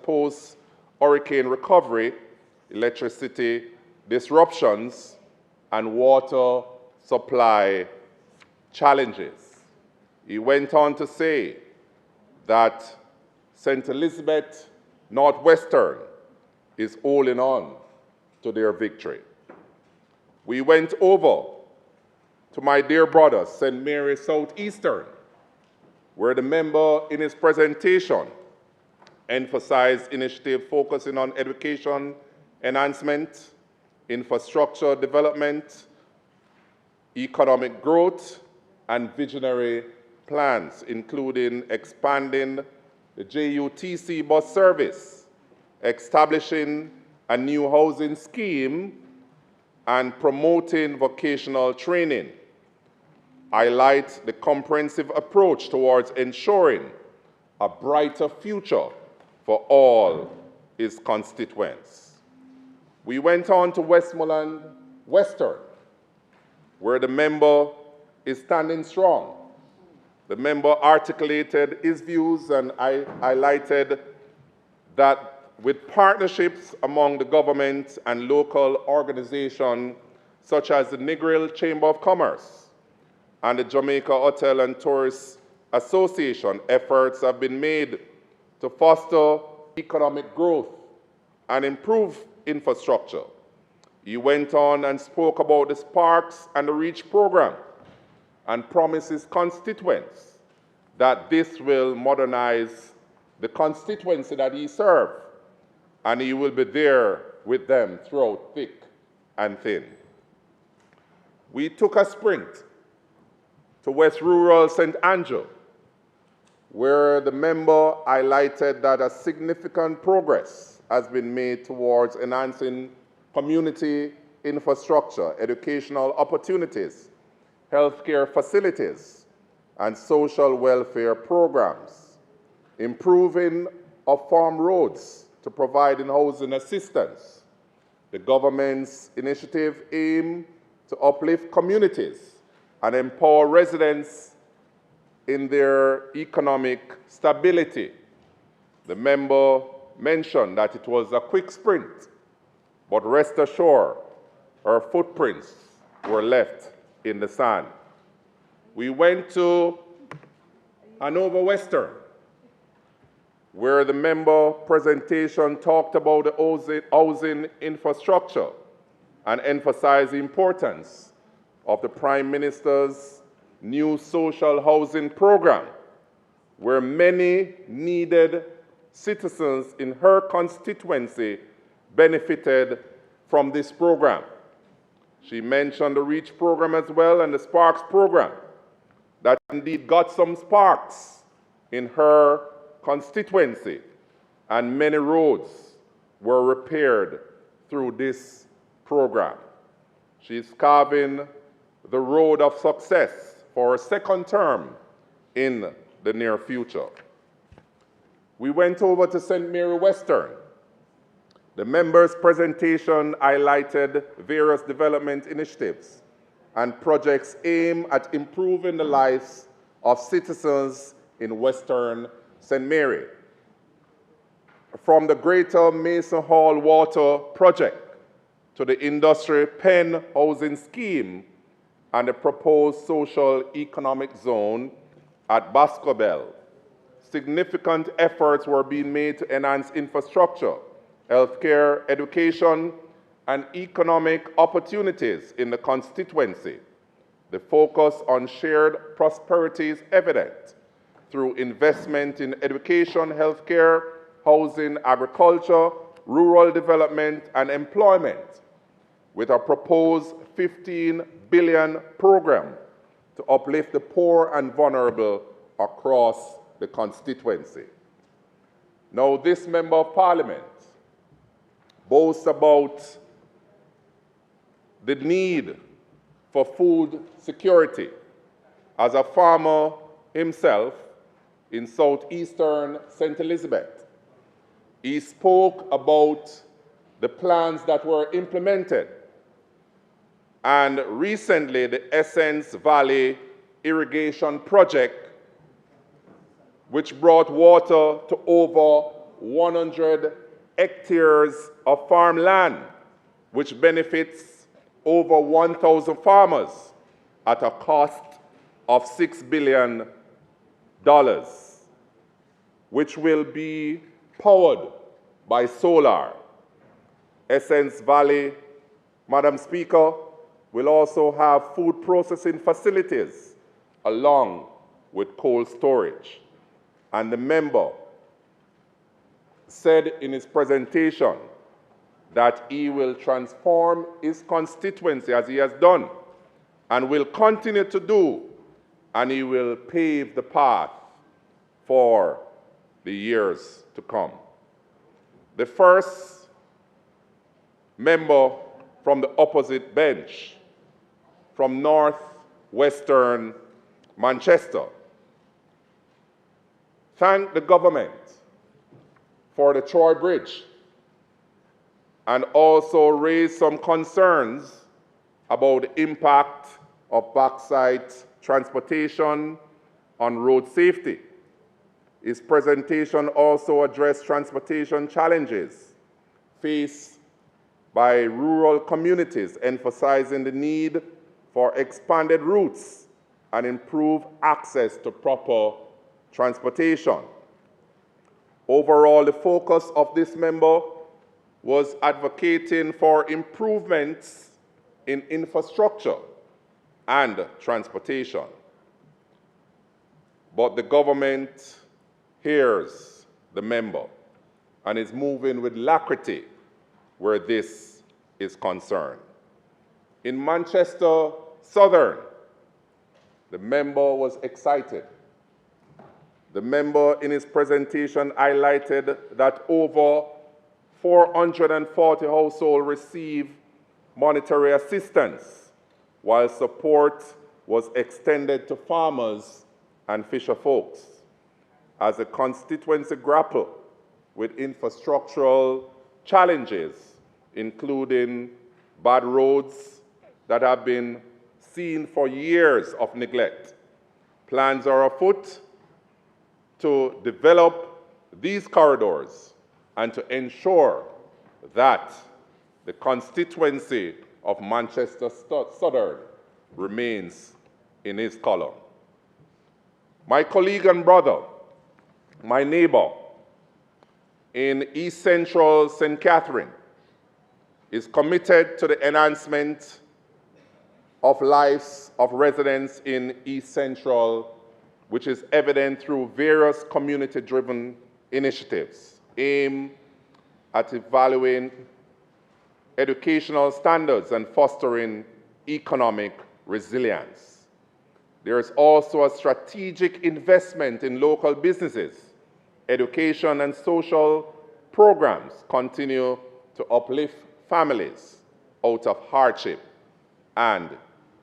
hurricane recovery, electricity disruptions, and water supply challenges. He went on to say that St. Elizabeth Northwestern is holding on to their victory. We went over to my dear brother, St. Mary Southeastern, where the member in his presentation emphasized initiatives focusing on education enhancement, infrastructure development, economic growth, and visionary plans, including expanding the JUTC bus service, establishing a new housing scheme, and promoting vocational training. Highlight the comprehensive approach towards ensuring a brighter future for all his constituents. We went on to Westmoreland Western, where the member is standing strong. The member articulated his views, and I highlighted that with partnerships among the government and local organizations such as the Negril Chamber of Commerce and the Jamaica Hotel and Tourist Association, efforts have been made to foster economic growth and improve infrastructure. He went on and spoke about the Sparks and the REACH program and promised his constituents that this will modernize the constituency that he served, and he will be there with them throughout thick and thin. We took a sprint to West Rural St. Andrew, where the member highlighted that a significant progress has been made towards enhancing community infrastructure, educational opportunities, healthcare facilities, and social welfare programs, improving of farm roads to providing housing assistance. The government's initiative aims to uplift communities and empower residents in their economic stability. The member mentioned that it was a quick sprint, but rest assured, her footprints were left in the sand. We went to Hanover Western, where the member presentation talked about the housing infrastructure and emphasized the importance of the Prime Minister's new social housing program, where many needed citizens in her constituency benefited from this program. She mentioned the REACH program as well and the Sparks program that indeed got some sparks in her constituency, and many roads were repaired through this program. She's carving the road of success for a second term in the near future. We went over to St. Mary Western. The member's presentation highlighted various development initiatives and projects aimed at improving the lives of citizens in Western St. Mary. From the Greater Mason Hall Water Project to the Industry Pen Housing Scheme and the proposed social economic zone at Bascobel, significant efforts were being made to enhance infrastructure, healthcare, education, and economic opportunities in the constituency. The focus on shared prosperity is evident through investment in education, healthcare, housing, agriculture, rural development, and employment, with a proposed $15 billion program to uplift the poor and vulnerable across the constituency. Now, this Member of Parliament boasts about the need for food security. As a farmer himself in southeastern St. Elizabeth, he spoke about the plans that were implemented. And recently, the Essence Valley Irrigation Project, which brought water to over 100 hectares of farmland, which benefits over 1,000 farmers at a cost of $6 billion, which will be powered by solar. Essence Valley, Madam Speaker, will also have food processing facilities along with cold storage. And the member said in his presentation that he will transform his constituency as he has done and will continue to do, and he will pave the path for the years to come. The first member from the opposite bench, from northwestern Manchester, thanked the government for the Troy Bridge and also raised some concerns about the impact of backside transportation on road safety. His presentation also addressed transportation challenges faced by rural communities, emphasizing the need for expanded routes and improved access to proper transportation. Overall, the focus of this member was advocating for improvements in infrastructure and transportation. But the government hears the member and is moving with alacrity where this is concerned. In Manchester Southern, the member was excited. The member in his presentation highlighted that over 440 households receive monetary assistance, while support was extended to farmers and fisher folks. As the constituency grapple with infrastructural challenges, including bad roads that have been seen for years of neglect, plans are afoot to develop these corridors and to ensure that the constituency of Manchester Southern remains in his column. My colleague and brother, my neighbor in East Central St. Catherine, is committed to the enhancement of lives of residents in East Central, which is evident through various community-driven initiatives aimed at evaluating educational standards and fostering economic resilience. There is also a strategic investment in local businesses. Education and social programs continue to uplift families out of hardship and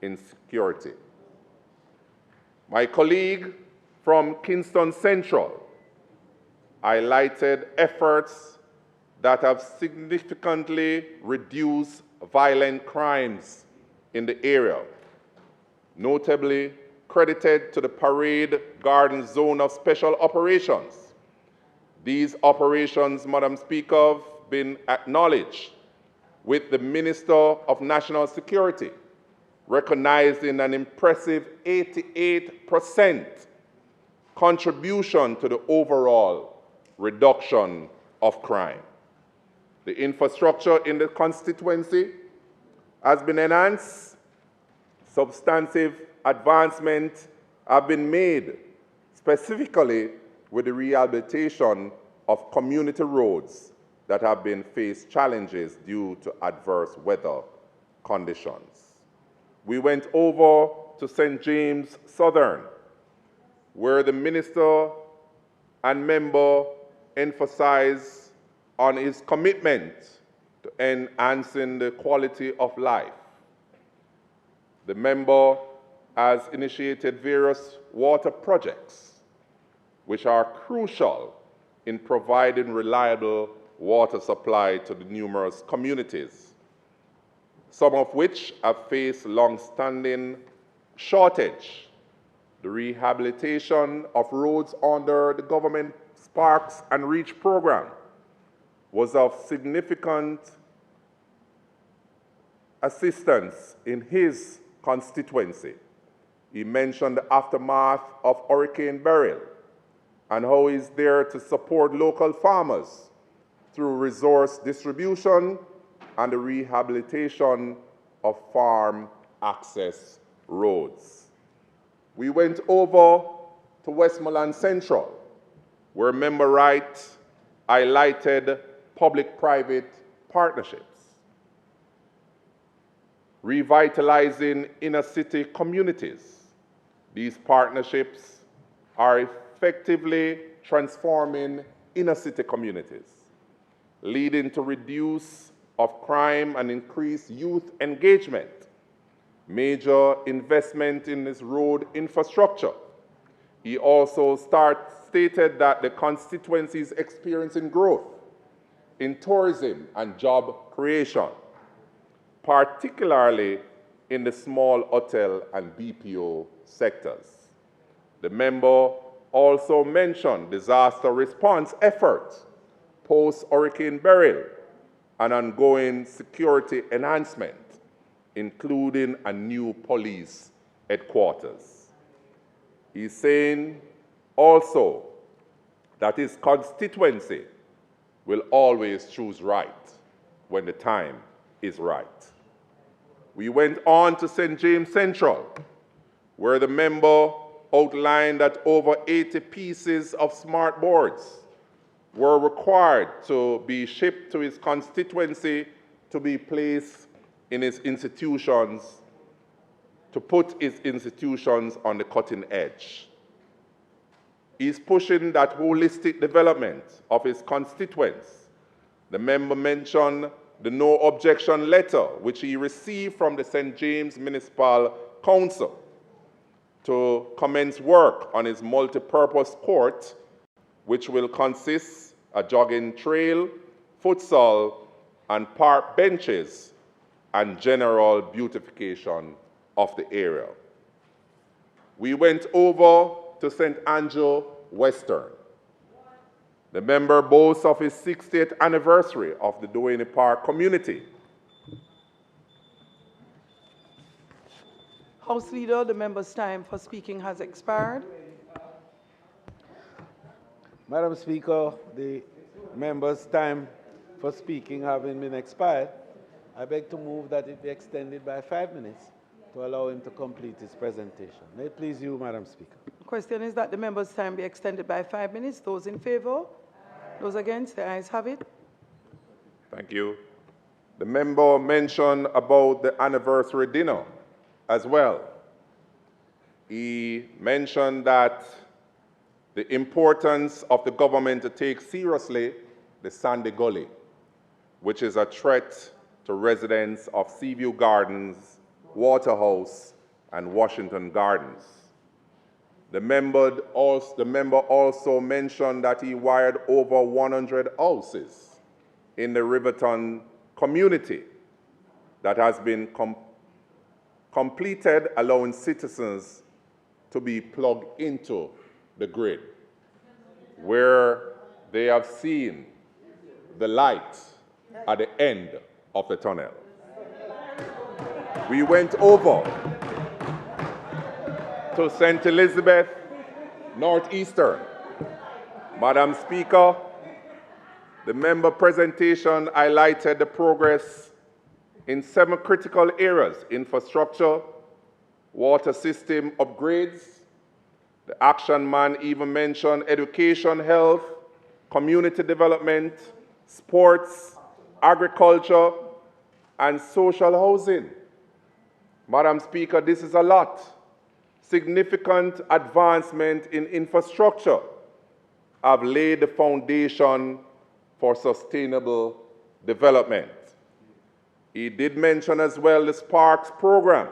insecurity. My colleague from Kingston Central highlighted efforts that have significantly reduced violent crimes in the area, notably credited to the Parade Garden Zone of Special Operations. These operations, Madam Speaker, have been acknowledged with the Minister of National Security, recognizing an impressive 88% contribution to the overall reduction of crime. The infrastructure in the constituency has been enhanced. Substantive advancements have been made, specifically with the rehabilitation of community roads that have been faced challenges due to adverse weather conditions. We went over to St. James Southern, where the minister and member emphasized on his commitment to enhancing the quality of life. The member has initiated various water projects which are crucial in providing reliable water supply to the numerous communities, some of which have faced long-standing shortage. The rehabilitation of roads under the government Sparks and Reach program was of significant assistance in his constituency. He mentioned the aftermath of Hurricane Beryl and how he's there to support local farmers through resource distribution and the rehabilitation of farm access roads. We went over to Westmoreland Central, where Member Wright highlighted public-private partnerships, revitalizing inner-city communities. These partnerships are effectively transforming inner-city communities, leading to reduce of crime and increased youth engagement. Major investment in this road infrastructure. He also stated that the constituency is experiencing growth in tourism and job creation, particularly in the small hotel and BPO sectors. The member also mentioned disaster response efforts post-Hurricane Beryl and ongoing security enhancement, including a new police headquarters. He's saying also that his constituency will always choose right when the time is right. We went on to St. James Central, where the member outlined that over 80 pieces of smart boards were required to be shipped to his constituency to be placed in his institutions, to put his institutions on the cutting edge. He's pushing that holistic development of his constituents. The member mentioned the no objection letter which he received from the St. James Municipal Council to commence work on his multi-purpose court, which will consist a jogging trail, futsal, and park benches, and general beautification of the area. We went over to St. Andrew Western. The member boasts of his 60th anniversary of the Duane Park community. House Leader, the member's time for speaking has expired. Madam Speaker, the member's time for speaking having been expired, I beg to move that it be extended by 5 minutes to allow him to complete his presentation. May it please you, Madam Speaker. The question is that the member's time be extended by 5 minutes. Those in favor? Those against? The ayes have it. Thank you. The member mentioned about the anniversary dinner as well. He mentioned that the importance of the government to take seriously the Sandy Gully, which is a threat to residents of Seaview Gardens, Waterhouse, and Washington Gardens. The member also mentioned that he wired over 100 houses in the Riverton community that has been completed, allowing citizens to be plugged into the grid, where they have seen the light at the end of the tunnel. We went over to St. Elizabeth Northeastern. Madam Speaker, the member presentation highlighted the progress in 7 critical areas: infrastructure, water system upgrades. The action man even mentioned education, health, community development, sports, agriculture, and social housing. Madam Speaker, this is a lot. Significant advancement in infrastructure have laid the foundation for sustainable development. He did mention as well the Sparks program,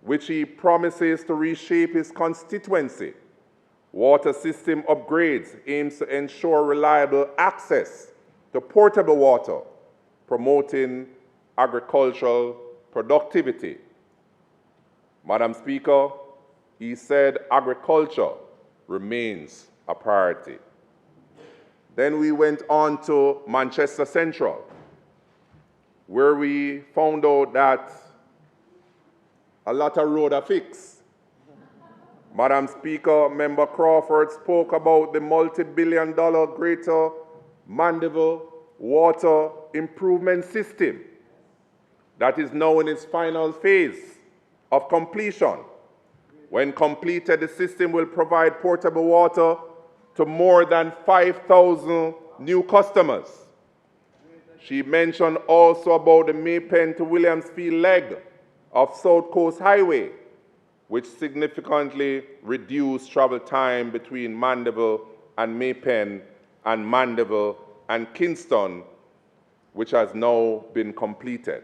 which he promises to reshape his constituency. Water system upgrades aims to ensure reliable access to potable water, promoting agricultural productivity. Madam Speaker, he said agriculture remains a priority. Then we went on to Manchester Central, where we found out that a lot of roads are fixed. Madam Speaker, Member Crawford spoke about the multi-billion-dollar Greater Mandeville Water Improvement System that is now in its final phase of completion. When completed, the system will provide potable water to more than 5,000 new customers. She mentioned also about the Maypen to Williamsfield leg of South Coast Highway, which significantly reduced travel time between Mandeville and Maypen and Mandeville and Kingston, which has now been completed.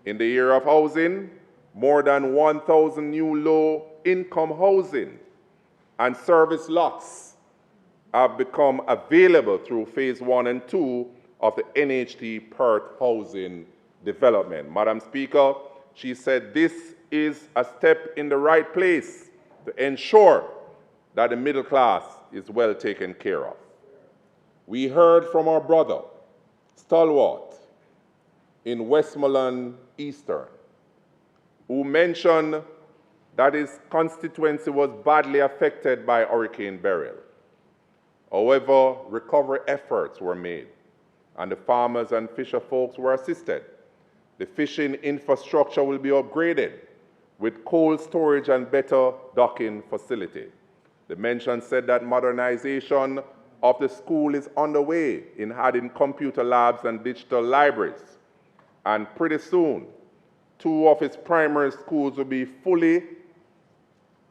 In the area of housing, more than 1,000 new low-income housing and service lots have become available through Phase 1 and 2 of the NHT Perth housing development. Madam Speaker, she said this is a step in the right place to ensure that the middle class is well taken care of. We heard from our brother, Stalwart, in Westmoreland Eastern, who mentioned that his constituency was badly affected by Hurricane Beryl. However, recovery efforts were made, and the farmers and fisher folks were assisted. The fishing infrastructure will be upgraded with cold storage and better docking facility. The mention said that modernization of the school is underway in adding computer labs and digital libraries. And pretty soon, 2 of its primary schools will be fully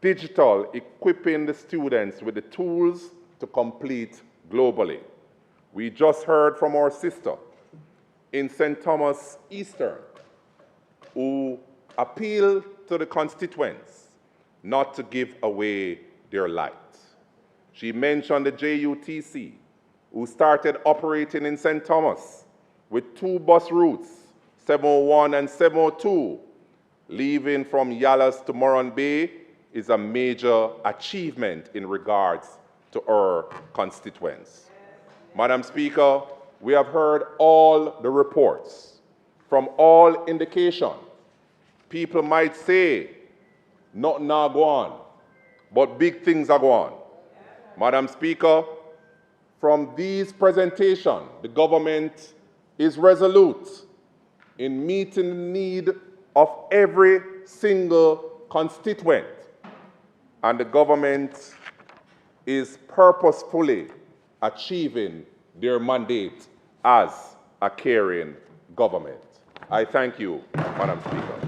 digital, equipping the students with the tools to complete globally. We just heard from our sister in St. Thomas Eastern, who appealed to the constituents not to give away their light. She mentioned the JUTC, who started operating in St. Thomas with 2 bus routes, 701 and 702, leaving from Yallas to Moran Bay is a major achievement in regards to our constituents. Madam Speaker, we have heard all the reports. From all indication, people might say, nothing now go on, but big things are going on. Madam Speaker, from these presentations, the government is resolute in meeting the need of every single constituent, and the government is purposefully achieving their mandate as a caring government. I thank you, Madam Speaker.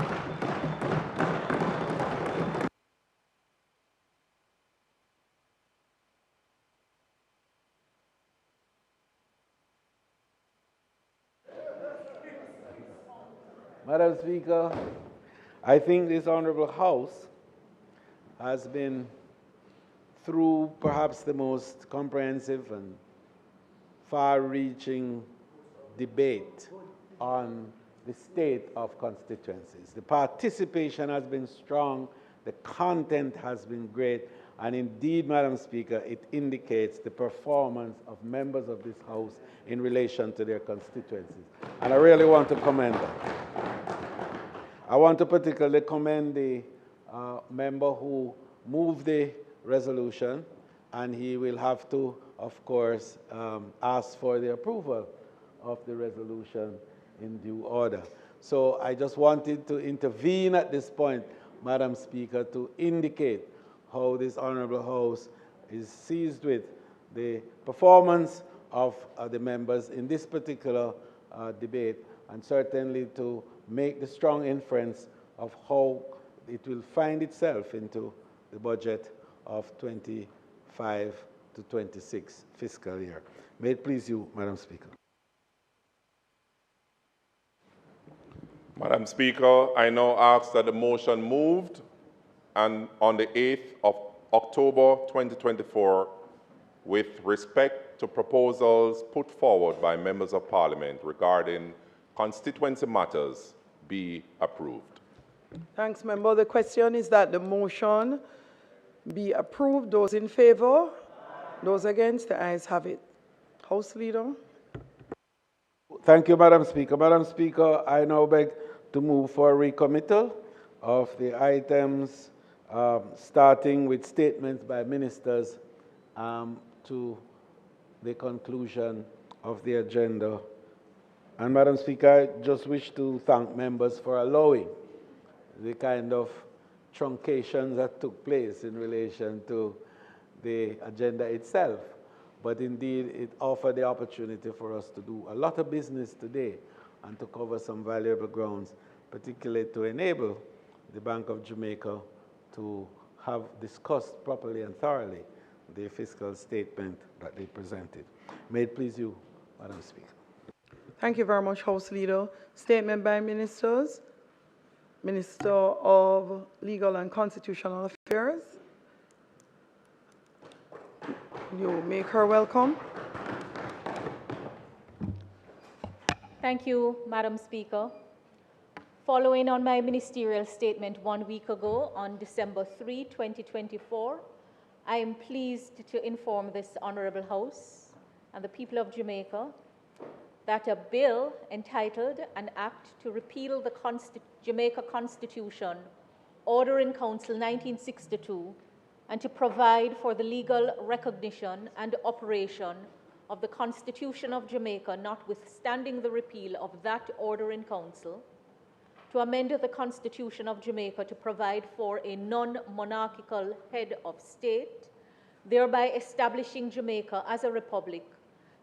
Madam Speaker, I think this Honorable House has been through perhaps the most comprehensive and far-reaching debate on the state of constituencies. The participation has been strong, the content has been great, and indeed, Madam Speaker, it indicates the performance of members of this House in relation to their constituencies. And I really want to commend them. I want to particularly commend the member who moved the resolution, and he will have to, of course, ask for the approval of the resolution in due order. So I just wanted to intervene at this point, Madam Speaker, to indicate how this Honorable House is seized with the performance of the members in this particular debate, and certainly to make the strong inference of how it will find itself into the budget of 25 to 26 fiscal year. May it please you, Madam Speaker. Madam Speaker, I now ask that the motion moved and on the 8th of October 2024 with respect to proposals put forward by members of Parliament regarding constituency matters be approved. Thanks, member. The question is that the motion be approved. Those in favor? Those against? The ayes have it. House Leader. Thank you, Madam Speaker. Madam Speaker, I now beg to move for recommittal of the items starting with statements by ministers to the conclusion of the agenda. And Madam Speaker, I just wish to thank members for allowing the kind of truncations that took place in relation to the agenda itself. But indeed, it offered the opportunity for us to do a lot of business today and to cover some valuable grounds, particularly to enable the Bank of Jamaica to have discussed properly and thoroughly the fiscal statement that they presented. May it please you, Madam Speaker. Thank you very much, House Leader. Statement by ministers. Minister of Legal and Constitutional Affairs. You make her welcome. Thank you, Madam Speaker. Following on my ministerial statement 1 week ago on December 3, 2024, I am pleased to inform this Honourable House and the people of Jamaica that a bill entitled An Act to Repeal the Jamaica Constitution, Order in Council 1962, and to provide for the legal recognition and operation of the Constitution of Jamaica, notwithstanding the repeal of that order in council, to amend the Constitution of Jamaica to provide for a non-monarchical head of state, thereby establishing Jamaica as a republic,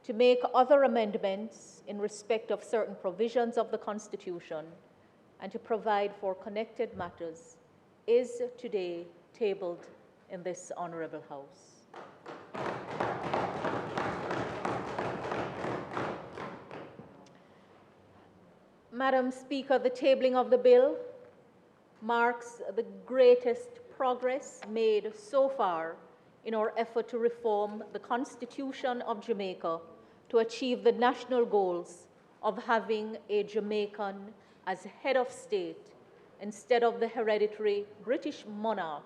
to make other amendments in respect of certain provisions of the Constitution, and to provide for connected matters, is today tabled in this Honourable House. Madam Speaker, the tabling of the bill marks the greatest progress made so far in our effort to reform the Constitution of Jamaica to achieve the national goals of having a Jamaican as head of state instead of the hereditary British monarch,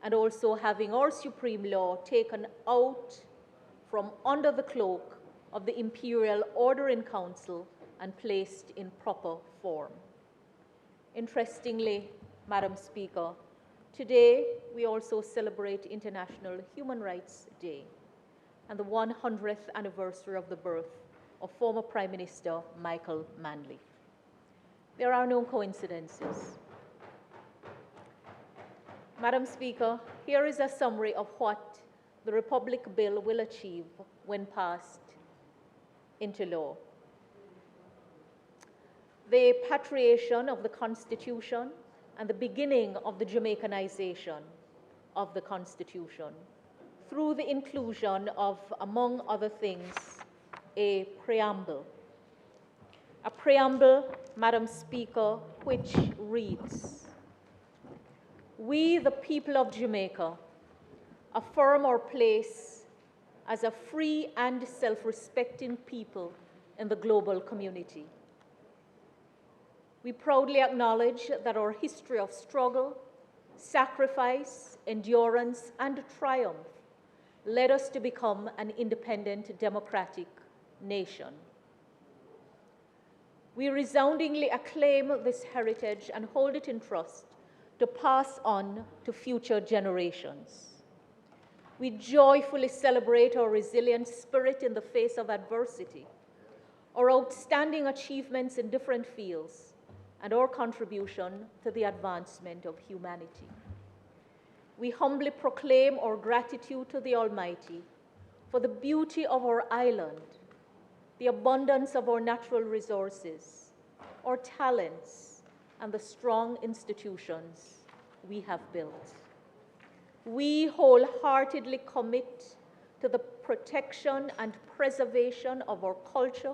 and also having our supreme law taken out from under the cloak of the imperial order in council and placed in proper form. Interestingly, Madam Speaker, today we also celebrate International Human Rights Day and the 100th anniversary of the birth of former Prime Minister Michael Manley. There are no coincidences. Madam Speaker, here is a summary of what the Republic Bill will achieve when passed into law. The patriation of the Constitution and the beginning of the Jamaicanization of the Constitution through the inclusion of, among other things, a preamble. A preamble, Madam Speaker, which reads, "We, the people of Jamaica, affirm our place as a free and self-respecting people in the global community. We proudly acknowledge that our history of struggle, sacrifice, endurance, and triumph led us to become an independent democratic nation. We resoundingly acclaim this heritage and hold it in trust to pass on to future generations. We joyfully celebrate our resilient spirit in the face of adversity, our outstanding achievements in different fields, and our contribution to the advancement of humanity. We humbly proclaim our gratitude to the Almighty for the beauty of our island, the abundance of our natural resources, our talents, and the strong institutions we have built. We wholeheartedly commit to the protection and preservation of our culture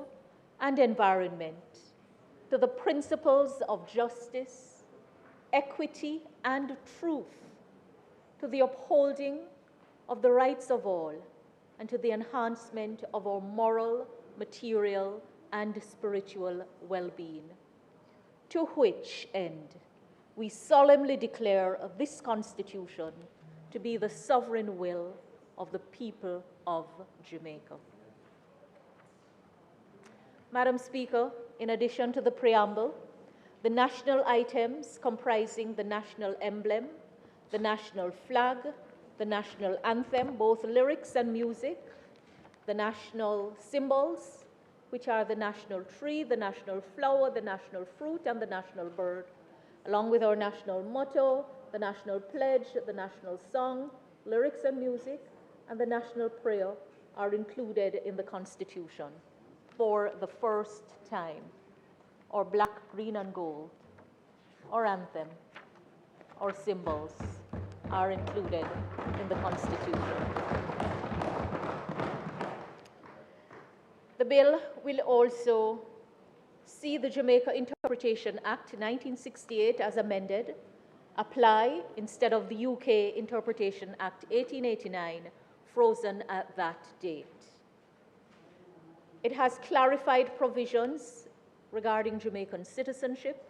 and environment, to the principles of justice, equity, and truth, to the upholding of the rights of all, and to the enhancement of our moral, material, and spiritual well-being. To which end, we solemnly declare this Constitution to be the sovereign will of the people of Jamaica." Madam Speaker, in addition to the preamble, the national items comprising the national emblem, the national flag, the national anthem, both lyrics and music, the national symbols, which are the national tree, the national flower, the national fruit, and the national bird, along with our national motto, the national pledge, the national song, lyrics and music, and the national prayer are included in the Constitution for the first time. Our black, green, and gold, our anthem, our symbols are included in the Constitution. The bill will also see the Jamaica Interpretation Act 1968 as amended apply instead of the UK Interpretation Act 1889, frozen at that date. It has clarified provisions regarding Jamaican citizenship,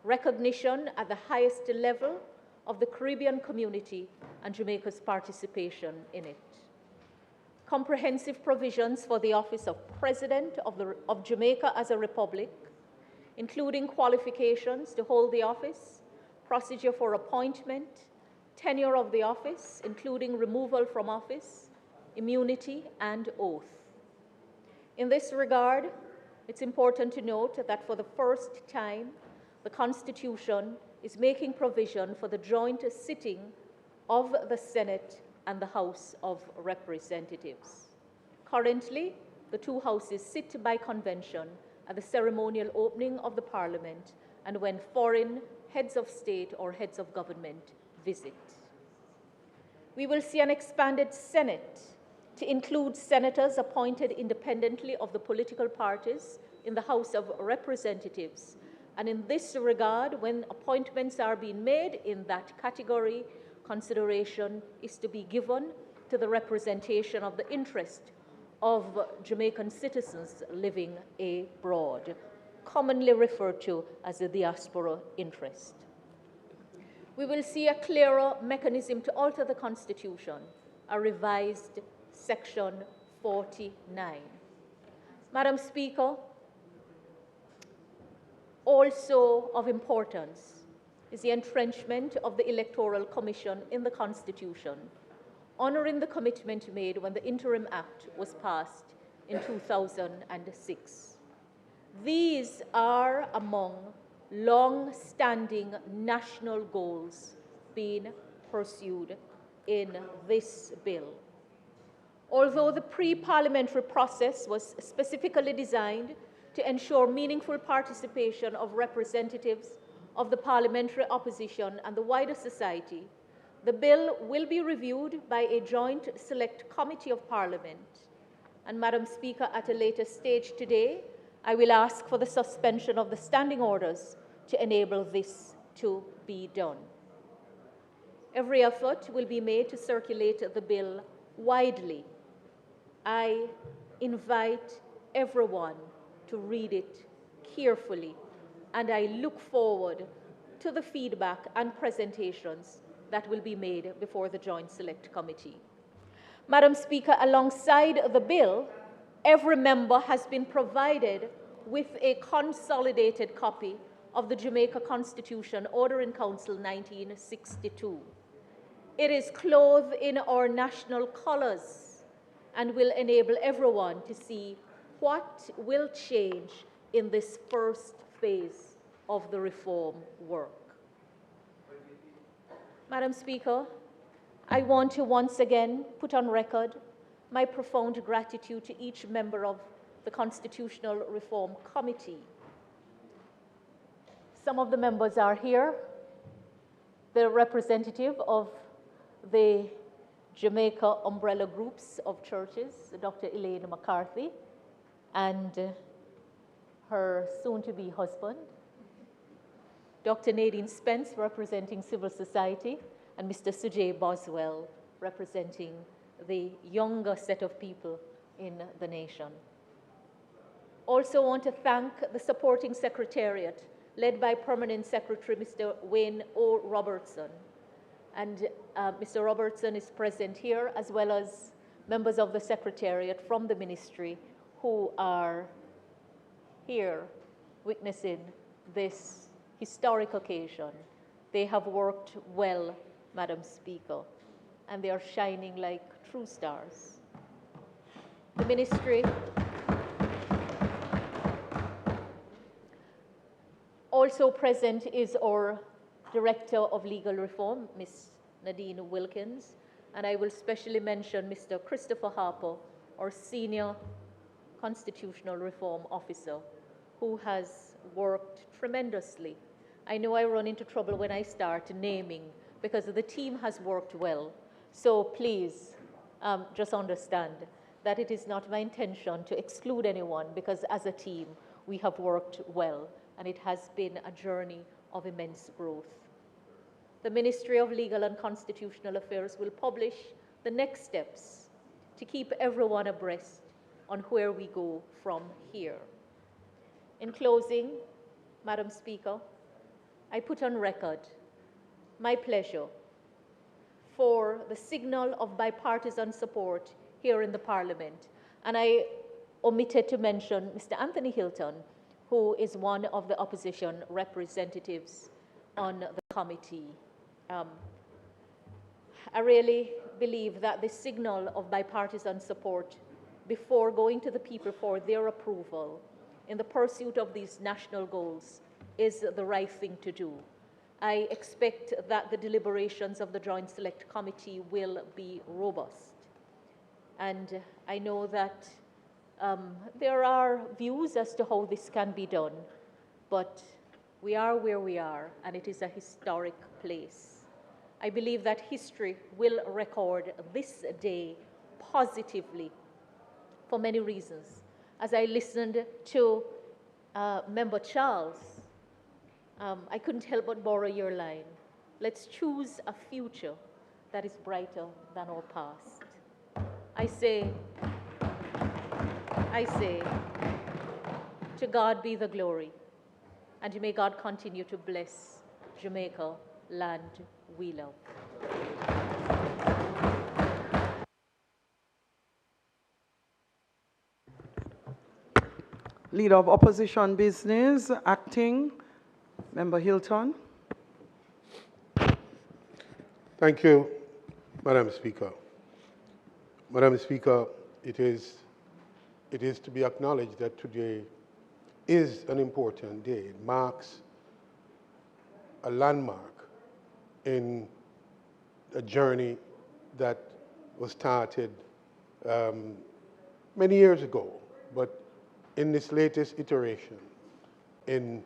recognition at the highest level of the Caribbean community and Jamaica's participation in it. Comprehensive provisions for the office of President of Jamaica as a Republic, including qualifications to hold the office, procedure for appointment, tenure of the office, including removal from office, immunity, and oath. In this regard, it's important to note that for the first time, the Constitution is making provision for the joint sitting of the Senate and the House of Representatives. Currently, the two houses sit by convention at the ceremonial opening of the Parliament and when foreign heads of state or heads of government visit. We will see an expanded Senate to include senators appointed independently of the political parties in the House of Representatives. And in this regard, when appointments are being made in that category, consideration is to be given to the representation of the interest of Jamaican citizens living abroad, commonly referred to as the diaspora interest. We will see a clearer mechanism to alter the Constitution, a revised Section 49. Madam Speaker, also of importance is the entrenchment of the Electoral Commission in the Constitution, honoring the commitment made when the Interim Act was passed in 2006. These are among long-standing national goals being pursued in this bill. Although the pre-parliamentary process was specifically designed to ensure meaningful participation of representatives of the parliamentary opposition and the wider society, the bill will be reviewed by a joint select committee of Parliament. And Madam Speaker, at a later stage today, I will ask for the suspension of the standing orders to enable this to be done. Every effort will be made to circulate the bill widely. I invite everyone to read it carefully, and I look forward to the feedback and presentations that will be made before the Joint Select Committee. Madam Speaker, alongside the bill, every member has been provided with a consolidated copy of the Jamaica Constitution, Order in Council 1962. It is clothed in our national colors and will enable everyone to see what will change in this first phase of the reform work. Madam Speaker, I want to once again put on record my profound gratitude to each member of the Constitutional Reform Committee. Some of the members are here. The representative of the Jamaica Umbrella Groups of Churches, Dr. Elaine McCarthy, and her soon-to-be husband, Dr. Nadine Spence, representing civil society, and Mr. Sujay Boswell, representing the younger set of people in the nation. Also want to thank the supporting secretariat, led by Permanent Secretary Mr. Wayne O. Robertson. And Mr. Robertson is present here, as well as members of the secretariat from the ministry who are here witnessing this historic occasion. They have worked well, Madam Speaker, and they are shining like true stars. The ministry also present is our Director of Legal Reform, Ms. Nadine Wilkins, and I will specially mention Mr. Christopher Harper, our Senior Constitutional Reform Officer, who has worked tremendously. I know I run into trouble when I start naming because the team has worked well. So please just understand that it is not my intention to exclude anyone because as a team we have worked well and it has been a journey of immense growth. The Ministry of Legal and Constitutional Affairs will publish the next steps to keep everyone abreast on where we go from here. In closing, Madam Speaker, I put on record my pleasure for the signal of bipartisan support here in the Parliament. And I omitted to mention Mr. Anthony Hilton, who is one of the opposition representatives on the committee. I really believe that the signal of bipartisan support before going to the people for their approval in the pursuit of these national goals is the right thing to do. I expect that the deliberations of the Joint Select Committee will be robust. And I know that there are views as to how this can be done, but we are where we are, and it is a historic place. I believe that history will record this day positively for many reasons. As I listened to Member Charles, I couldn't help but borrow your line. Let's choose a future that is brighter than our past. I say, to God be the glory, and may God continue to bless Jamaica, land we love. Leader of Opposition Business, Acting, Member Hilton. Thank you, Madam Speaker. Madam Speaker, it is to be acknowledged that today is an important day. It marks a landmark in a journey that was started many years ago, but in this latest iteration in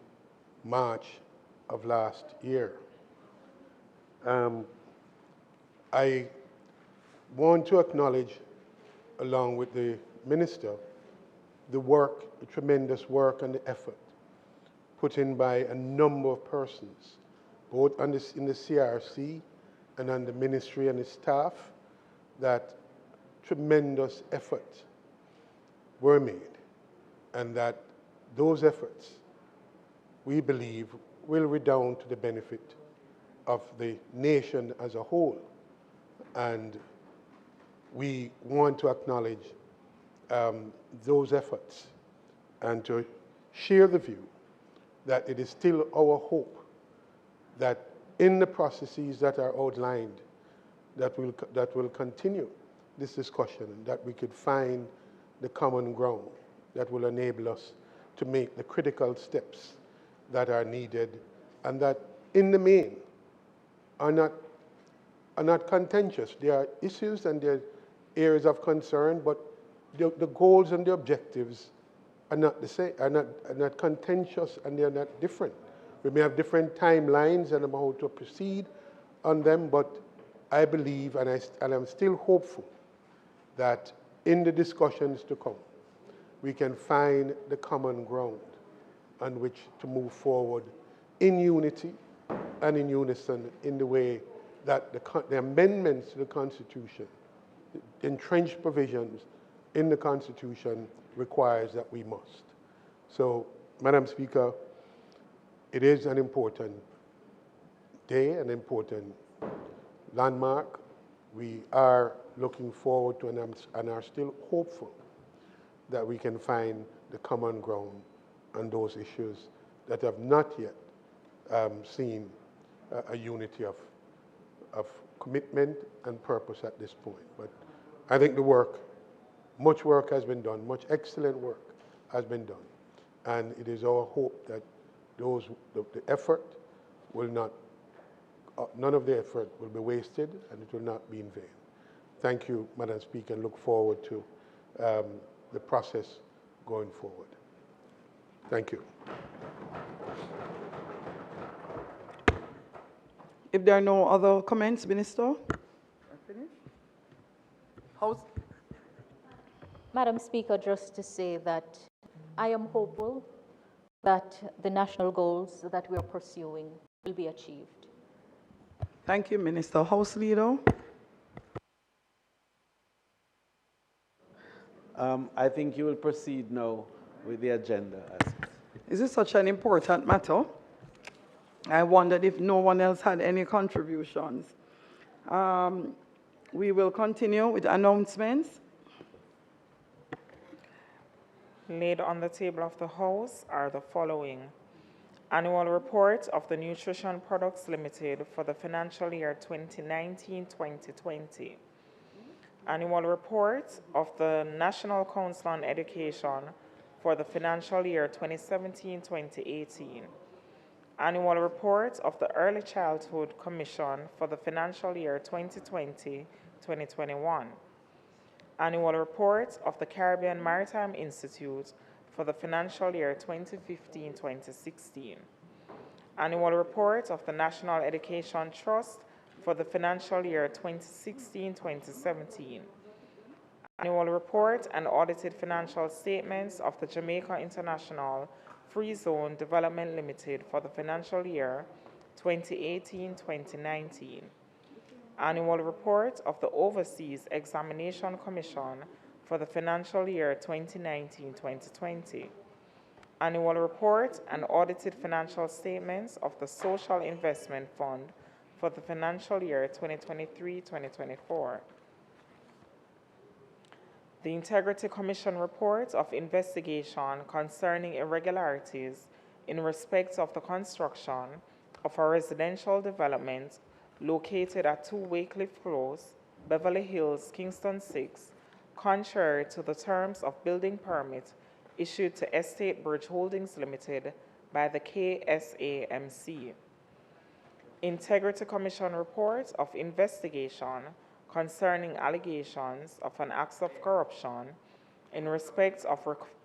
March of last year. I want to acknowledge, along with the Minister, the work, the tremendous work and the effort put in by a number of persons, both in the CRC and on the Ministry and its staff, that tremendous efforts were made, and that those efforts, we believe, will redound to the benefit of the nation as a whole. And we want to acknowledge those efforts and to share the view that it is still our hope that in the processes that are outlined that will continue this discussion, that we could find the common ground that will enable us to make the critical steps that are needed and that in the main are not contentious. There are issues and there are areas of concern, but the goals and the objectives are not the same, are not contentious, and they're not different. We may have different timelines and how to proceed on them, but I believe, and I'm still hopeful, that in the discussions to come, we can find the common ground on which to move forward in unity and in unison in the way that the amendments to the Constitution, the entrenched provisions in the Constitution requires that we must. So, Madam Speaker, it is an important day, an important landmark. We are looking forward to and are still hopeful that we can find the common ground on those issues that have not yet seen a unity of commitment and purpose at this point. But I think much work has been done, much excellent work has been done. And it is our hope that the effort will not, none of the effort will be wasted and it will not be in vain. Thank you, Madam Speaker, and look forward to the process going forward. Thank you. If there are no other comments, Minister? House? Madam Speaker, just to say that I am hopeful that the national goals that we are pursuing will be achieved. Thank you, Minister. House Leader? I think you will proceed now with the agenda. Is this such an important matter? I wondered if no one else had any contributions. We will continue with announcements. Laid on the table of the House are the following. Annual report of the Nutrition Products Limited for the financial year 2019-2020. Annual report of the National Council on Education for the financial year 2017-2018. Annual report of the Early Childhood Commission for the financial year 2020-2021. Annual report of the Caribbean Maritime Institute for the financial year 2015-2016. Annual report of the National Education Trust for the financial year 2016-2017. Annual report and audited financial statements of the Jamaica International Free Zone Development Limited for the financial year 2018-2019. Annual report of the Overseas Examination Commission for the financial year 2019-2020. Annual report and audited financial statements of the Social Investment Fund for the financial year 2023-2024. The Integrity Commission report of investigation concerning irregularities in respect of the construction of a residential development located at 2 Wycliffe Close, Beverly Hills, Kingston 6, contrary to the terms of building permit issued to Estate Bridge Holdings Limited by the KSAMC. Integrity Commission report of investigation concerning allegations of an act of corruption in respect of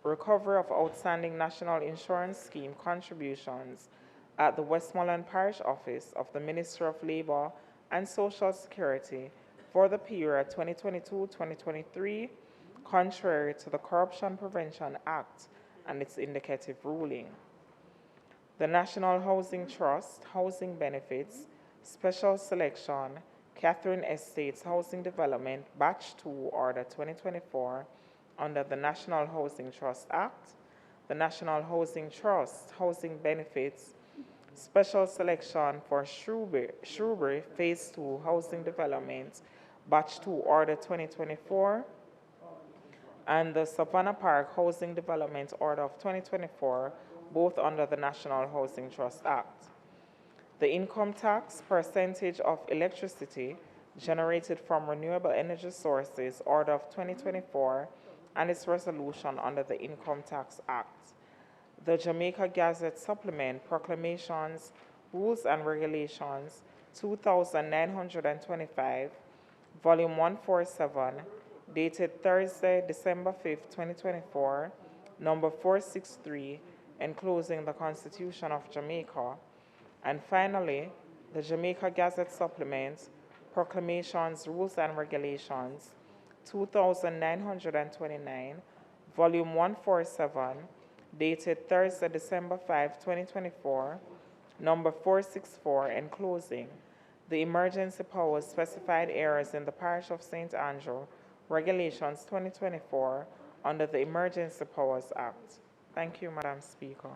recovery of outstanding National Insurance Scheme contributions at the Westmoreland Parish Office of the Ministry of Labour and Social Security for the period 2022-2023, contrary to the Corruption Prevention Act and its indicative ruling. The National Housing Trust, Housing Benefits, Special Selection, Catherine Estates Housing Development, Batch 2, Order 2024, under the National Housing Trust Act, the National Housing Trust, Housing Benefits, Special Selection for Shrewsbury Phase 2 Housing Development, Batch 2, Order 2024, and the Savannah Park Housing Development Order of 2024, both under the National Housing Trust Act. The income tax percentage of electricity generated from renewable energy sources, Order of 2024, and its resolution under the Income Tax Act. The Jamaica Gazette Supplement, Proclamations, Rules and Regulations, 2925, Volume 147, dated Thursday, December 5th, 2024, number 463, enclosing the Constitution of Jamaica. And finally, the Jamaica Gazette Supplement, Proclamations, Rules and Regulations, 2929, Volume 147, dated Thursday, December 5, 2024, number 464, enclosing the emergency powers specified areas in the Parish of St. Andrew, Regulations 2024, under the Emergency Powers Act. Thank you, Madam Speaker.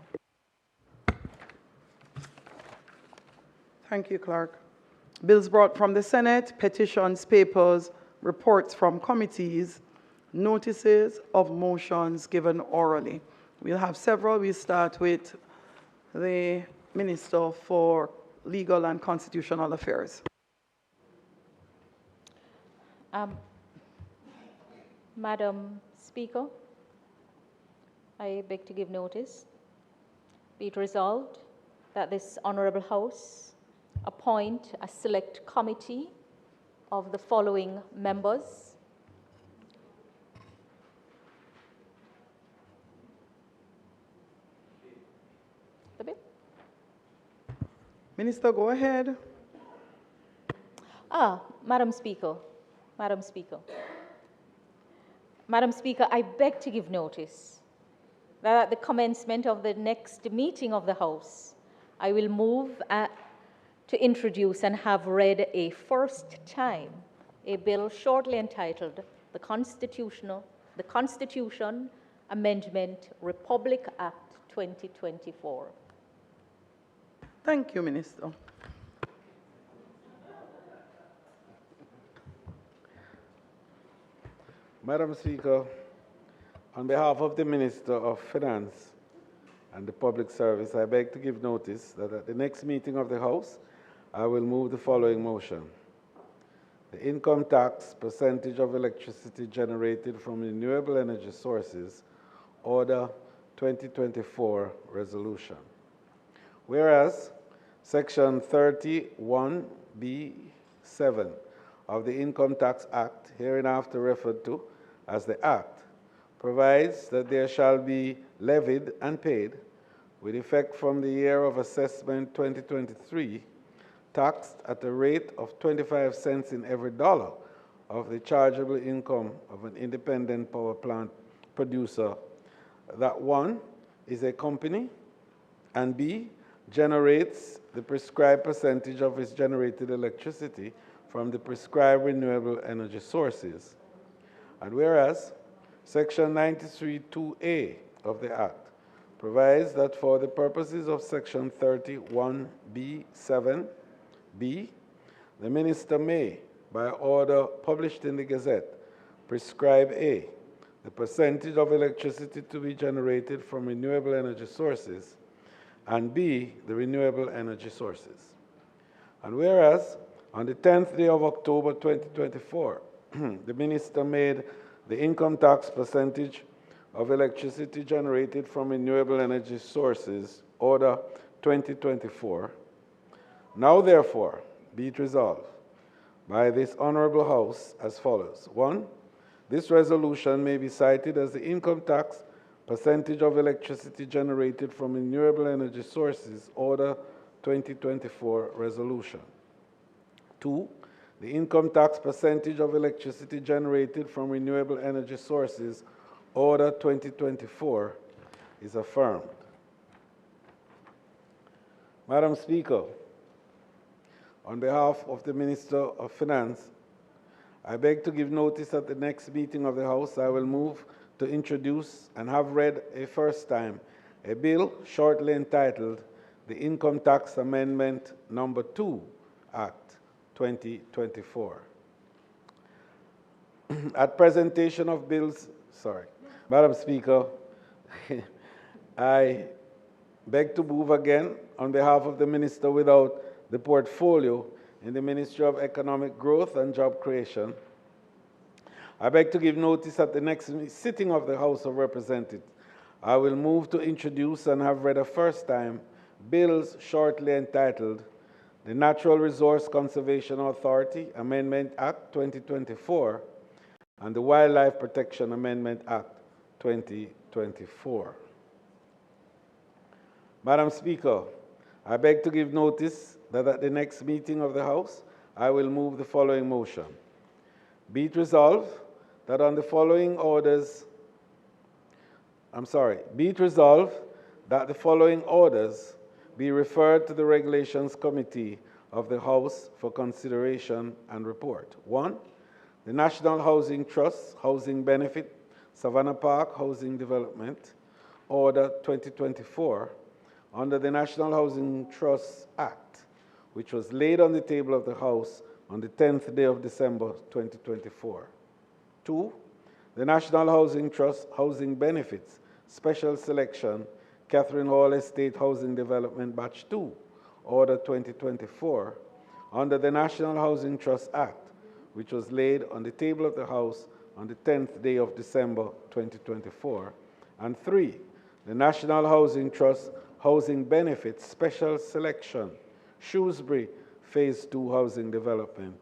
Thank you, Clerk. Bills brought from the Senate, petitions, papers, reports from committees, notices of motions given orally. We'll have several. We'll start with the Minister for Legal and Constitutional Affairs. Madam Speaker, I beg to give notice. Be it resolved that this Honourable House appoint a select committee of the following members. Minister, go ahead. Madam Speaker, Madam Speaker. Madam Speaker, I beg to give notice that at the commencement of the next meeting of the House, I will move to introduce and have read a first time a bill shortly entitled the Constitution Amendment Republic Act 2024. Thank you, Minister. Madam Speaker, on behalf of the Minister of Finance and the Public Service, I beg to give notice that at the next meeting of the House, I will move the following motion. The income tax percentage of electricity generated from renewable energy sources, Order 2024 Resolution. Whereas Section 31B(7) of the Income Tax Act, hereinafter referred to as the Act, provides that there shall be levied and paid, with effect from the year of assessment 2023, taxed at a rate of 25 cents in every dollar of the chargeable income of an independent power plant producer that one is a company and B, generates the prescribed percentage of its generated electricity from the prescribed renewable energy sources. And whereas Section 93(2)(a) of the Act provides that for the purposes of Section 31B(7)(b), the Minister may, by order published in the Gazette, prescribe A, the percentage of electricity to be generated from renewable energy sources, and B, the renewable energy sources. And whereas, on the 10th day of October 2024, the Minister made the income tax percentage of electricity generated from renewable energy sources, Order 2024. Now, therefore, be it resolved by this Honourable House as follows. 1. This resolution may be cited as the income tax percentage of electricity generated from renewable energy sources, Order 2024 Resolution. 2. The income tax percentage of electricity generated from renewable energy sources, Order 2024, is affirmed. Madam Speaker, on behalf of the Minister of Finance, I beg to give notice at the next meeting of the House, I will move to introduce and have read a first time a bill shortly entitled the Income Tax Amendment Number 2 Act 2024. At presentation of bills, Madam Speaker, I beg to move again on behalf of the Minister without the portfolio in the Ministry of Economic Growth and Job Creation. I beg to give notice at the next sitting of the House of Representatives. I will move to introduce and have read a first time bills shortly entitled the Natural Resource Conservation Authority Amendment Act 2024 and the Wildlife Protection Amendment Act 2024. Madam Speaker, I beg to give notice that at the next meeting of the House, I will move the following motion. Be it resolved that on the following orders, be it resolved that the following orders be referred to the Regulations Committee of the House for consideration and report. 1. The National Housing Trust Housing Benefit Savannah Park Housing Development Order 2024 under the National Housing Trust Act, which was laid on the table of the House on the 10th day of December 2024. 2. the National Housing Trust Housing Benefits Special Selection, Catherine Hall Estate Housing Development Batch 2, Order 2024, under the National Housing Trust Act, which was laid on the table of the House on the 10th day of December 2024. And 3, the National Housing Trust Housing Benefits Special Selection, Shrewsbury Phase 2 Housing Development,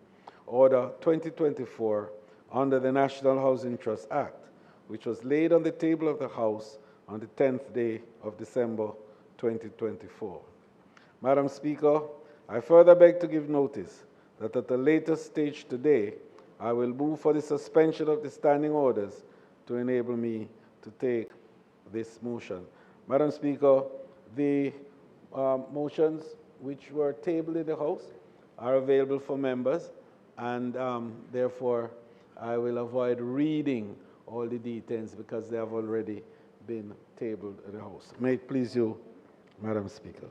Order 2024, under the National Housing Trust Act, which was laid on the table of the House on the 10th day of December 2024. Madam Speaker, I further beg to give notice that at a later stage today, I will move for the suspension of the standing orders to enable me to take this motion. Madam Speaker, the motions which were tabled in the House are available for members, and therefore I will avoid reading all the details because they have already been tabled in the House. May it please you, Madam Speaker.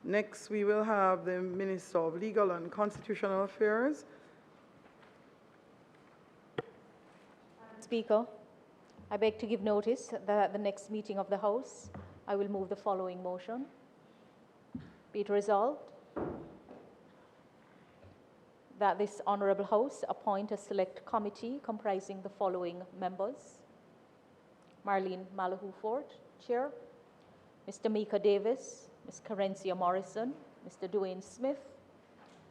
Next, we will have the Minister of Legal and Constitutional Affairs. Speaker, I beg to give notice that at the next meeting of the House, I will move the following motion. Be it resolved that this Honourable House appoint a select committee comprising the following members: Marlene Malahou-Ford, Chair, Mr. Mika Davis, Ms. Carencia Morrison, Mr. Dwayne Smith,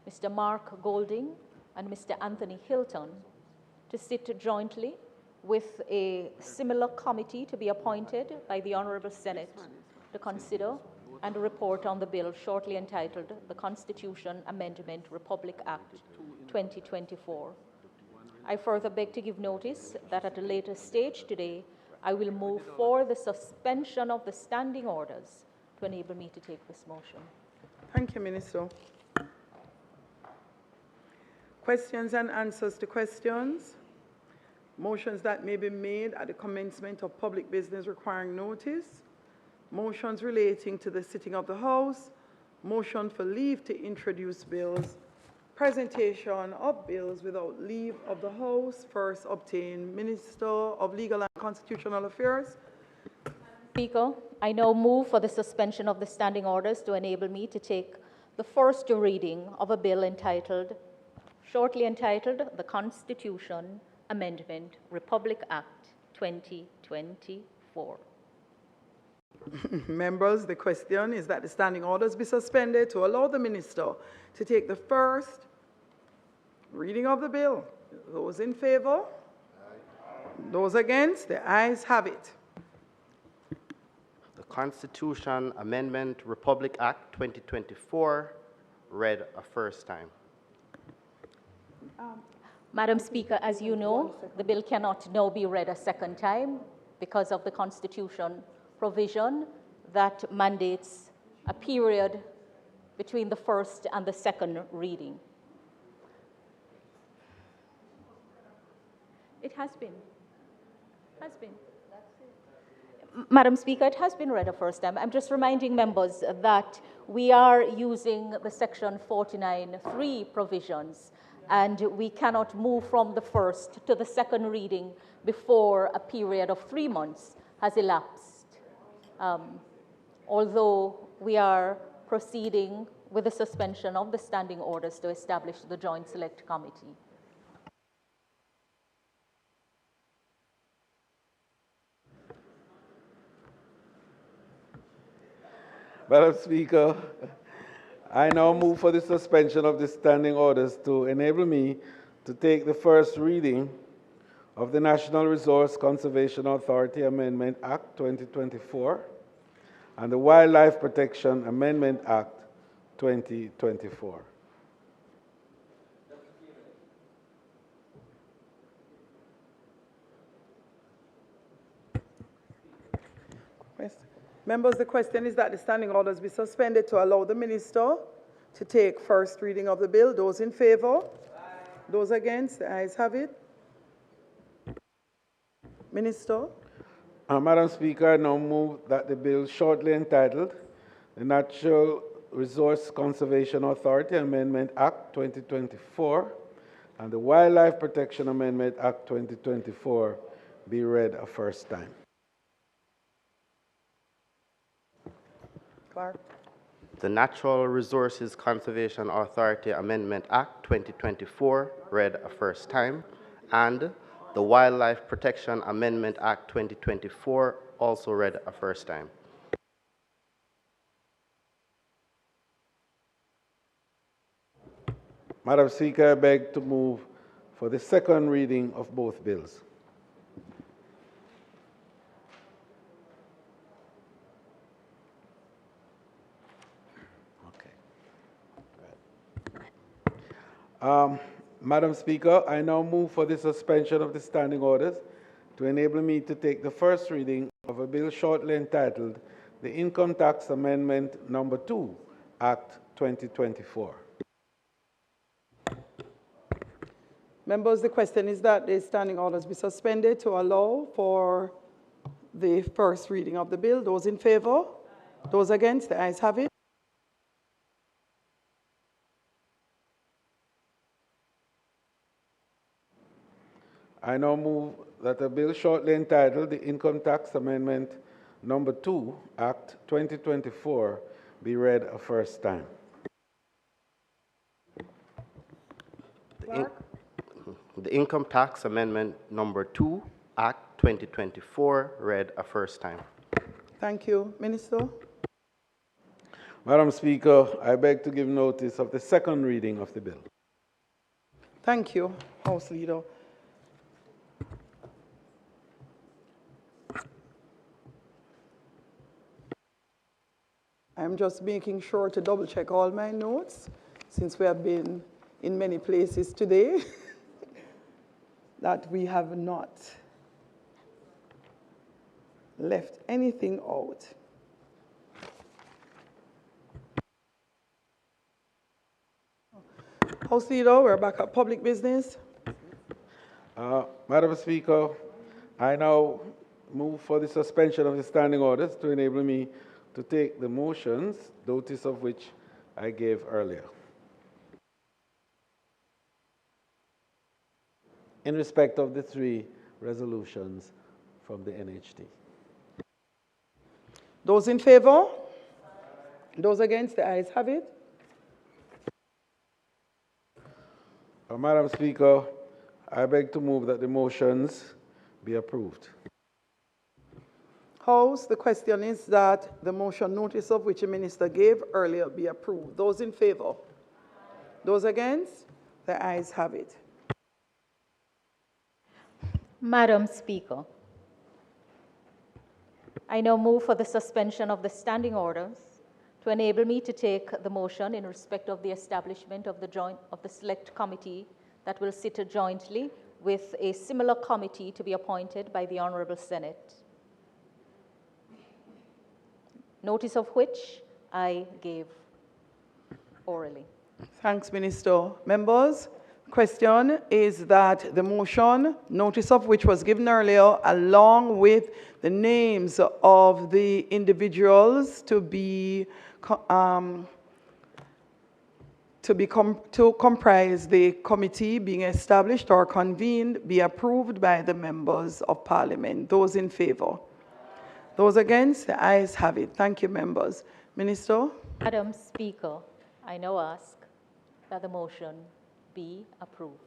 Mr. Mark Golding, and Mr. Anthony Hilton, to sit jointly with a similar committee to be appointed by the Honourable Senate to consider and report on the bill shortly entitled the Constitution Amendment Republic Act 2024. I further beg to give notice that at a later stage today, I will move for the suspension of the standing orders to enable me to take this motion. Thank you, Minister. Questions and answers to questions. Motions that may be made at the commencement of public business requiring notice. Motions relating to the sitting of the House. Motion for leave to introduce bills. Presentation of bills without leave of the House. First obtained, Minister of Legal and Constitutional Affairs. Speaker, I now move for the suspension of the standing orders to enable me to take the first reading of a bill shortly entitled the Constitution Amendment Republic Act 2024. Members, the question is that the standing orders be suspended to allow the Minister to take the first reading of the bill. Those in favor? Aye. Those against? The ayes have it. The Constitution Amendment Republic Act 2024 read a first time. Madam Speaker, as you know, the bill cannot now be read a second time because of the Constitution provision that mandates a period between the first and the second reading. It has been. Madam Speaker, it has been read a first time. I'm just reminding members that we are using the Section 49(3) provisions, and we cannot move from the first to the second reading before a period of 3 months has elapsed. Although we are proceeding with the suspension of the standing orders to establish the Joint Select Committee. Madam Speaker, I now move for the suspension of the standing orders to enable me to take the first reading of the National Resource Conservation Authority Amendment Act 2024 and the Wildlife Protection Amendment Act 2024. Members, the question is that the standing orders be suspended to allow the Minister to take first reading of the bill. Those in favor? Aye. Those against? The ayes have it. Minister. Madam Speaker, I now move that the bill shortly entitled the Natural Resource Conservation Authority Amendment Act 2024 and the Wildlife Protection Amendment Act 2024 be read a first time. Clark. The Natural Resources Conservation Authority Amendment Act 2024 read a first time, and the Wildlife Protection Amendment Act 2024 also read a first time. Madam Speaker, I beg to move for the second reading of both bills. Madam Speaker, I now move for the suspension of the standing orders to enable me to take the first reading of a bill shortly entitled the Income Tax Amendment Number 2, Act 2024. Members, the question is that the standing orders be suspended to allow for the first reading of the bill. Those in favor? Those against? The ayes have it. I now move that a bill shortly entitled the Income Tax Amendment Number 2, Act 2024 be read a first time. The Income Tax Amendment Number 2, Act 2024 read a first time. Thank you. Minister. Madam Speaker, I beg to give notice of the second reading of the bill. Thank you, House Leader. I'm just making sure to double check all my notes since we have been in many places today that we have not left anything out. House Leader, we're back at public business. Madam Speaker, I now move for the suspension of the standing orders to enable me to take the motions, notice of which I gave earlier. In respect of the three resolutions from the NHT. Those in favor? Those against? The ayes have it. Madam Speaker, I beg to move that the motions be approved. House, the question is that the motion notice of which the minister gave earlier be approved. Those in favor? Those against? The ayes have it. Madam Speaker, I now move for the suspension of the standing orders to enable me to take the motion in respect of the establishment of the select committee that will sit jointly with a similar committee to be appointed by the Honorable Senate. Notice of which I gave orally. Thanks, Minister. Members, question is that the motion, notice of which was given earlier, along with the names of the individuals to comprise the committee being established or convened, be approved by the members of Parliament. Those in favor? Those against? The ayes have it. Thank you, members. Minister? Madam Speaker, I now ask that the motion be approved.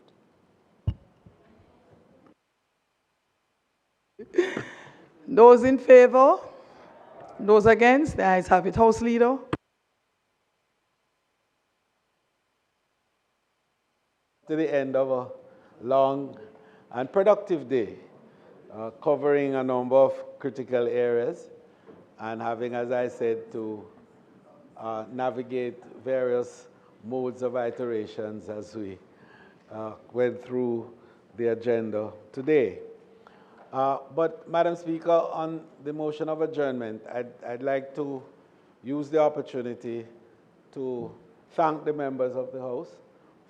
Those in favor? Those against? The ayes have it. House Leader? To the end of a long and productive day, covering a number of critical areas and having, as I said, to navigate various modes of iterations as we went through the agenda today. But, Madam Speaker, on the motion of adjournment, I'd like to use the opportunity to thank the members of the House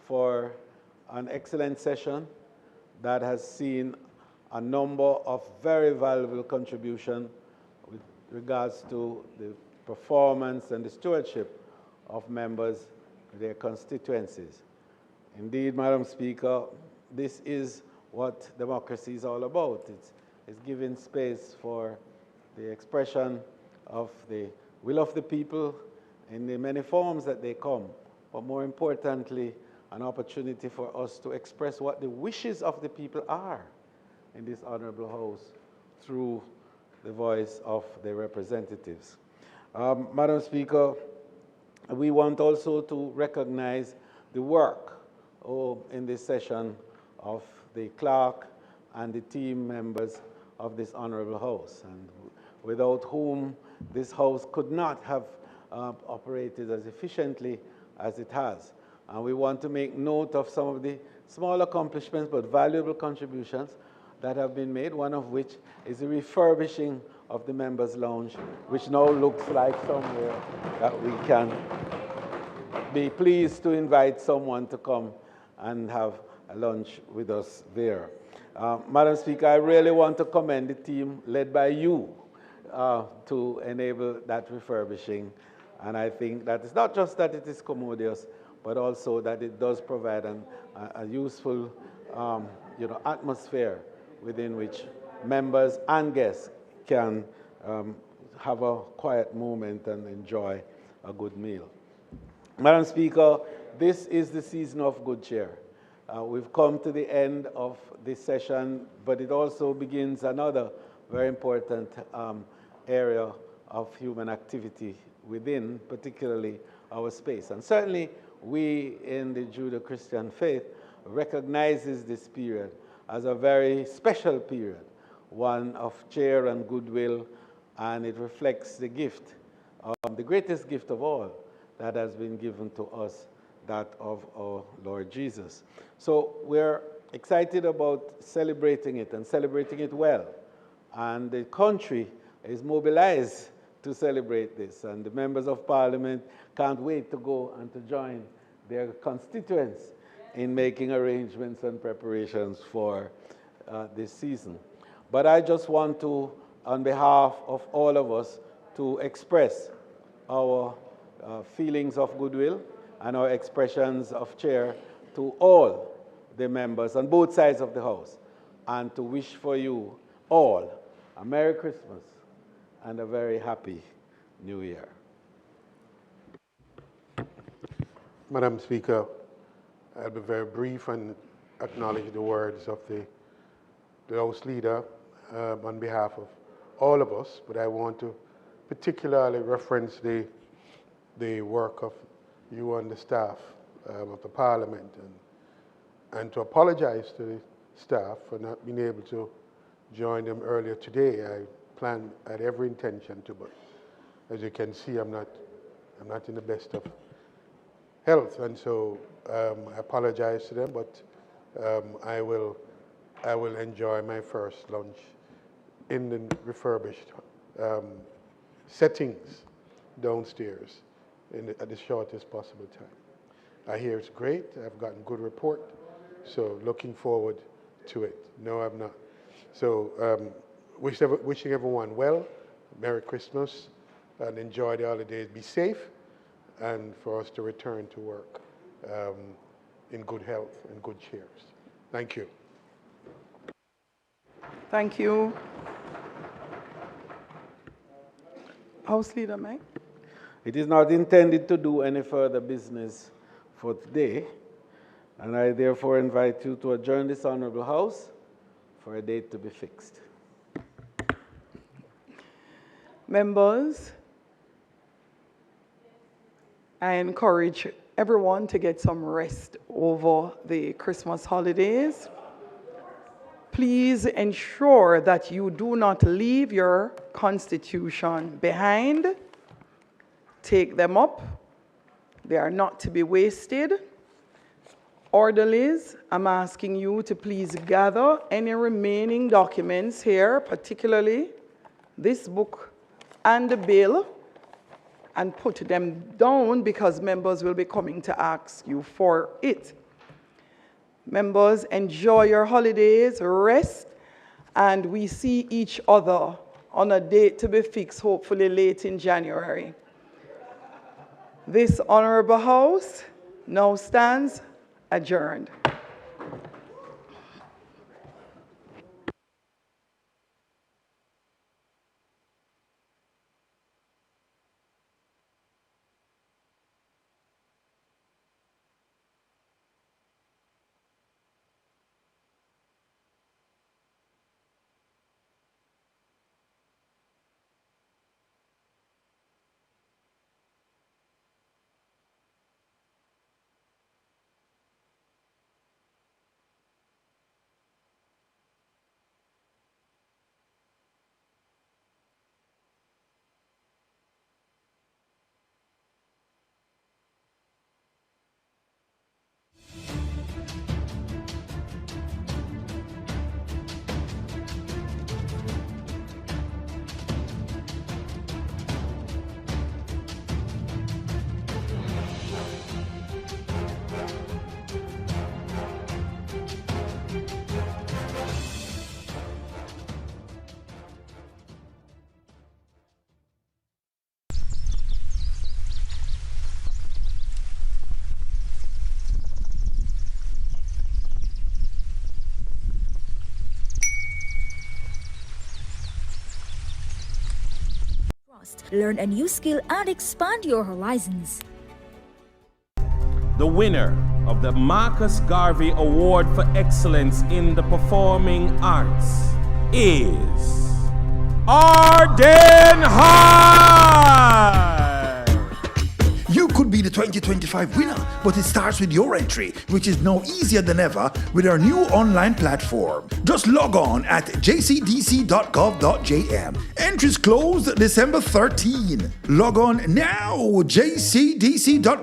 for an excellent session that has seen a number of very valuable contributions with regards to the performance and the stewardship of members of their constituencies. Indeed, Madam Speaker, this is what democracy is all about. It's giving space for the expression of the will of the people in the many forms that they come, but more importantly, an opportunity for us to express what the wishes of the people are in this honorable House through the voice of the representatives. Madam Speaker, we want also to recognize the work in this session of the clerk and the team members of this honorable House, and without whom this House could not have operated as efficiently as it has. And we want to make note of some of the small accomplishments but valuable contributions that have been made, one of which is the refurbishing of the members' lounge, which now looks like somewhere that we can be pleased to invite someone to come and have a lunch with us there. Madam Speaker, I really want to commend the team led by you to enable that refurbishing. And I think that it's not just that it is commodious, but also that it does provide a useful atmosphere within which members and guests can have a quiet moment and enjoy a good meal. Madam Speaker, this is the season of good cheer. We've come to the end of this session, but it also begins another very important area of human activity within, particularly our space. And certainly, we in the Judeo-Christian faith recognizes this period as a very special period, one of cheer and goodwill, and it reflects the gift, the greatest gift of all that has been given to us, that of our Lord Jesus. So we're excited about celebrating it and celebrating it well. And the country is mobilized to celebrate this. And the members of Parliament can't wait to go and to join their constituents in making arrangements and preparations for this season. But I just want to, on behalf of all of us, to express our feelings of goodwill and our expressions of cheer to all the members on both sides of the House, and to wish for you all a Merry Christmas and a very happy New Year. Madam Speaker, I'll be very brief and acknowledge the words of the House Leader on behalf of all of us, but I want to particularly reference the work of you and the staff of the Parliament, and to apologize to the staff for not being able to join them earlier today. I had every intention to, but as you can see, I'm not in the best of health, and so I apologize to them, but I will enjoy my first lunch in the refurbished settings downstairs at the shortest possible time. I hear it's great. I've gotten good report, so looking forward to it. No, I'm not. So wishing everyone well, Merry Christmas, and enjoy the holidays. Be safe, and for us to return to work in good health and good cheers. Thank you. Thank you. House Leader Mike. It is not intended to do any further business for today, and I therefore invite you to adjourn this honorable House for a date to be fixed. Members, I encourage everyone to get some rest over the Christmas holidays. Please ensure that you do not leave your constitution behind. Take them up. They are not to be wasted. Orderlies, I'm asking you to please gather any remaining documents here, particularly this book and the bill, and put them down because members will be coming to ask you for it. Members, enjoy your holidays, rest, and we see each other on a date to be fixed, hopefully late in January. This honorable House now stands adjourned. Learn a new skill and expand your horizons. The winner of the Marcus Garvey Award for Excellence in the Performing Arts is Arden High! You could be the 2025 winner, but it starts with your entry, which is now easier than ever with our new online platform. Just log on at jcdc.gov.jm. Entries closed December 13. Log on now, jcdc.gov.jm.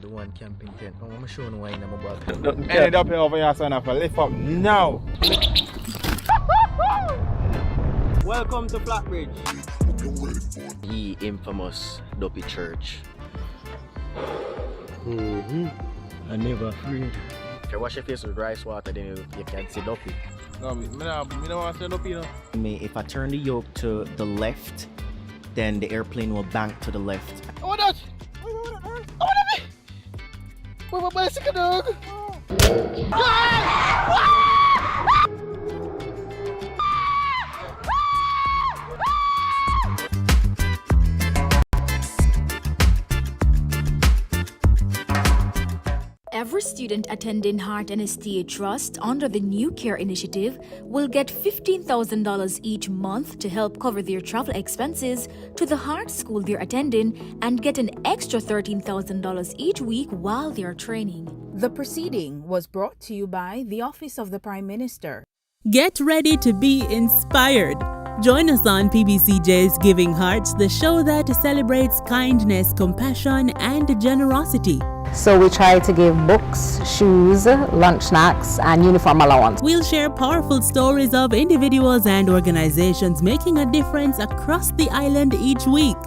The one camping tent. I'm going to show you why I'm about. End up here over here, son of a lift up now. Welcome to Flatbridge. The infamous Dopey Church. I never afraid. If you wash your face with rice water, then you can see Dopey. No, I don't want to say Dopey, no. If I turn the yoke to the left, then the airplane will bank to the left. Oh, that! Oh, that! Where's my bicycle, dog? Every student attending Heart and STA Trust under the New Care Initiative will get $15,000 each month to help cover their travel expenses to the Heart School they're attending and get an extra $13,000 each week while they're training. The proceeding was brought to you by the Office of the Prime Minister. Get ready to be inspired. Join us on PBCJ's Giving Hearts, the show that celebrates kindness, compassion, and generosity. So we try to give books, shoes, lunch snacks, and uniform allowance. We'll share powerful stories of individuals and organizations making a difference across the island each week.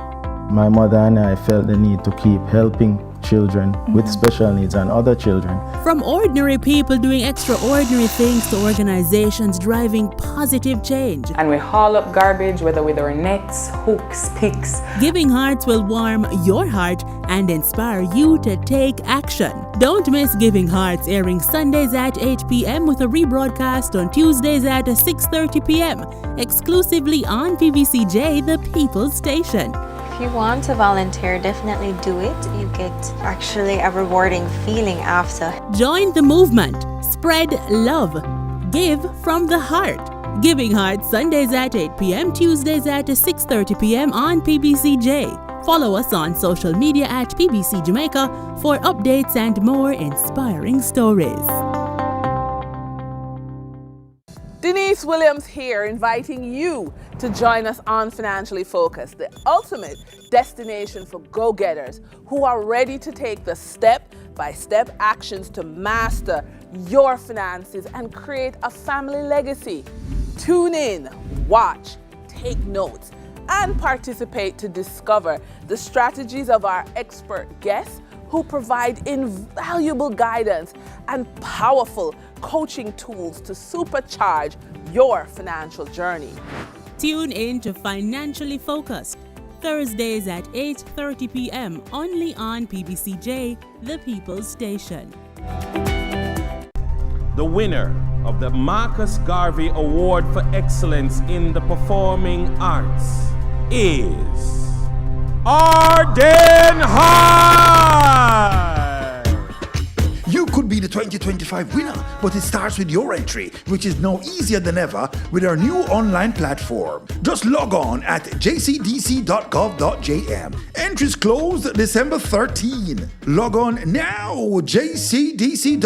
My mother and I felt the need to keep helping children with special needs and other children. From ordinary people doing extraordinary things to organizations driving positive change. And we haul up garbage, whether with our nets, hooks, picks. Giving Hearts will warm your heart and inspire you to take action. Don't miss Giving Hearts, airing Sundays at 8 p.m. with a rebroadcast on Tuesdays at 6:30 p.m. exclusively on PBCJ, the People's Station. If you want to volunteer, definitely do it. You get actually a rewarding feeling after. Join the movement. Spread love. Give from the heart. Giving Hearts Sundays at 8 p.m., Tuesdays at 6:30 p.m. on PBCJ. Follow us on social media at PBC Jamaica for updates and more inspiring stories. Denise Williams here, inviting you to join us on Financially Focused, the ultimate destination for go-getters who are ready to take the step-by-step actions to master your finances and create a family legacy. Tune in, watch, take notes, and participate to discover the strategies of our expert guests who provide invaluable guidance and powerful coaching tools to supercharge your financial journey. Tune in to Financially Focused, Thursdays at 8:30 p.m. only on PBCJ, the People's Station. The winner of the Marcus Garvey Award for Excellence in the Performing Arts is Arden High. You could be the 2025 winner, but it starts with your entry, which is now easier than ever with our new online platform. Just log on at jcdc.gov.jm. Entries closed December 13. Log on now, jcdc.gov.jm.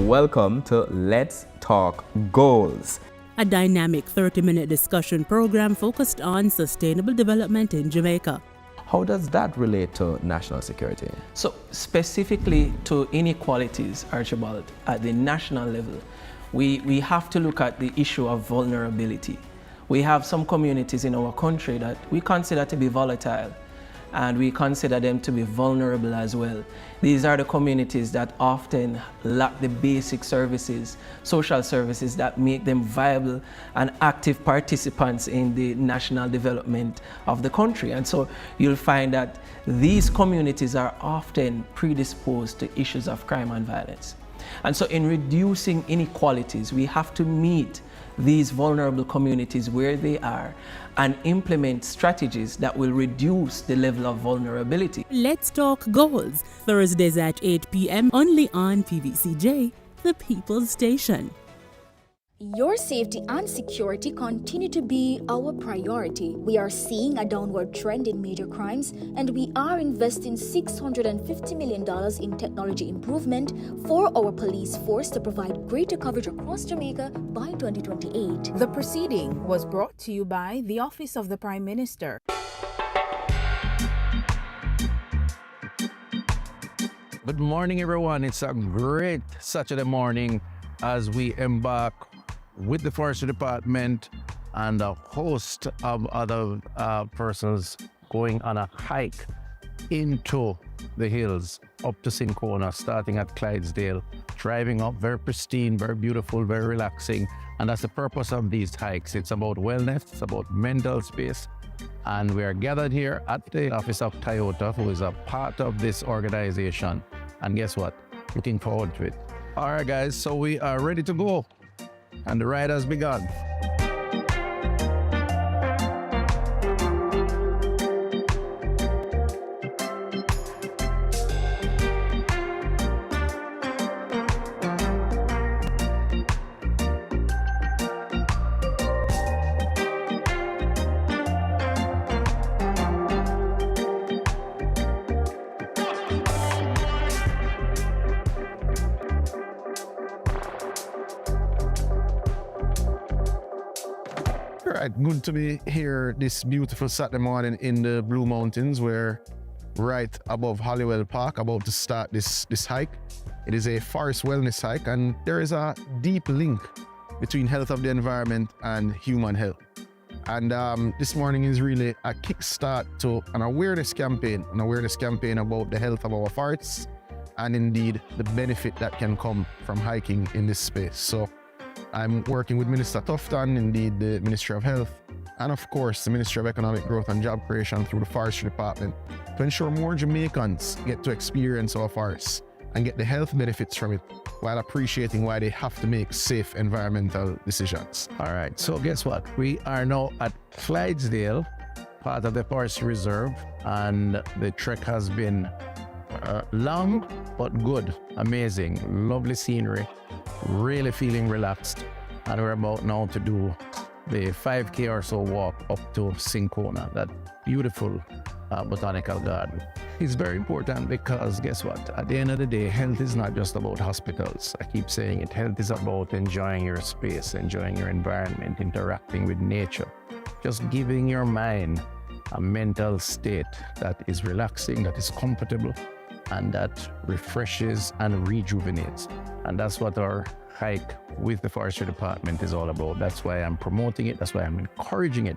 Welcome to Let's Talk Goals, a dynamic 30-minute discussion program focused on sustainable development in Jamaica. How does that relate to national security? So specifically to inequalities, Archibald, at the national level, we have to look at the issue of vulnerability. We have some communities in our country that we consider to be volatile, and we consider them to be vulnerable as well. These are the communities that often lack the basic services, social services that make them viable and active participants in the national development of the country. And so you'll find that these communities are often predisposed to issues of crime and violence. And so in reducing inequalities, we have to meet these vulnerable communities where they are and implement strategies that will reduce the level of vulnerability. Let's Talk Goals, Thursdays at 8 p.m. only on PBCJ, the People's Station. Your safety and security continue to be our priority. We are seeing a downward trend in major crimes, and we are investing $650 million in technology improvement for our police force to provide greater coverage across Jamaica by 2028. The proceeding was brought to you by the Office of the Prime Minister. Good morning, everyone. It's a great Saturday morning as we embark with the Forestry Department and a host of other persons going on a hike into the hills up to Sincona, starting at Clydesdale, driving up, very pristine, very beautiful, very relaxing. And that's the purpose of these hikes. It's about wellness, it's about mental space. And we are gathered here at the office of Toyota, who is a part of this organization. And guess what? Looking forward to it. All right, guys, so we are ready to go. And the ride has begun. Good to be here this beautiful Saturday morning in the Blue Mountains. We're right above Hollywell Park, about to start this hike. It is a forest wellness hike, and there is a deep link between health of the environment and human health. And this morning is really a kickstart to an awareness campaign about the health of our forests and indeed the benefit that can come from hiking in this space. So I'm working with Minister Tufton, indeed the Ministry of Health, and of course the Ministry of Economic Growth and Job Creation through the Forestry Department to ensure more Jamaicans get to experience our forests and get the health benefits from it while appreciating why they have to make safe environmental decisions. All right, so guess what? We are now at Clydesdale, part of the Forestry Reserve, and the trek has been long but good, amazing, lovely scenery, really feeling relaxed, and we're about now to do the 5K or so walk up to Sincona, that beautiful botanical garden. It's very important because guess what? At the end of the day, health is not just about hospitals. I keep saying it. Health is about enjoying your space, enjoying your environment, interacting with nature, just giving your mind a mental state that is relaxing, that is comfortable, and that refreshes and rejuvenates. And that's what our hike with the Forestry Department is all about. That's why I'm promoting it. That's why I'm encouraging it.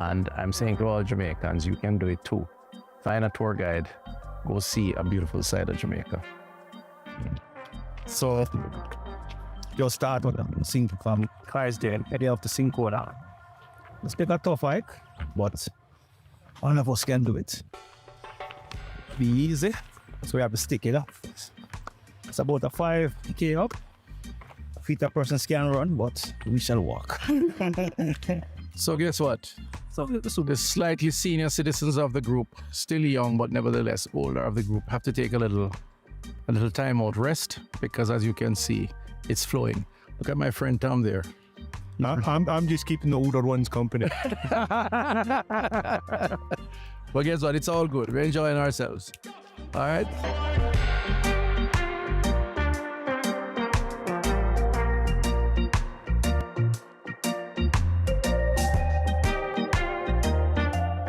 And I'm saying to all Jamaicans, you can do it too. Find a tour guide, go see a beautiful side of Jamaica. So, just start with the sink from Clydesdale, heading up to Sincona. It's been a tough hike, but all of us can do it. Be easy, so we have to stick it up. It's about a 5K up. Feet a person can run, but we shall walk. So guess what? So the slightly senior citizens of the group, still young but nevertheless older of the group, have to take a little time out, rest, because as you can see, it's flowing. Look at my friend Tom there. No, I'm just keeping the older ones company. But guess what? It's all good. We're enjoying ourselves. All right?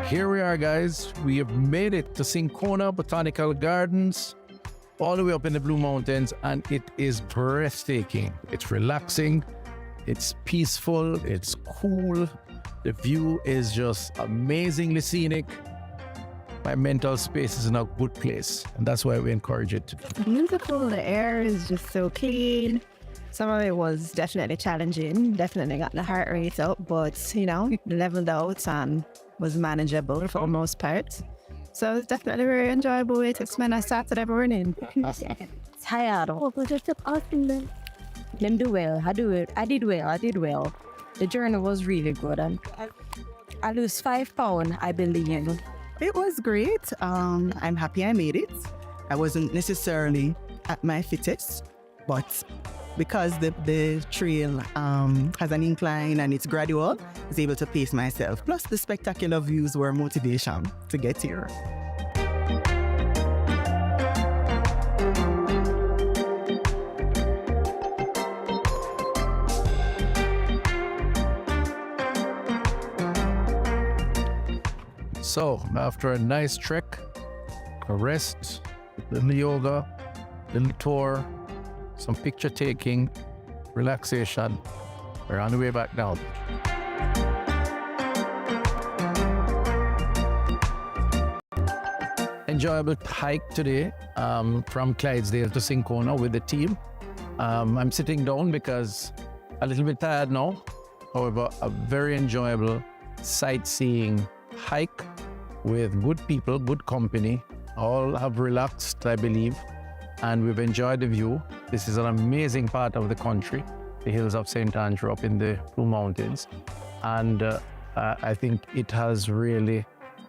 Here we are, guys. We have made it to Sincona Botanical Gardens, all the way up in the Blue Mountains, and it is breathtaking. It's relaxing, it's peaceful, it's cool. The view is just amazingly scenic. My mental space is in a good place, and that's why we encourage it. Beautiful. The air is just so clean. Some of it was definitely challenging, definitely got the heart rate up, but leveled out and was manageable for the most part. So it's definitely a very enjoyable way to spend a Saturday morning. Tired. Oh, but it's awesome then. Them do well. I did well. The journey was really good, and I lose 5 pounds, I believe. It was great. I'm happy I made it. I wasn't necessarily at my fittest, but because the trail has an incline and it's gradual, I was able to pace myself. Plus the spectacular views were motivation to get here. So, after a nice trek, a rest, little yoga, little tour, some picture taking, relaxation, we're on the way back down. Enjoyable hike today from Clydesdale to Sincona with the team. I'm sitting down because a little bit tired now. However, a very enjoyable sightseeing hike with good people, good company. All have relaxed, I believe, and we've enjoyed the view. This is an amazing part of the country, the hills of St. Andrew up in the Blue Mountains. And I think it has really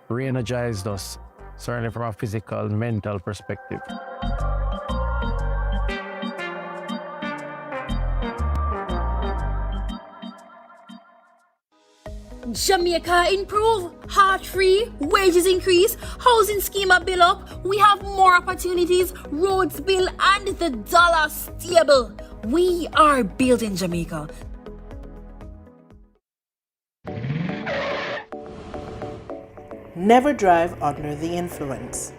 re-energized us, certainly from a physical, mental perspective. Jamaica improve, heart free, wages increase, housing schema bill up, we have more opportunities, roads bill and the dollar stable. We are building Jamaica. Never drive under the influence.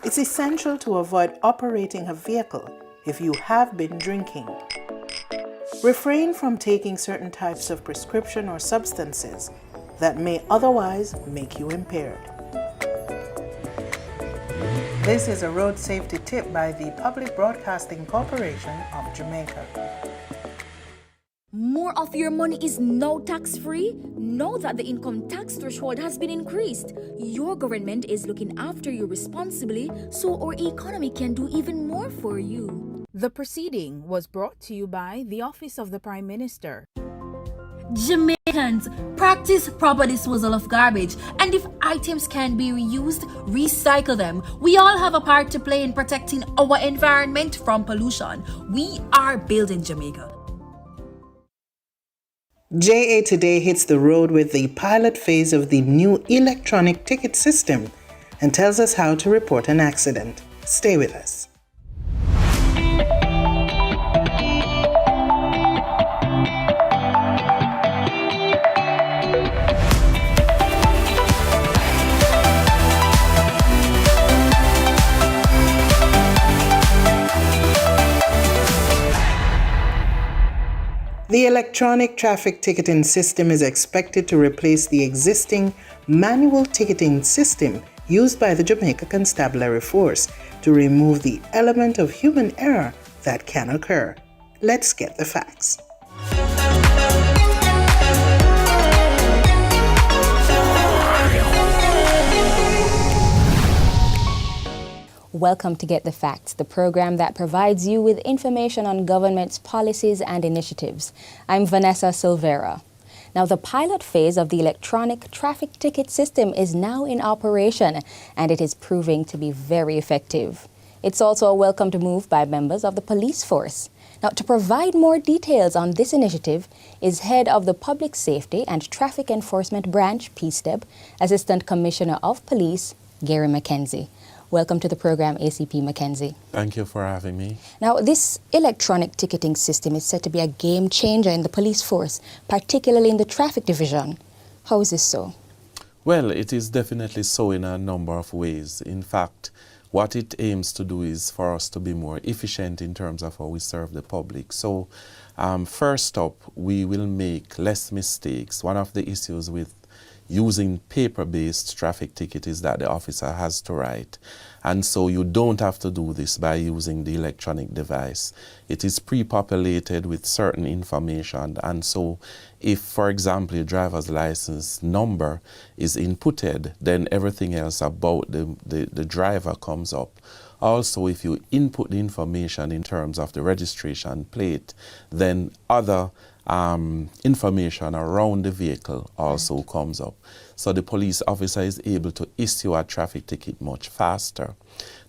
It's essential to avoid operating a vehicle if you have been drinking. Refrain from taking certain types of prescription or substances that may otherwise make you impaired. This is a road safety tip by the Public Broadcasting Corporation of Jamaica. More of your money is now tax-free? Know that the income tax threshold has been increased. Your government is looking after you responsibly, so our economy can do even more for you. The proceeding was brought to you by the Office of the Prime Minister. Jamaicans, practice proper disposal of garbage, and if items can be reused, recycle them. We all have a part to play in protecting our environment from pollution. We are building Jamaica. JA Today hits the road with the pilot phase of the new electronic ticket system and tells us how to report an accident. Stay with us. The electronic traffic ticketing system is expected to replace the existing manual ticketing system used by the Jamaica Constabulary Force to remove the element of human error that can occur. Let's get the facts. Welcome to Get the Facts, the program that provides you with information on government's policies and initiatives. I'm Vanessa Silvera. Now, the pilot phase of the electronic traffic ticket system is now in operation, and it is proving to be very effective. It's also a welcomed move by members of the police force. Now, to provide more details on this initiative is Head of the Public Safety and Traffic Enforcement Branch, PSTEB, Assistant Commissioner of Police, Gary McKenzie. Welcome to the program, ACP McKenzie. Thank you for having me. Now, this electronic ticketing system is said to be a game changer in the police force, particularly in the traffic division. How is this so? Well, it is definitely so in a number of ways. In fact, what it aims to do is for us to be more efficient in terms of how we serve the public. So, first up, we will make less mistakes. One of the issues with using paper-based traffic ticket is that the officer has to write. And so you don't have to do this by using the electronic device. It is pre-populated with certain information. And so if, for example, your driver's license number is inputted, then everything else about the driver comes up. Also, if you input the information in terms of the registration plate, then other information around the vehicle also comes up. So the police officer is able to issue a traffic ticket much faster.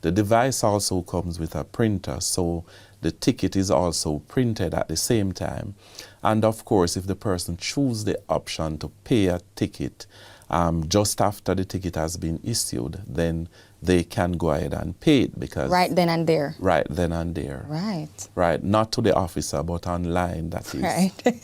The device also comes with a printer, so the ticket is also printed at the same time. And of course, if the person chooses the option to pay a ticket just after the ticket has been issued, then they can go ahead and pay it because... Right then and there. Right then and there. Right. Right, not to the officer, but online, that is. Right.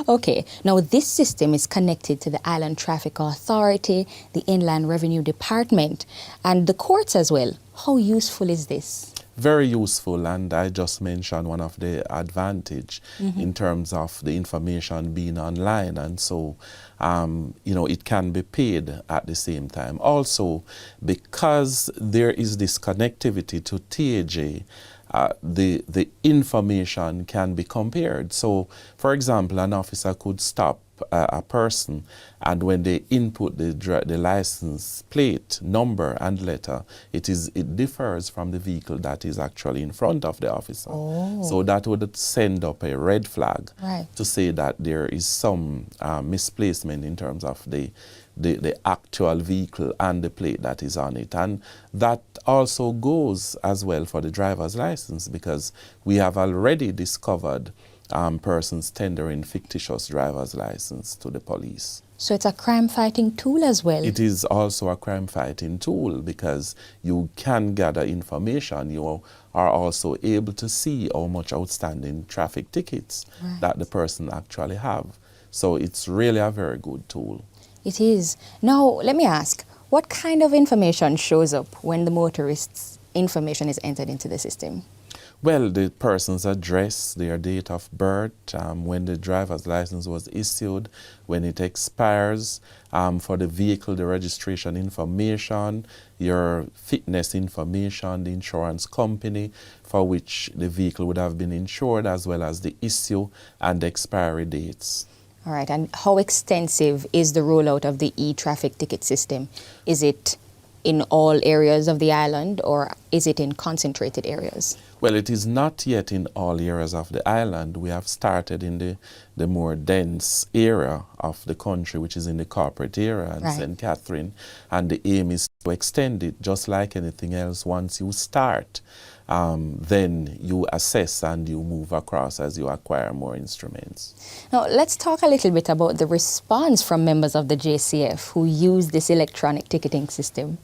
Okay, now this system is connected to the Island Traffic Authority, the Inland Revenue Department, and the courts as well. How useful is this? Very useful, and I just mentioned one of the advantage in terms of the information being online, and so you know, it can be paid at the same time. Also, because there is this connectivity to TAJ, the information can be compared. So, for example, an officer could stop a person, and when they input the license plate, number, and letter, it differs from the vehicle that is actually in front of the officer. Oh. So that would send up a red flag to say that there is some misplacement in terms of the actual vehicle and the plate that is on it. And that also goes as well for the driver's license, because we have already discovered persons tendering fictitious driver's license to the police. So it's a crime-fighting tool as well? It is also a crime-fighting tool because you can gather information. You are also able to see how much outstanding traffic tickets that the person actually have. So it's really a very good tool. It is. Now, let me ask, what kind of information shows up when the motorist's information is entered into the system? Well, the person's address, their date of birth, when the driver's license was issued, when it expires, for the vehicle, the registration information, your fitness information, the insurance company for which the vehicle would have been insured, as well as the issue and the expiry dates. All right, and how extensive is the rollout of the e-traffic ticket system? Is it in all areas of the island, or is it in concentrated areas? Well, it is not yet in all areas of the island. We have started in the more dense area of the country, which is in the corporate area and St. Catherine, and the aim is to extend it just like anything else. Once you start, then you assess and you move across as you acquire more instruments. Now, let's talk a little bit about the response from members of the JCF who use this electronic ticketing system.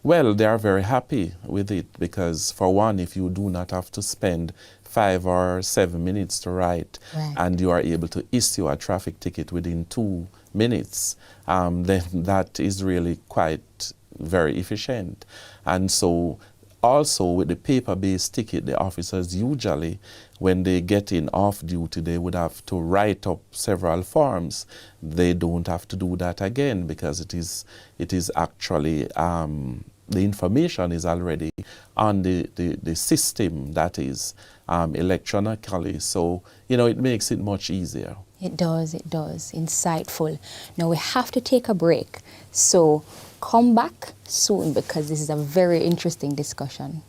Well, they are very happy with it because, for one, if you do not have to spend 5 or 7 minutes to write, and you are able to issue a traffic ticket within 2 minutes, then that is really quite very efficient. And so also with the paper-based ticket, the officers usually, when they get in off duty, they would have to write up several forms. They don't have to do that again because it is actually the information is already on the system, that is electronically. So, it makes it much easier. It does. Insightful. Now we have to take a break. So come back soon because this is a very interesting discussion.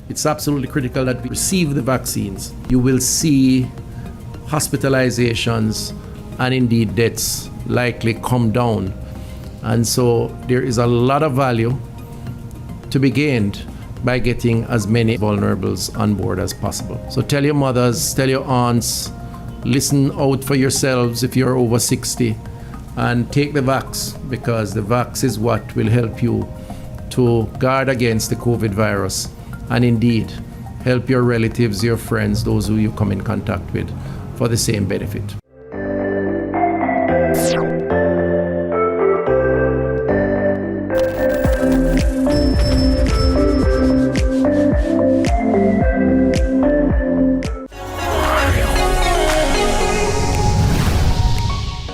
It's absolutely critical that we receive the vaccines. You will see hospitalizations and indeed deaths likely come down. And so there is a lot of value to be gained by getting as many vulnerables on board as possible. So tell your mothers, tell your aunts, listen out for yourselves if you're over 60 and take the vax, because the vax is what will help you to guard against the COVID virus and indeed help your relatives, your friends, those who you come in contact with for the same benefit.